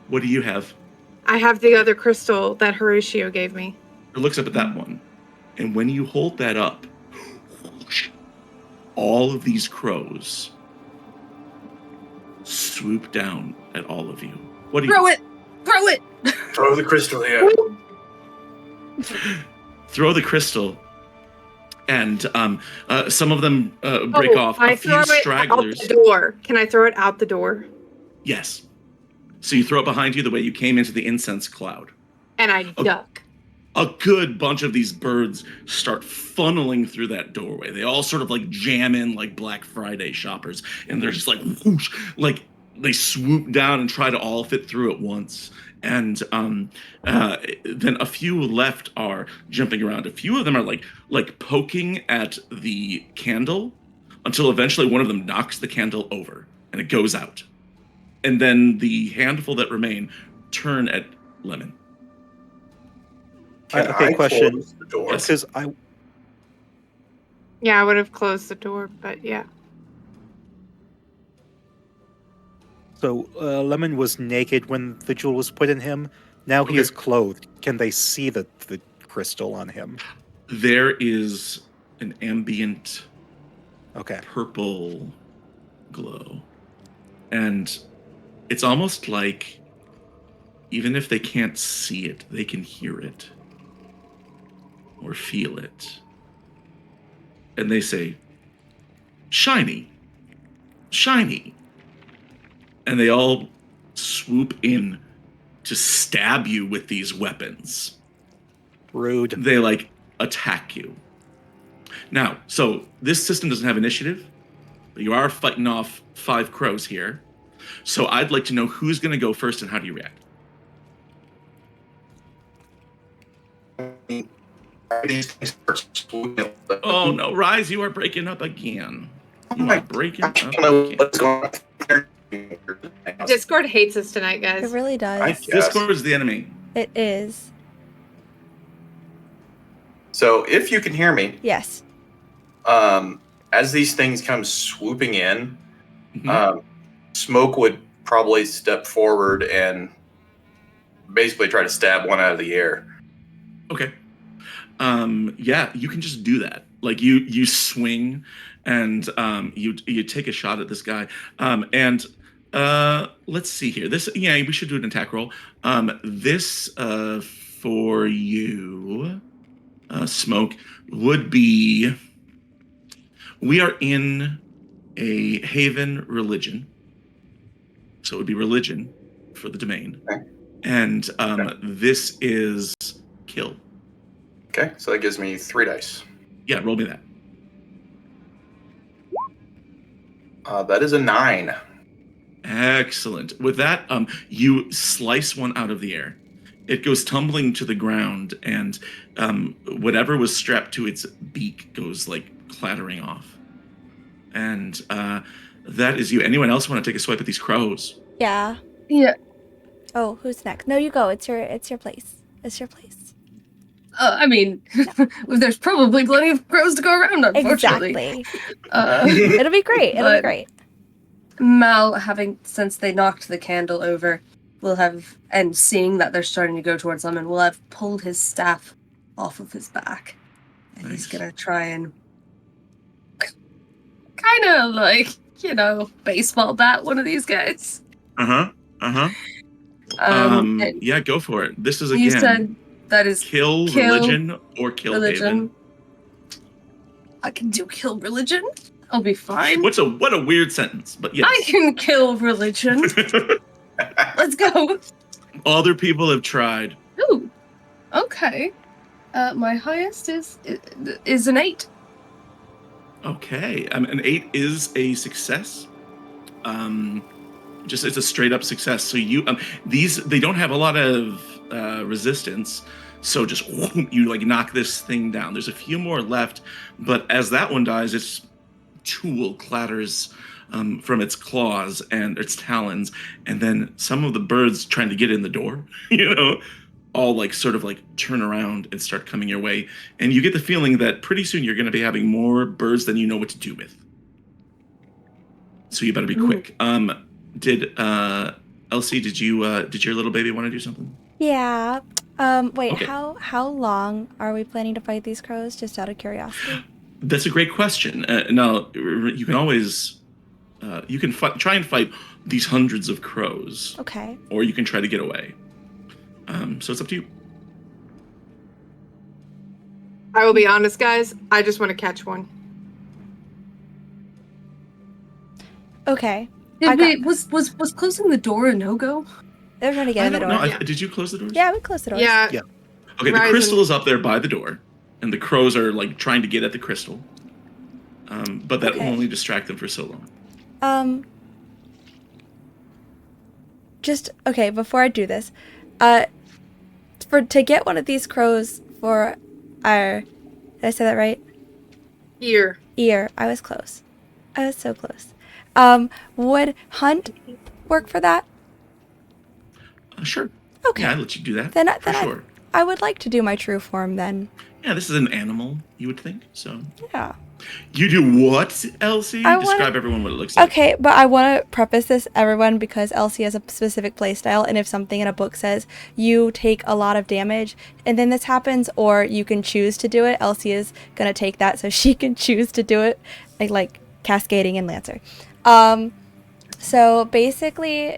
What do you have? I have the other crystal that Horatio gave me. It looks up at that one. And when you hold that up, whoosh, all of these crows swoop down at all of you. What do you Throw it! Throw it! Throw the crystal here. throw the crystal? And some of them break off. I A few throw it out stragglers. the door. Can I throw it out the door? Yes. So you throw it behind you the way you came into the incense cloud. And I duck. A good bunch of these birds start funneling through that doorway. They all sort of like jam in like Black Friday shoppers, and they're just like whoosh, like they swoop down and try to all fit through at once. And then a few left are jumping around. A few of them are like poking at the candle until eventually one of them knocks the candle over and it goes out. and then the handful that remain turn at Lemon. Can Okay, I question. close the door? Yes. Because Yeah, I would have closed the door, but yeah. Lemon was naked when the jewel was put in him. Now he Okay. is clothed. Can they see the crystal on him? There is an ambient Okay. purple glow. And it's almost like even if they can't see it, they can hear it or feel it. And they say, shiny, shiny. And they all swoop in to stab you with these weapons. Rude. They like attack you. Now, so this system doesn't have initiative, but you are fighting off 5 crows here. So I'd like to know who's going to go first and how do you react? Oh no, Rise, you are breaking up again. You are breaking up again. What's going on? Discord hates us tonight, It guys. really does. I guess. Discord is the enemy. It is. So if you can hear me, Yes. as these things come swooping in, Mhm. Smoke would probably step forward and basically try to stab one out of the air. Okay. Yeah, you can just do that. Like you swing and you take a shot at this guy. And let's see here. This we should do an attack roll. This for you, Smoke, would be we are in a Haven religion. So it would be religion for the domain. Okay. And this is kill. Okay, so that gives me 3 dice. Yeah, roll me that. That is a 9. Excellent. With that, you slice one out of the air. It goes tumbling to the ground, and whatever was strapped to its beak goes like clattering off. And that is you. Anyone else want to take a swipe at these crows? Yeah. Yeah. Oh, who's next? No, you go. It's your place. It's your place. I mean, there's probably plenty of crows to go around, unfortunately. Exactly. Uh, It'll be great. It'll be But- great. Mal, since they knocked the candle over, and seeing that they're starting to go towards Lemon, will have pulled his staff off of his back. And he's Nice. gonna try and kind of like, baseball bat one of these guys. And yeah, go for it. This is You again said that is kill religion or kill religion. Haven. I can do kill religion. I'll be fine. What a weird sentence, but yes. I can kill religion. Let's go. Other people have tried. Ooh. Okay. My highest is an 8. Okay, an 8 is a success. Just it's a straight up success. So you they don't have a lot of resistance. So just you like knock this thing down. There's a few more left, but as that one dies, its tool clatters from its claws and its talons, and then some of the birds trying to get in the door, all like sort of like turn around and start coming your way, and you get the feeling that pretty soon you're going to be having more birds than you know what to do with. So you better be quick. Did Elsie? Did your little baby want to do something? Yeah. Wait. Okay. How long are we planning to fight these crows? Just out of curiosity. That's a great question. Now you can always try and fight these hundreds of crows, Okay. or you can try to get away. So it's up to you. I will be honest, guys. I just want to catch one. Okay. Was closing the door a no-go? They're trying to get in the door. Yeah. Did you close the doors? Yeah, we closed the doors. Yeah. Yeah. Okay, the Ryzen. crystal is up there by the door, and the crows are like trying to get at the crystal. But that will Okay. only distract them for so long. Just okay. Before I do this, to get one of these crows for our, did I say that right? Ear. Ear. I was close. I was so close. Would Hunt work for that? Sure. Okay. Yeah, I'd let you do that. Then for sure. I would like to do my true form then. Yeah, this is an animal, you would think. So Yeah. you do what, Elsie? Describe everyone what it looks like. Okay, but I want to preface this, everyone, because Elsie has a specific playstyle, and if something in a book says you take a lot of damage, and then this happens, or you can choose to do it, Elsie is going to take that so she can choose to do it, like cascading and Lancer. So basically,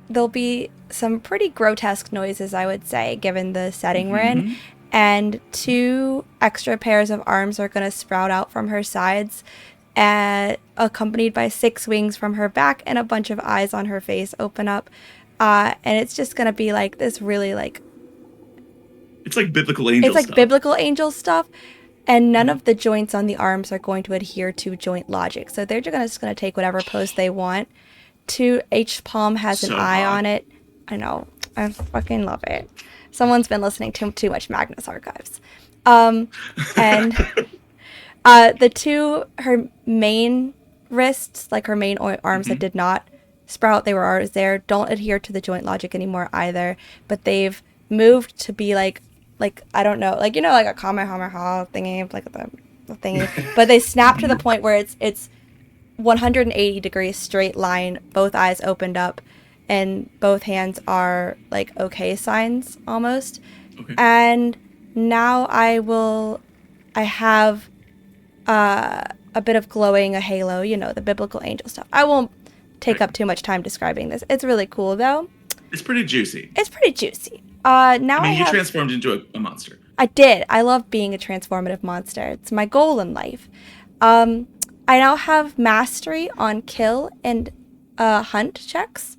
there'll be some pretty grotesque noises, I would say, given the setting we're in. And 2 extra pairs of arms are going to sprout out from her sides, accompanied by 6 wings from her back and a bunch of eyes on her face open up. And it's just going to be like this really like... It's like biblical angel stuff. It's like biblical angel stuff. And none of the joints on the arms are going to adhere to joint logic. So they're just going to take whatever pose they want. Each palm has an eye on it. I know. I fucking love it. Someone's been listening to too much Magnus Archives. And her main wrists, like her main arms that did not sprout, they were always there, don't adhere to the joint logic anymore either. But they've moved to be like I don't know, like, you know, like a Kamehameha thingy, like the thingy. But they snap to the point where it's 180 degrees straight line, both eyes opened up, and both hands are like okay signs almost. Okay. And now I have a bit of glowing, a halo, you know, the biblical angel stuff. I won't take up too much time describing this. It's really cool though. It's pretty juicy. It's pretty juicy. Now you transformed into a monster. I did. I love being a transformative monster. It's my goal in life. I now have mastery on kill and hunt checks.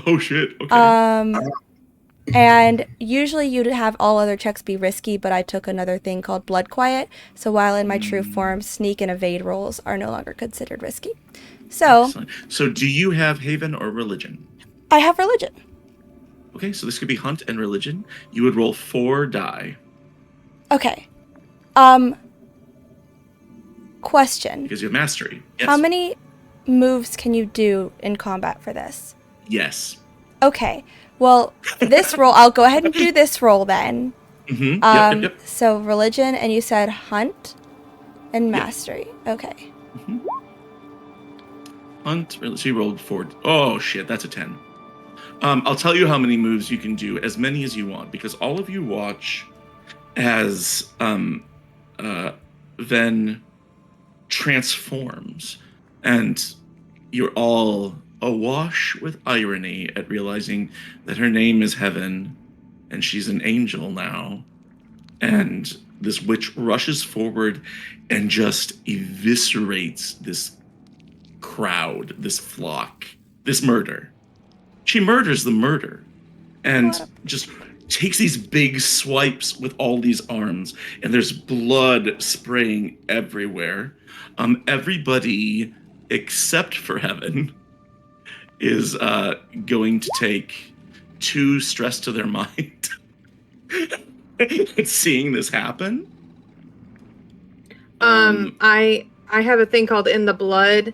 Oh shit. Okay. And usually you'd have all other checks be risky, but I took another thing called Blood Quiet. So while in my true form, sneak and evade rolls are no longer considered risky. So Excellent. So do you have Haven or Religion? I have religion. Okay, so this could be Hunt and Religion. You would roll 4 die. Okay. Question. Because you have Mastery. Yes. How many moves can you do in combat for this? Yes. Okay. Well, this roll, I'll go ahead and do this roll then. Mm-hmm. Yep. So religion, and you said hunt and mastery. Okay. Hunt, so you rolled 4. Oh shit, that's a 10. I'll tell you how many moves you can do, as many as you want, because all of you watch as Ven transforms, and you're all awash with irony at realizing that her name is Heaven, and she's an angel now. And this witch rushes forward and just eviscerates this crowd, this flock, this murder. She murders the murder and just takes these big swipes with all these arms, and there's blood spraying everywhere. Everybody except for Heaven is going to take 2 stress to their mind seeing this happen. I have a thing called In the Blood.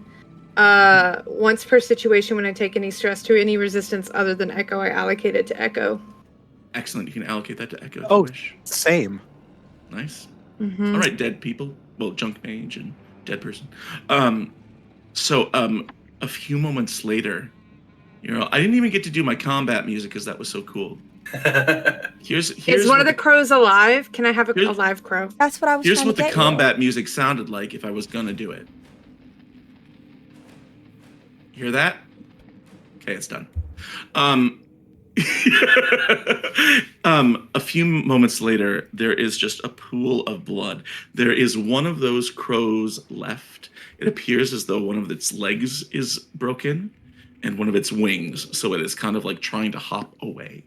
Once per situation, when I take any stress to any resistance other than Echo, I allocate it to Echo. Excellent. You can allocate that to Echo if Oh, you wish. same. Nice. Mm-hmm. All right, dead people. Well, junk mage and dead person. So a few moments later, I didn't even get to do my combat music because that was so cool. Here's Is one of the crows alive? Can I have a live crow? That's what I was Here's trying what to the get combat music sounded like if I was gonna do it. Hear that? Okay, it's done. A few moments later, there is just a pool of blood. There is one of those crows left. It appears as though one of its legs is broken and one of its wings, so it is kind of like trying to hop away.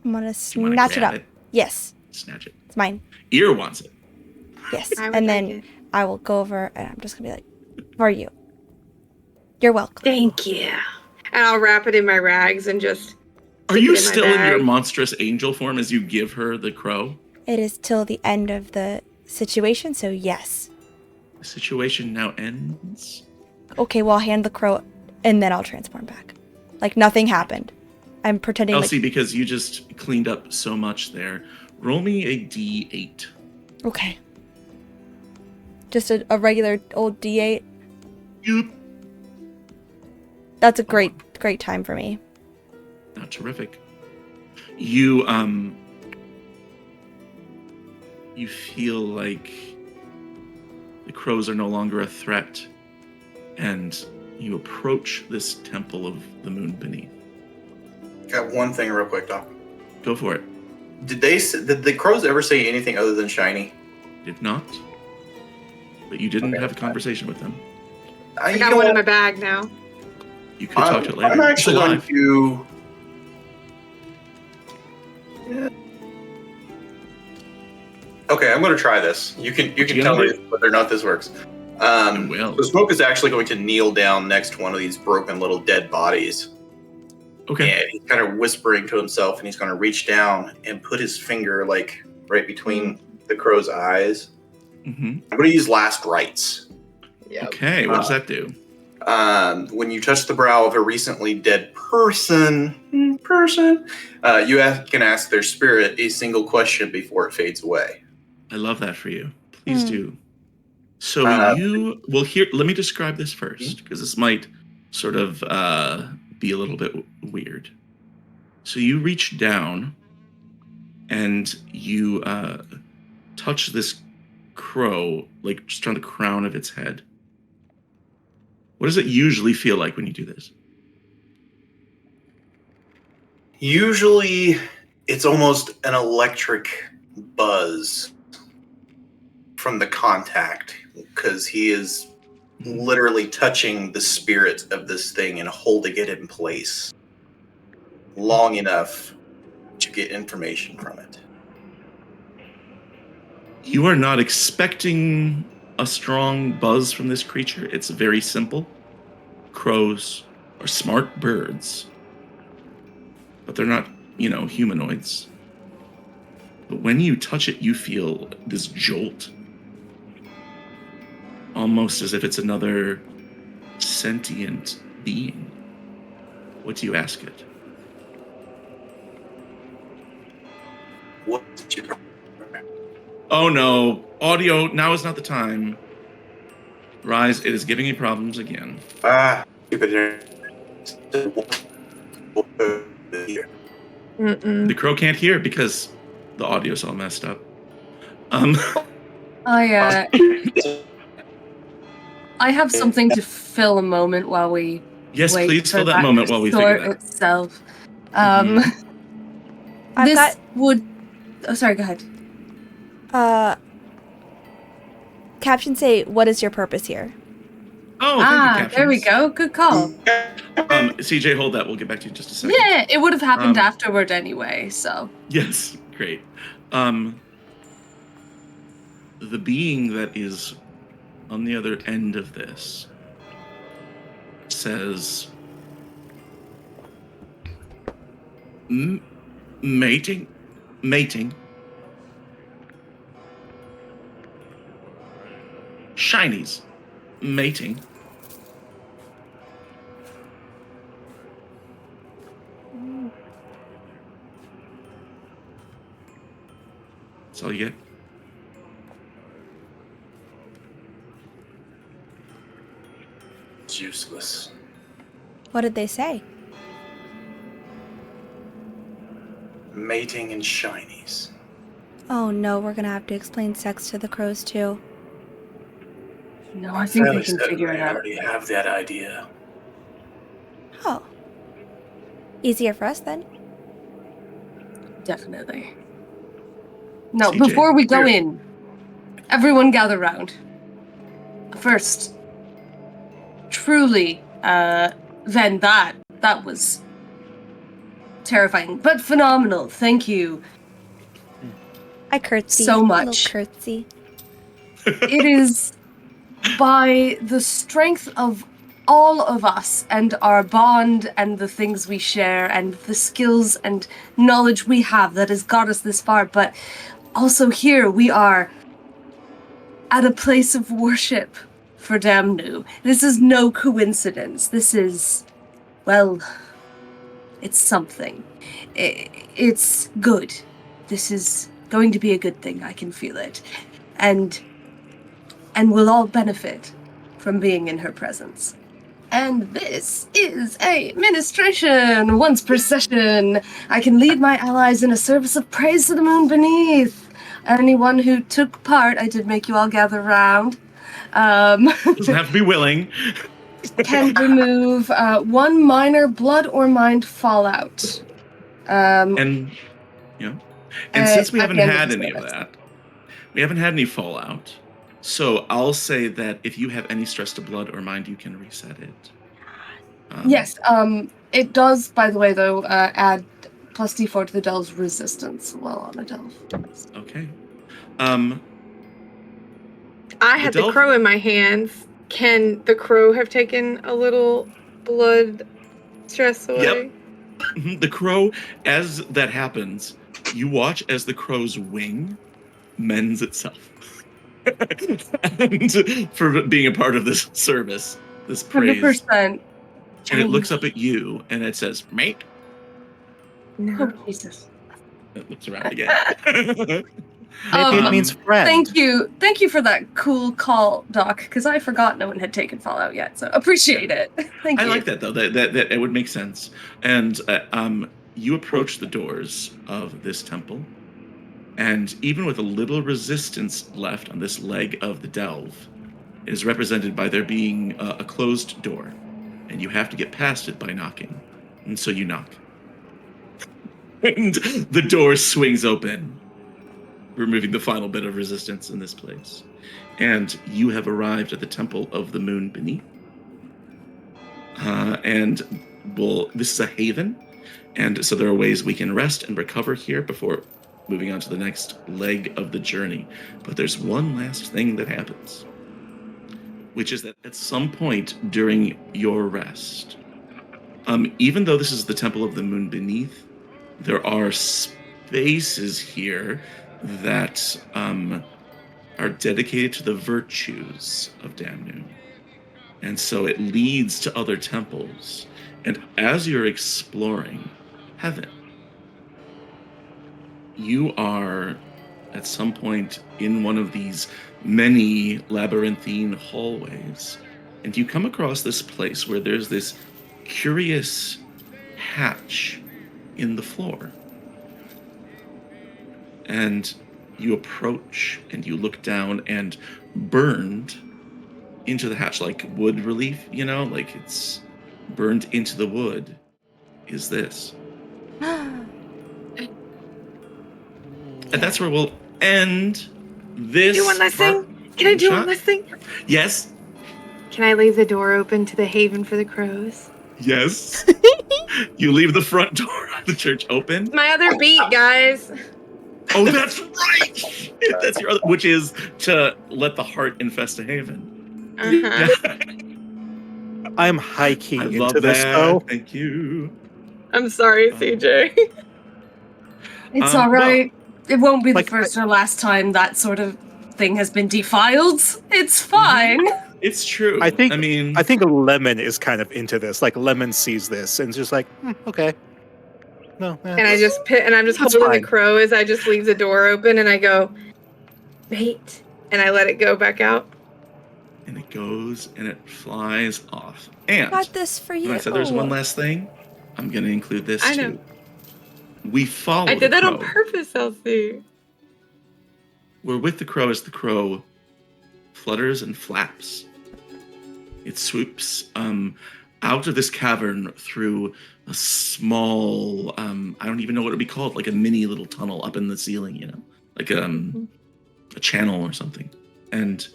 I'm gonna You wanna snatch it grab up. Yes, Snatch it. it's mine. Ear wants it. Yes, I would and like then it. I will go over and I'm just gonna be like, "For you, you're welcome." Thank you. And I'll wrap it in my rags and just. Are stick you it in my still in your bag. monstrous angel form as you give her the crow? It is till the end of the situation, so yes. The situation now ends. Okay, well, I'll hand the crow and then I'll transform back. Like nothing happened. I'm pretending Elsie, because you just cleaned up so much there, roll me a D8. Okay. Just a regular old D8. Yep. That's a great time for me. Not terrific. You feel like the crows are no longer a threat, and you approach this temple of the moon beneath. Got one thing real quick, Doc. Go for it. Did the crows ever say anything other than shiny? Did not. But you didn't have a conversation with them. I got one in my bag now. You could talk to it later. I'm actually It's going alive. to. Yeah. Okay, I'm going to try this. You can you tell gonna me whether or not this works. will. So Smoke is actually going to kneel down next to one of these broken little dead bodies. Okay. And he's kind of whispering to himself, and he's going to reach down and put his finger like right between the crow's eyes. Mm-hmm. I'm going to use Last Rites. Okay, what does that do? When you touch the brow of a recently dead person, you can ask their spirit a single question before it fades away. I love that for you. Please do. So you will hear. Let me describe this first, because this might sort of be a little bit weird. So you reach down and you touch this crow, like just on the crown of its head. What does it usually feel like when you do this? Usually, it's almost an electric buzz from the contact, because he is literally touching the spirit of this thing and holding it in place long enough to get information from it. You are not expecting a strong buzz from this creature. It's very simple. Crows are smart birds, but they're not, humanoids. But when you touch it, you feel this jolt, almost as if it's another sentient being. What do you ask it? What's your Oh no, audio, now is not the time. Rise, it is giving me problems again. stupid. The crow can't hear because the audio's all messed up. I have something to fill a moment while we Yes, wait please for fill that moment while we to figure sort that. itself. I've This got would. Oh, sorry. Go ahead. captions say, "What is your purpose here?" Oh, thank you, There we Captions. go. Good call. CJ, hold that. We'll get back to you in just a second. Yeah, it would have happened Um, afterward anyway. So Yes, great. The being that is on the other end of this says, mating, shinies, mating. That's all you get. It's useless. What did they say? Mating and shinies. Oh no, we're gonna have to explain sex to the crows too. no, I think Fairly they can certain figure it I out. already have that idea. Oh. Easier for us then. Definitely. Now, CJ, before we go here. in, everyone gather round. First, truly, Ven, that was terrifying, but phenomenal. Thank you. I curtsy. So A much. little curtsy. It is by the strength of all of us and our bond and the things we share and the skills and knowledge we have that has got us this far, but also here we are at a place of worship for Damnu. This is no coincidence. This is, well, It's something. It's good. This is going to be a good thing. I can feel it. And we'll all benefit from being in her presence. And this is a ministration. Once per session, I can lead my allies in a service of praise to the moon beneath. Anyone who took part, I did make you all gather round. Doesn't have to be willing. Can remove 1 minor blood or mind fallout. And since we at haven't the end had the any of service. that, we haven't had any fallout. So I'll say that if you have any stress to blood or mind, you can reset it. Yes, it does, by the way, though, add plus d4 to the delve's resistance while on a delve. Okay. I had the delve- crow in my hands. Can the crow have taken a little blood stress away? Yep. The crow, as that happens, you watch as the crow's wing mends itself. And for being a part of this service, this praise. 100%. And it looks up at you and it says, mate. No. Oh, Jesus. It looks around again. Maybe it means friend. Thank you for that cool call, Doc, because I forgot no one had taken Fallout yet, so appreciate it. Thank you. I like that, though. That it would make sense. And you approach the doors of this temple, and even with a little resistance left on this leg of the delve, it is represented by there being a closed door, and you have to get past it by knocking. And so you knock. And the door swings open, removing the final bit of resistance in this place. And you have arrived at the Temple of the Moon Beneath. This is a haven, and so there are ways we can rest and recover here before moving on to the next leg of the journey. But there's one last thing that happens, which is that at some point during your rest, even though this is the Temple of the Moon Beneath, there are spaces here that are dedicated to the virtues of Damnu. And so it leads to other temples. And as you're exploring heaven, you are at some point in one of these many labyrinthine hallways, and you come across this place where there's this curious hatch in the floor. And you approach and you look down, and burned into the hatch, like wood relief, like it's burned into the wood, is this. And that's where we'll end this. Do one last thing? Can I do one last thing? Yes. Can I leave the door open to the haven for the crows? Yes. You leave the front door of the church open. My other beat, guys. Oh, that's right. That's your other, which is to let the heart infest a haven. Uh-huh. I'm high key I into love this that. though. Thank you. I'm sorry, CJ. It's all right. It won't be like, the first or last time that sort of thing has been defiled. It's fine. It's true. I think I Lemon is kind of into this. Like Lemon sees this and is just like, okay. No. And I'm just That's holding fine. the crow as I just leave the door open and I go, mate, and I let it go back out. And it goes and it flies off. And Got this for you. when I said there's one last thing, I'm going to include this I too. know. We follow I did the that on crow. purpose, Elsie. We're with the crow as the crow flutters and flaps. It swoops out of this cavern through a small, I don't even know what it would be called, like a mini little tunnel up in the ceiling, like a channel or something. And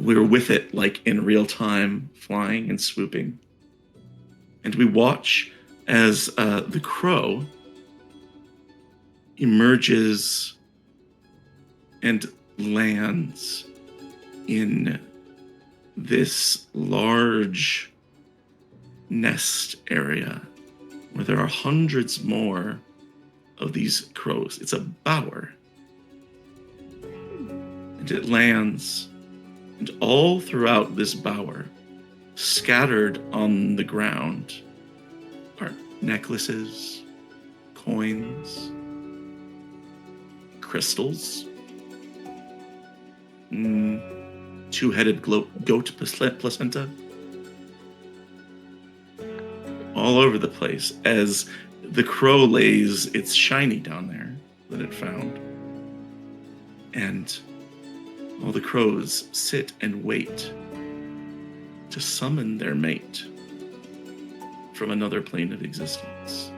we're with it like in real time, flying and swooping. And we watch as the crow emerges and lands in this large nest area where there are hundreds more of these crows. It's a bower. And it lands, and all throughout this bower, scattered on the ground, are necklaces, coins, crystals, two-headed goat placenta, all over the place as the crow lays its shiny down there that it found. And all the crows sit and wait to summon their mate from another plane of existence.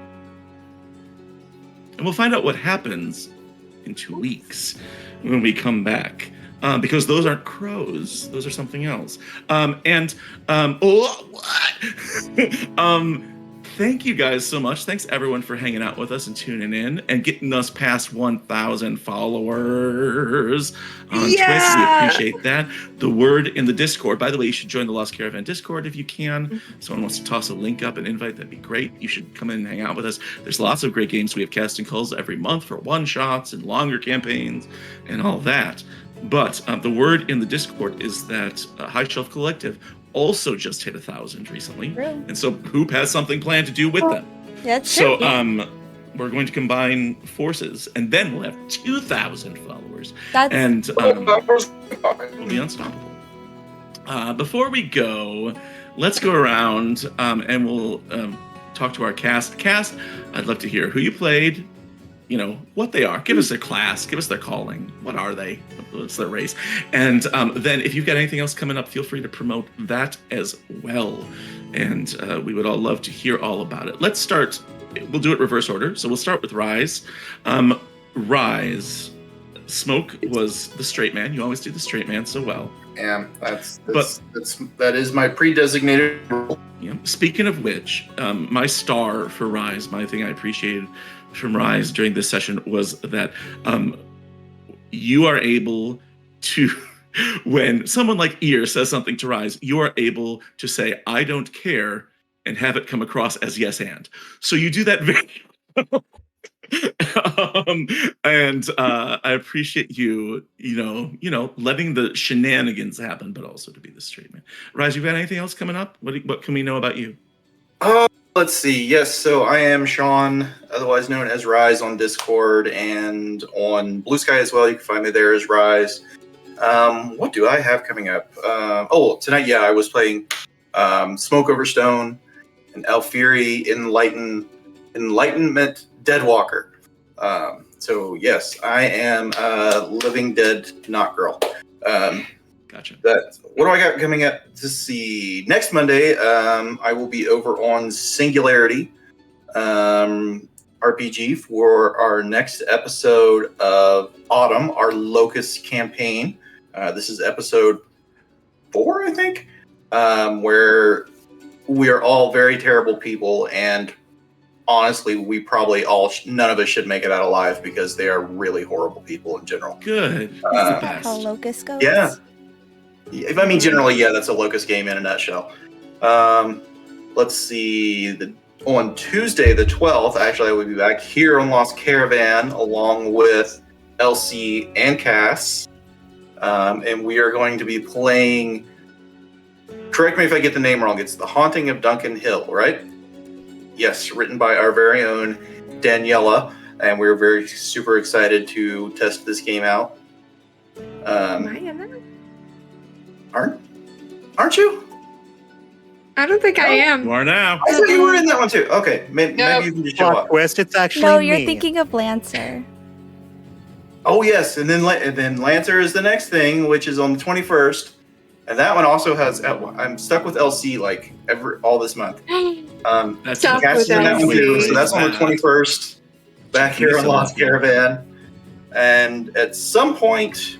And we'll find out what happens in 2 weeks when we come back. Because those aren't crows; those are something else. Thank you guys so much. Thanks everyone for hanging out with us and tuning in and getting us past 1,000 followers on Twitch. We appreciate that. The word in the Discord. By the way, you should join the Lost Caravan Discord if you can. Someone wants to toss a link up and invite, that'd be great. You should come in and hang out with us. There's lots of great games. We have casting calls every month for one-shots and longer campaigns and all that. But the word in the Discord is that High Shelf Collective also just hit 1,000 recently. True. And so Hoop has something planned to do with them. That's So true. we're going to combine forces, and then we'll have 2,000 followers. That's And we'll be unstoppable. Before we go, let's go around and we'll talk to our cast. Cast, I'd love to hear who you played, you know, what they are. Give us their class, give us their calling. What are they? What's their race? And then if you've got anything else coming up, feel free to promote that as well. And we would all love to hear all about it. Let's start. We'll do it reverse order. So we'll start with Rise. Rise. Smoke was the straight man. You always do the straight man so well. Yeah, that is my pre-designated role. Yeah. Speaking of which, my star for Rise, my thing I appreciated from Rise during this session was that you are able to, when someone like Ear says something to Rise, you are able to say, I don't care, and have it come across as yes and. So you do that very well. And I appreciate you letting the shenanigans happen, but also to be the straight man. Rise, you got anything else coming up? What can we know about you? Let's see. Yes, so I am Sean, otherwise known as Rise on Discord and on Blue Sky as well. You can find me there as Rise. What do I have coming up? Tonight, I was playing Smoke Over Stone and Alfiri Enlightenment Deadwalker. So yes, I am Living Dead Not Girl. Gotcha. What do I got coming up? To see next Monday, I will be over on Singularity RPG for our next episode of Autumn, our Locust campaign. This is episode 4, I think, where we are all very terrible people, and honestly, we probably none of us should make it out alive because they are really horrible people in general. Good. Isn't that how Locust goes? Yeah. If I mean generally, that's a Locust game in a nutshell. Let's see. On Tuesday, the 12th, actually, I will be back here on Lost Caravan along with LC and Cass. And we are going to be playing, correct me if I get the name wrong, it's The Haunting of Duncan Hill, right? Yes, written by our very own Daniela. And we're very super excited to test this game out. Am I in that? Aren't you? I don't think I am. You are now. I thought you were in that one too. Okay, maybe you can just show Plot up. twist, it's actually No, me. you're thinking of Lancer. Oh yes, and then Lancer is the next thing, which is on the 21st, and that one also has. I'm stuck with LC like all this month. That's Stuck Cass is in that one too, so that's on the 21st. Back here on Lost Caravan, and at some point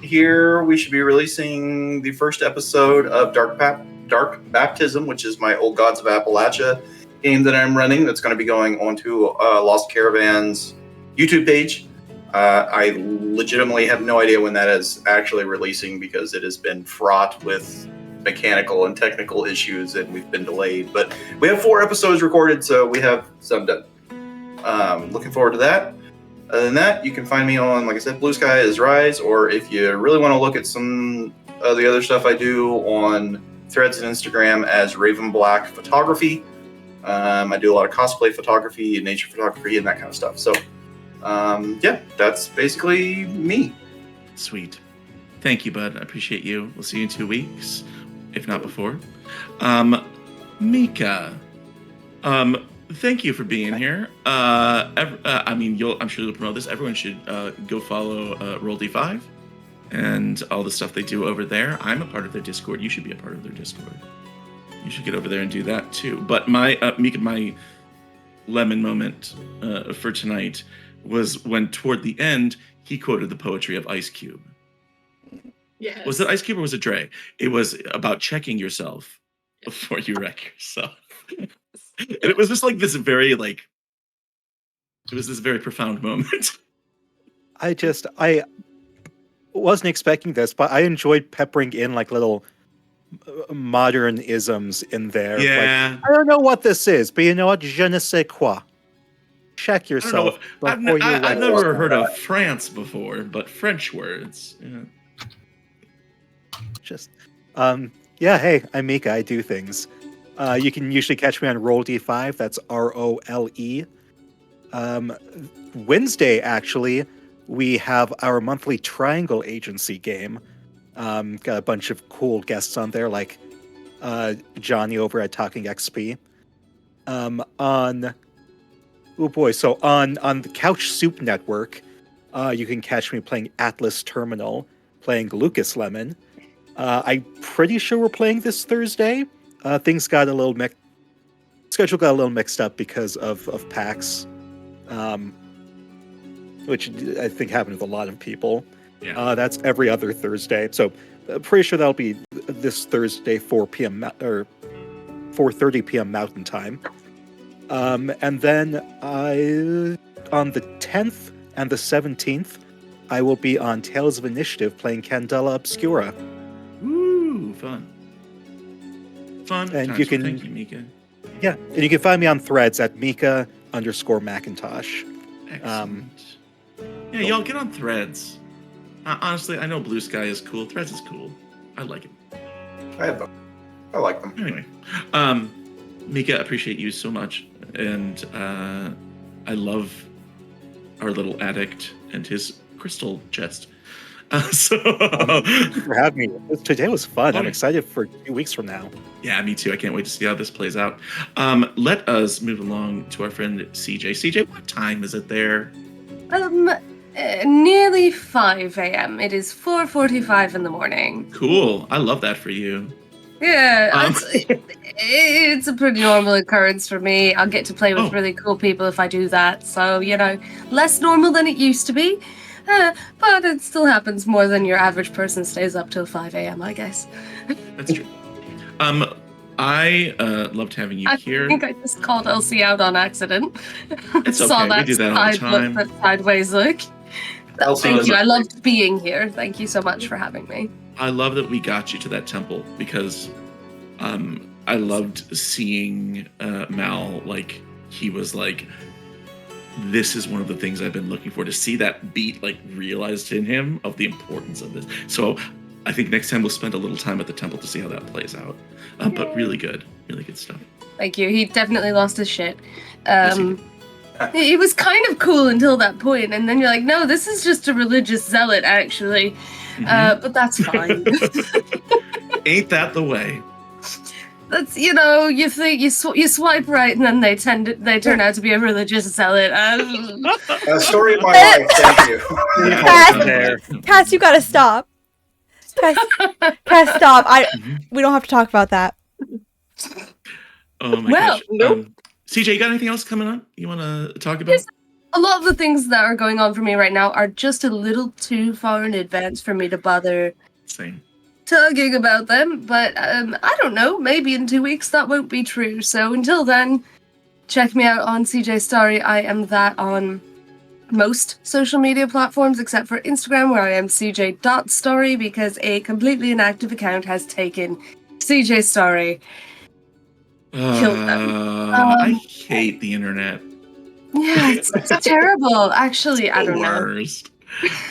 here we should be releasing the first episode of Dark Baptism, which is my Old Gods of Appalachia game that I'm running. That's going to be going onto Lost Caravan's YouTube page. I legitimately have no idea when that is actually releasing because it has been fraught with mechanical and technical issues and we've been delayed. But we have 4 episodes recorded, so we have some done. Looking forward to that. Other than that, you can find me on, like I said, Blue Sky as Rise, or if you really want to look at some of the other stuff I do on Threads and Instagram as Raven Black Photography. I do a lot of cosplay photography and nature photography and that kind of stuff. So, yeah, that's basically me. Sweet. Thank you, bud. I appreciate you. We'll see you in 2 weeks, if not before. Mika, thank you for being here. I mean, I'm sure you'll promote this. Everyone should go follow Roll D5 and all the stuff they do over there. I'm a part of their Discord. You should be a part of their Discord. You should get over there and do that too. But my Mika, my lemon moment for tonight was when toward the end he quoted the poetry of Ice Cube. Yes. Was it Ice Cube or was it Dre? It was about checking yourself before you wreck yourself. And it was just like this very it was this very profound moment. I wasn't expecting this, but I enjoyed peppering in like little modern isms in there. Yeah. Like, I don't know what this is, but you know what? Je ne sais quoi. Check yourself I've before you I've write never it. heard of France before, but French words. Yeah. Just, yeah, hey, I'm Mika. I do things. You can usually catch me on Roll D5. That's ROLE. Wednesday, actually, we have our monthly Triangle Agency game. Got a bunch of cool guests on there, like Johnny over at Talking XP. On the Couch Soup Network, you can catch me playing Atlas Terminal, playing Lucas Lemon. I'm pretty sure we're playing this Thursday. Things got a little schedule got a little mixed up because of PAX, which I think happened with a lot of people. Yeah. That's every other Thursday. So pretty sure that'll be this Thursday, 4 p.m. or 4:30 p.m. Mountain Time. And then on the 10th and the 17th, I will be on Tales of Initiative playing Candela Obscura. Woo, fun. And times. you can- Thank you, Mika. Yeah, and you can find me on Threads at Mika_Macintosh. Excellent. Yeah, y'all get on Threads. Honestly, I know Blue Sky is cool. Threads is cool. I like it. I like them. Anyway, Mika, I appreciate you so much, and I love our little addict and his crystal chest. Thanks for having me. Today was fun. I'm Okay. excited for 2 weeks from now. Yeah, me too. I can't wait to see how this plays out. Let us move along to our friend CJ. CJ, what time is it there? Nearly 5 a.m. It is 4:45 in the morning. Cool. I love that for you. Yeah, it's a pretty normal occurrence for me. I'll get to play with Oh. really cool people if I do that. So, less normal than it used to be. But it still happens more than your average person stays up till 5 a.m., I guess. That's true. I loved having you I here. think I just called Elsie out on accident. It's Saw okay, we that do that all the time. that sideways look. Elsie Thank was- you. I loved being here. Thank you so much for having me. I love that we got you to that temple because I loved seeing Mal, like, he was like, this is one of the things I've been looking for, to see that beat like realized in him of the importance of this. So I think next time we'll spend a little time at the temple to see how that plays out. But really good stuff. Thank you. He definitely lost his shit. Yes, he did. It was kind of cool until that point, and then you're like, no, this is just a religious zealot, actually. Mhm. But that's fine. Ain't that the way? That's you think you swipe right, and then they turn out to be a religious zealot. Story of my life. Thank you. Cass, you gotta stop. Cass, stop. We don't have to talk about that. Oh my Well, gosh. nope. CJ, you got anything else coming up you want to talk about? Yes. A lot of the things that are going on for me right now are just a little too far in advance for me to bother Same. talking about them, but I don't know, maybe in 2 weeks that won't be true. So until then, check me out on CJ Story. I am that on most social media platforms except for Instagram, where I am CJ.story, because a completely inactive account has taken CJ Story. Kill them. I hate the internet. Yeah, it's terrible. Actually, I The don't know. worst.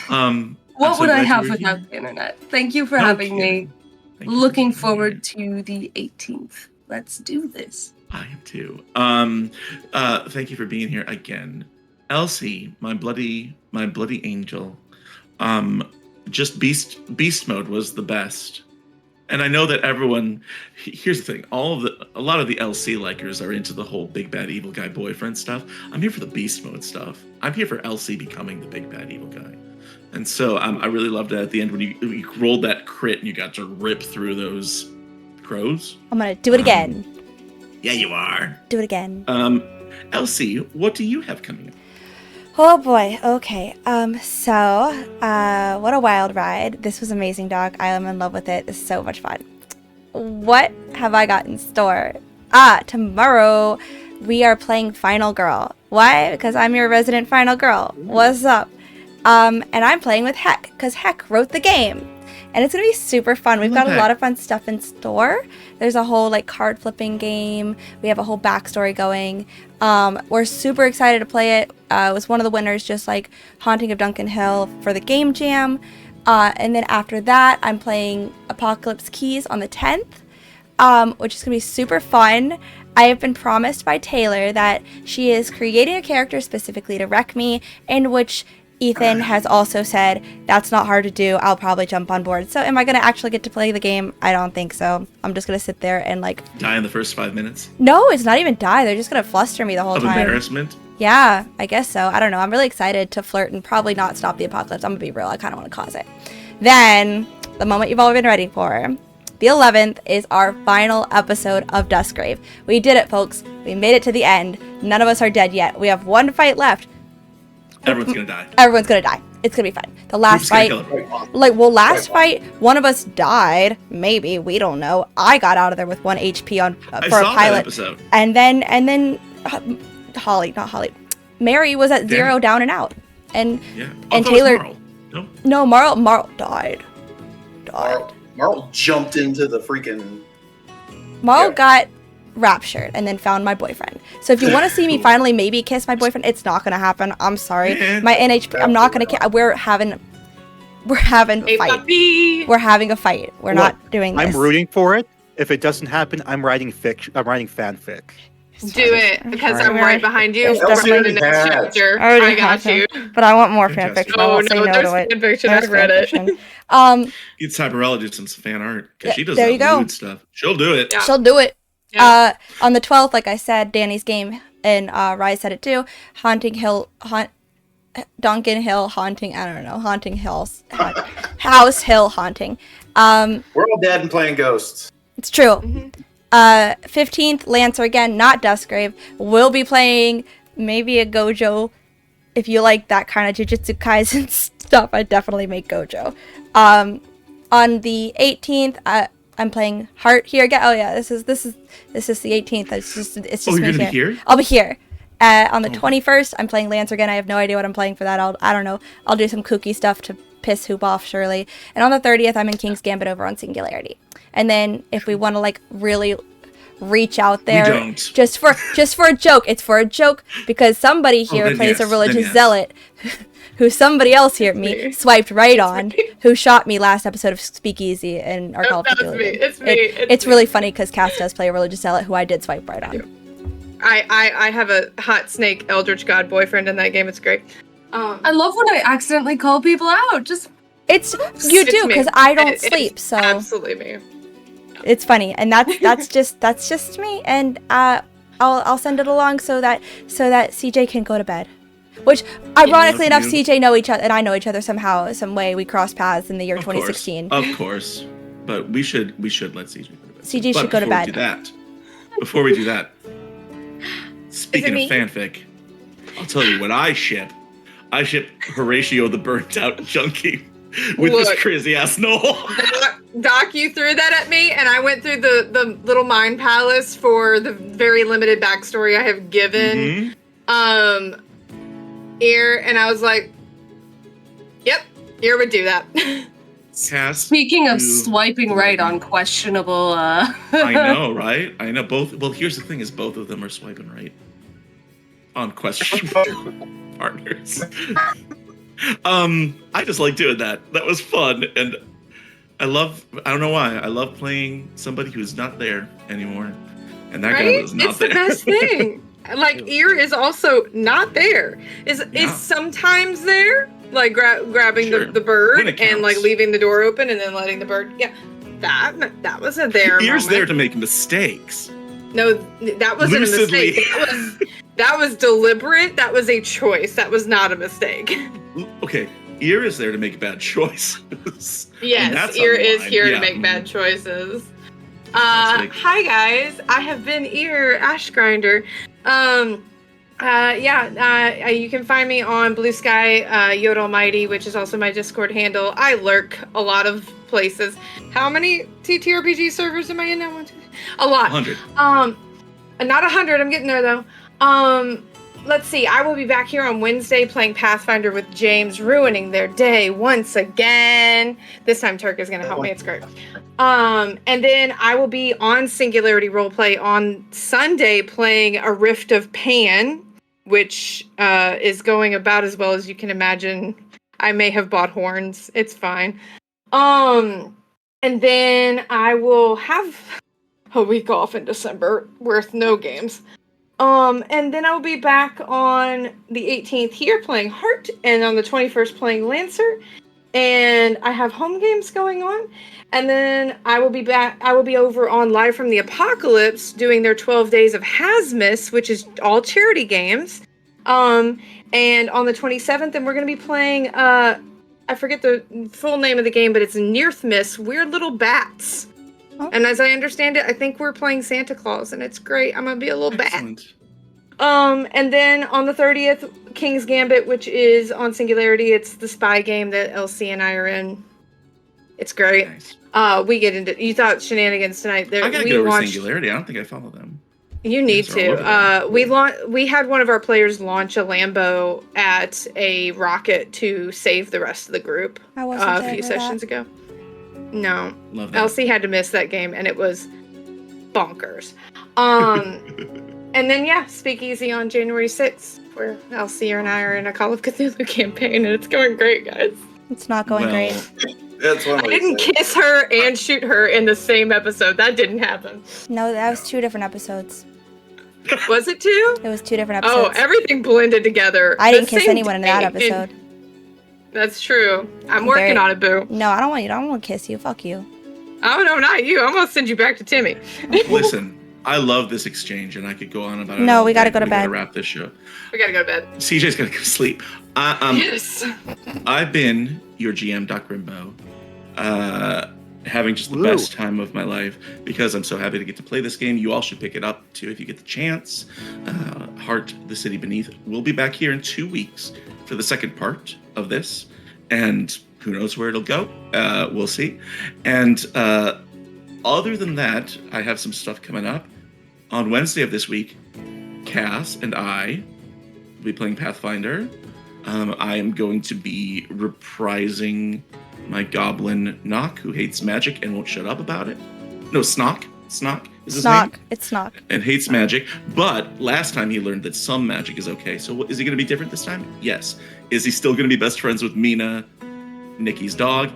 I'm What so would I glad you have were without here. the internet? Thank you for No having me. kidding. Thank you for Looking being forward here. to the 18th. Let's do this. I am too. Thank you for being here again, Elsie, my bloody angel. Just beast mode was the best, and I know that everyone. Here's the thing: a lot of the LC likers are into the whole big bad evil guy boyfriend stuff. I'm here for the beast mode stuff. I'm here for LC becoming the big bad evil guy, and so I really loved it at the end when you rolled that crit and you got to rip through those crows. I'm gonna do it again. Yeah, you are. Do it again. Elsie, what do you have coming up? Oh boy. Okay. What a wild ride. This was amazing, Doc. I am in love with it. It's so much fun. What have I got in store? Tomorrow we are playing Final Girl. Why? Because I'm your resident Final Girl. What's up? And I'm playing with Heck, because Heck wrote the game. And it's going to be super fun. We've got a lot of fun stuff in store. There's a whole card flipping game. We have a whole backstory going. We're super excited to play it. It was one of the winners, just like Haunting of Duncan Hill for the Game Jam. And then after that, I'm playing Apocalypse Keys on the 10th, which is going to be super fun. I have been promised by Taylor that she is creating a character specifically to wreck me, in which Ethan has also said, that's not hard to do, I'll probably jump on board. So am I going to actually get to play the game? I don't think so. I'm just going to sit there and die in the first 5 minutes? No, it's not even die. They're just going to fluster me the whole time. Embarrassment? Yeah, I guess so. I don't know. I'm really excited to flirt and probably not stop the apocalypse. I'm going to be real. I kind of want to cause it. Then, the moment you've all been ready for, the 11th is our final episode of Duskgrave. We did it, folks. We made it to the end. None of us are dead yet. We have one fight left. Everyone's gonna die. Everyone's gonna die. It's gonna be fun. The last fight, fight, one of us died. Maybe, we don't know. I got out of there with 1 HP on for a pilot. That episode. And then Mary was at 0 down and out. And Taylor. No, Marl died. Marl jumped into the freaking. Marl got raptured and then found my boyfriend. So if you want to see me finally maybe kiss my boyfriend, it's not gonna happen. I'm sorry. My NHP. I'm not gonna. We're having a fight. We're having a fight. We're not doing this. I'm rooting for it. If it doesn't happen, I'm writing fiction. I'm writing fanfic. Do it, because I'm right behind you. Definitely the next chapter. I got you. But I want more fanfiction. I won't say no to it. Fanfiction. I've read it. Get Cyberella do some fan art, because she does there you that go. mood stuff. She'll do it. Yeah. She'll do it. Yeah. On the 12th, like I said, Danny's game, and Rise said it too. Duncan Hill haunting. I don't know. Haunting Hills. House Hill haunting. We're all dead and playing ghosts. It's true. 15th, Lancer again, not Duskgrave. We'll be playing maybe a Gojo. If you like that kind of Jujutsu Kaisen stuff, I definitely make Gojo. On the 18th, I'm playing Heart here again. Oh yeah, this is the 18th. It's just you're me gonna be here? I'll be here. On the 21st, I'm playing Lancer again. I have no idea what I'm playing for that. I don't know. I'll do some kooky stuff to piss Hoop off, surely. And on the 30th, I'm in King's Gambit over on Singularity. And then if we want to really reach out there, just for a joke, it's for a joke, because somebody here plays a religious zealot who somebody else here, me, swiped right on, who shot me last episode of Speakeasy in our Call of Cthulhu. It's really funny because Cass does play a religious zealot who I did swipe right on. I have a hot snake Eldritch God boyfriend in that game. It's great. I love when I accidentally call people out. You do, because I don't sleep, so absolutely me. It's funny, and that's just me, and I'll send it along so that CJ can go to bed. Which, ironically enough, CJ know each other, and I know each other somehow, some way. We crossed paths in the year 2016. Of course, but we should let CJ go to bed. CJ should go to bed. Before we do that, speaking of fanfic, I'll tell you what I ship. I ship Horatio the Burnt Out Junkie with this crazy ass Noel. Doc, you threw that at me, and I went through the little mind palace for the very limited backstory I have given. Ear, and I was like, "Yep, Ear would do that." Speaking of swiping right on questionable, I know, right? I know both. Well, here's the thing: is both of them are swiping right on questionable partners. I just like doing that. That was fun, and I don't know why. I love playing somebody who's not there anymore. and that guy Right? was not It's there. the best thing. Like ear is also not there. Is Yeah. sometimes there, like grabbing Sure. the bird When it and like counts. leaving the door open and then letting the bird. Yeah, that was a there Ear's moment. there to make mistakes. No, that wasn't Lucidly. a mistake. That was deliberate. That was a choice. That was not a mistake. Okay, ear is there to make bad choices. And Yes, that's ear on the is line. here Yeah. to make bad choices. That's like- Hi guys, I have been ear Ash Grinder. You can find me on Blue Sky Yoda Almighty, which is also my Discord handle. I lurk a lot of places. How many TTRPG servers am I in now? A lot. 100. Not 100. I'm getting there though. Let's see. I will be back here on Wednesday playing Pathfinder with James, ruining their day once again. This time Turk is going to help me. It's great. And then I will be on Singularity Roleplay on Sunday playing A Rift of Pan, which is going about as well as you can imagine. I may have bought horns. It's fine. And then I will have a week off in December worth no games. And then I'll be back on the 18th here playing Heart, and on the 21st playing Lancer. And I have home games going on. And then I will be back. I will be over on Live from the Apocalypse doing their 12 Days of Hasmus, which is all charity games. And on the 27th, and we're going to be playing, I forget the full name of the game, but it's Nearthmas, Weird Little Bats. Oh. And as I understand it, I think we're playing Santa Claus, and it's great. I'm going to be a little bat. Excellent. And then on the 30th, King's Gambit, which is on Singularity. It's the spy game that LC and I are in. It's great. Nice. We get into. You thought shenanigans tonight? I gotta we get over launched. Singularity. I don't think I follow them. You need These are all to. We had one of our players launch a Lambo at a rocket to save the rest of the group I wasn't a there few for sessions that. ago. No, Love that. LC had to miss that game, and it was bonkers. And then Speakeasy on January 6th, where LC and I are in a Call of Cthulhu campaign, and it's going great, guys. It's not going Well, great. That's one I way to didn't say it. kiss her and shoot her in the same episode. That didn't happen. No, that was 2 different episodes. Was it two? It was 2 different Oh, episodes. everything blended together. I didn't The kiss same anyone in that day, episode. and that's true. I'm I'm working very- on it, boo. No, I don't want you. I don't want to kiss you. Fuck you. Oh, no, not you. I'm going to send you back to Timmy. Listen, I love this exchange, and I could go on about it. No, all we gotta day. go to We gotta bed. wrap this show. We got to go to bed. CJ's gotta go to sleep. Yes. I've been your GM, Doc Rimbo, having just the Woo. best time of my life because I'm so happy to get to play this game. You all should pick it up too if you get the chance. Heart, the City Beneath. We'll be back here in 2 weeks for the second part of this, and who knows where it'll go. We'll see. And other than that, I have some stuff coming up. On Wednesday of this week, Cass and I will be playing Pathfinder. I am going to be reprising my goblin Knock, who hates magic and won't shut up about it. No, Snock. Snock is his Snock. name. It's Snock. And hates magic. But last time he learned that some magic is okay. So is he going to be different this time? Yes. Is he still going to be best friends with Mina, Nikki's dog?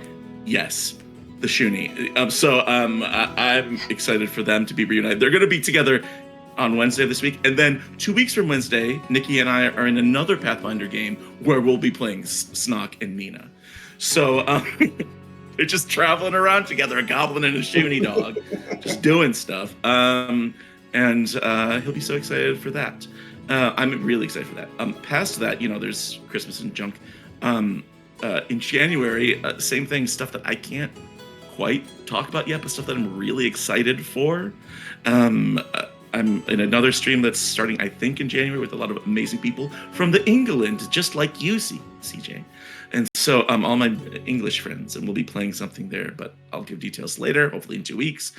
Yes. The Shuni. I'm excited for them to be reunited. They're going to be together on Wednesday this week. And then 2 weeks from Wednesday, Nikki and I are in another Pathfinder game where we'll be playing Snock and Mina. So they're just traveling around together, a goblin and a Shuni dog, just doing stuff. And he'll be so excited for that. I'm really excited for that. Past that, there's Christmas and junk. In January, same thing, stuff that I can't quite talk about yet, but stuff that I'm really excited for. I'm in another stream that's starting, I think, in January with a lot of amazing people from the England, just like you, CJ. And so all my English friends, and we'll be playing something there, but I'll give details later, hopefully in 2 weeks.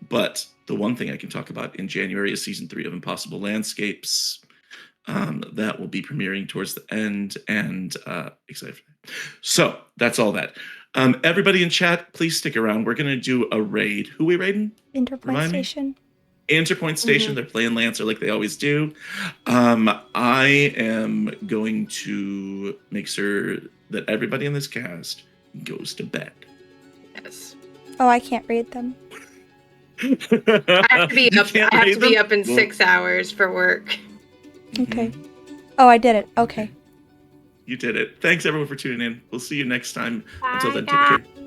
But the one thing I can talk about in January is season 3 of Impossible Landscapes. That will be premiering towards the end, and excited for that. So that's all that. Everybody in chat, please stick around. We're gonna do a raid. Who we raiding? Interpoint Remind me? Station. Interpoint Station. They're playing Lancer like they always do. I am going to make sure that everybody in this cast goes to bed. Yes. Oh, I can't read them. I have to be You up. can't I have pay to be them? up in Well, 6 hours for work. Okay. Oh, I did it. Okay. You did it. Thanks everyone for tuning in. We'll see you next time. Until Bye, then, take care.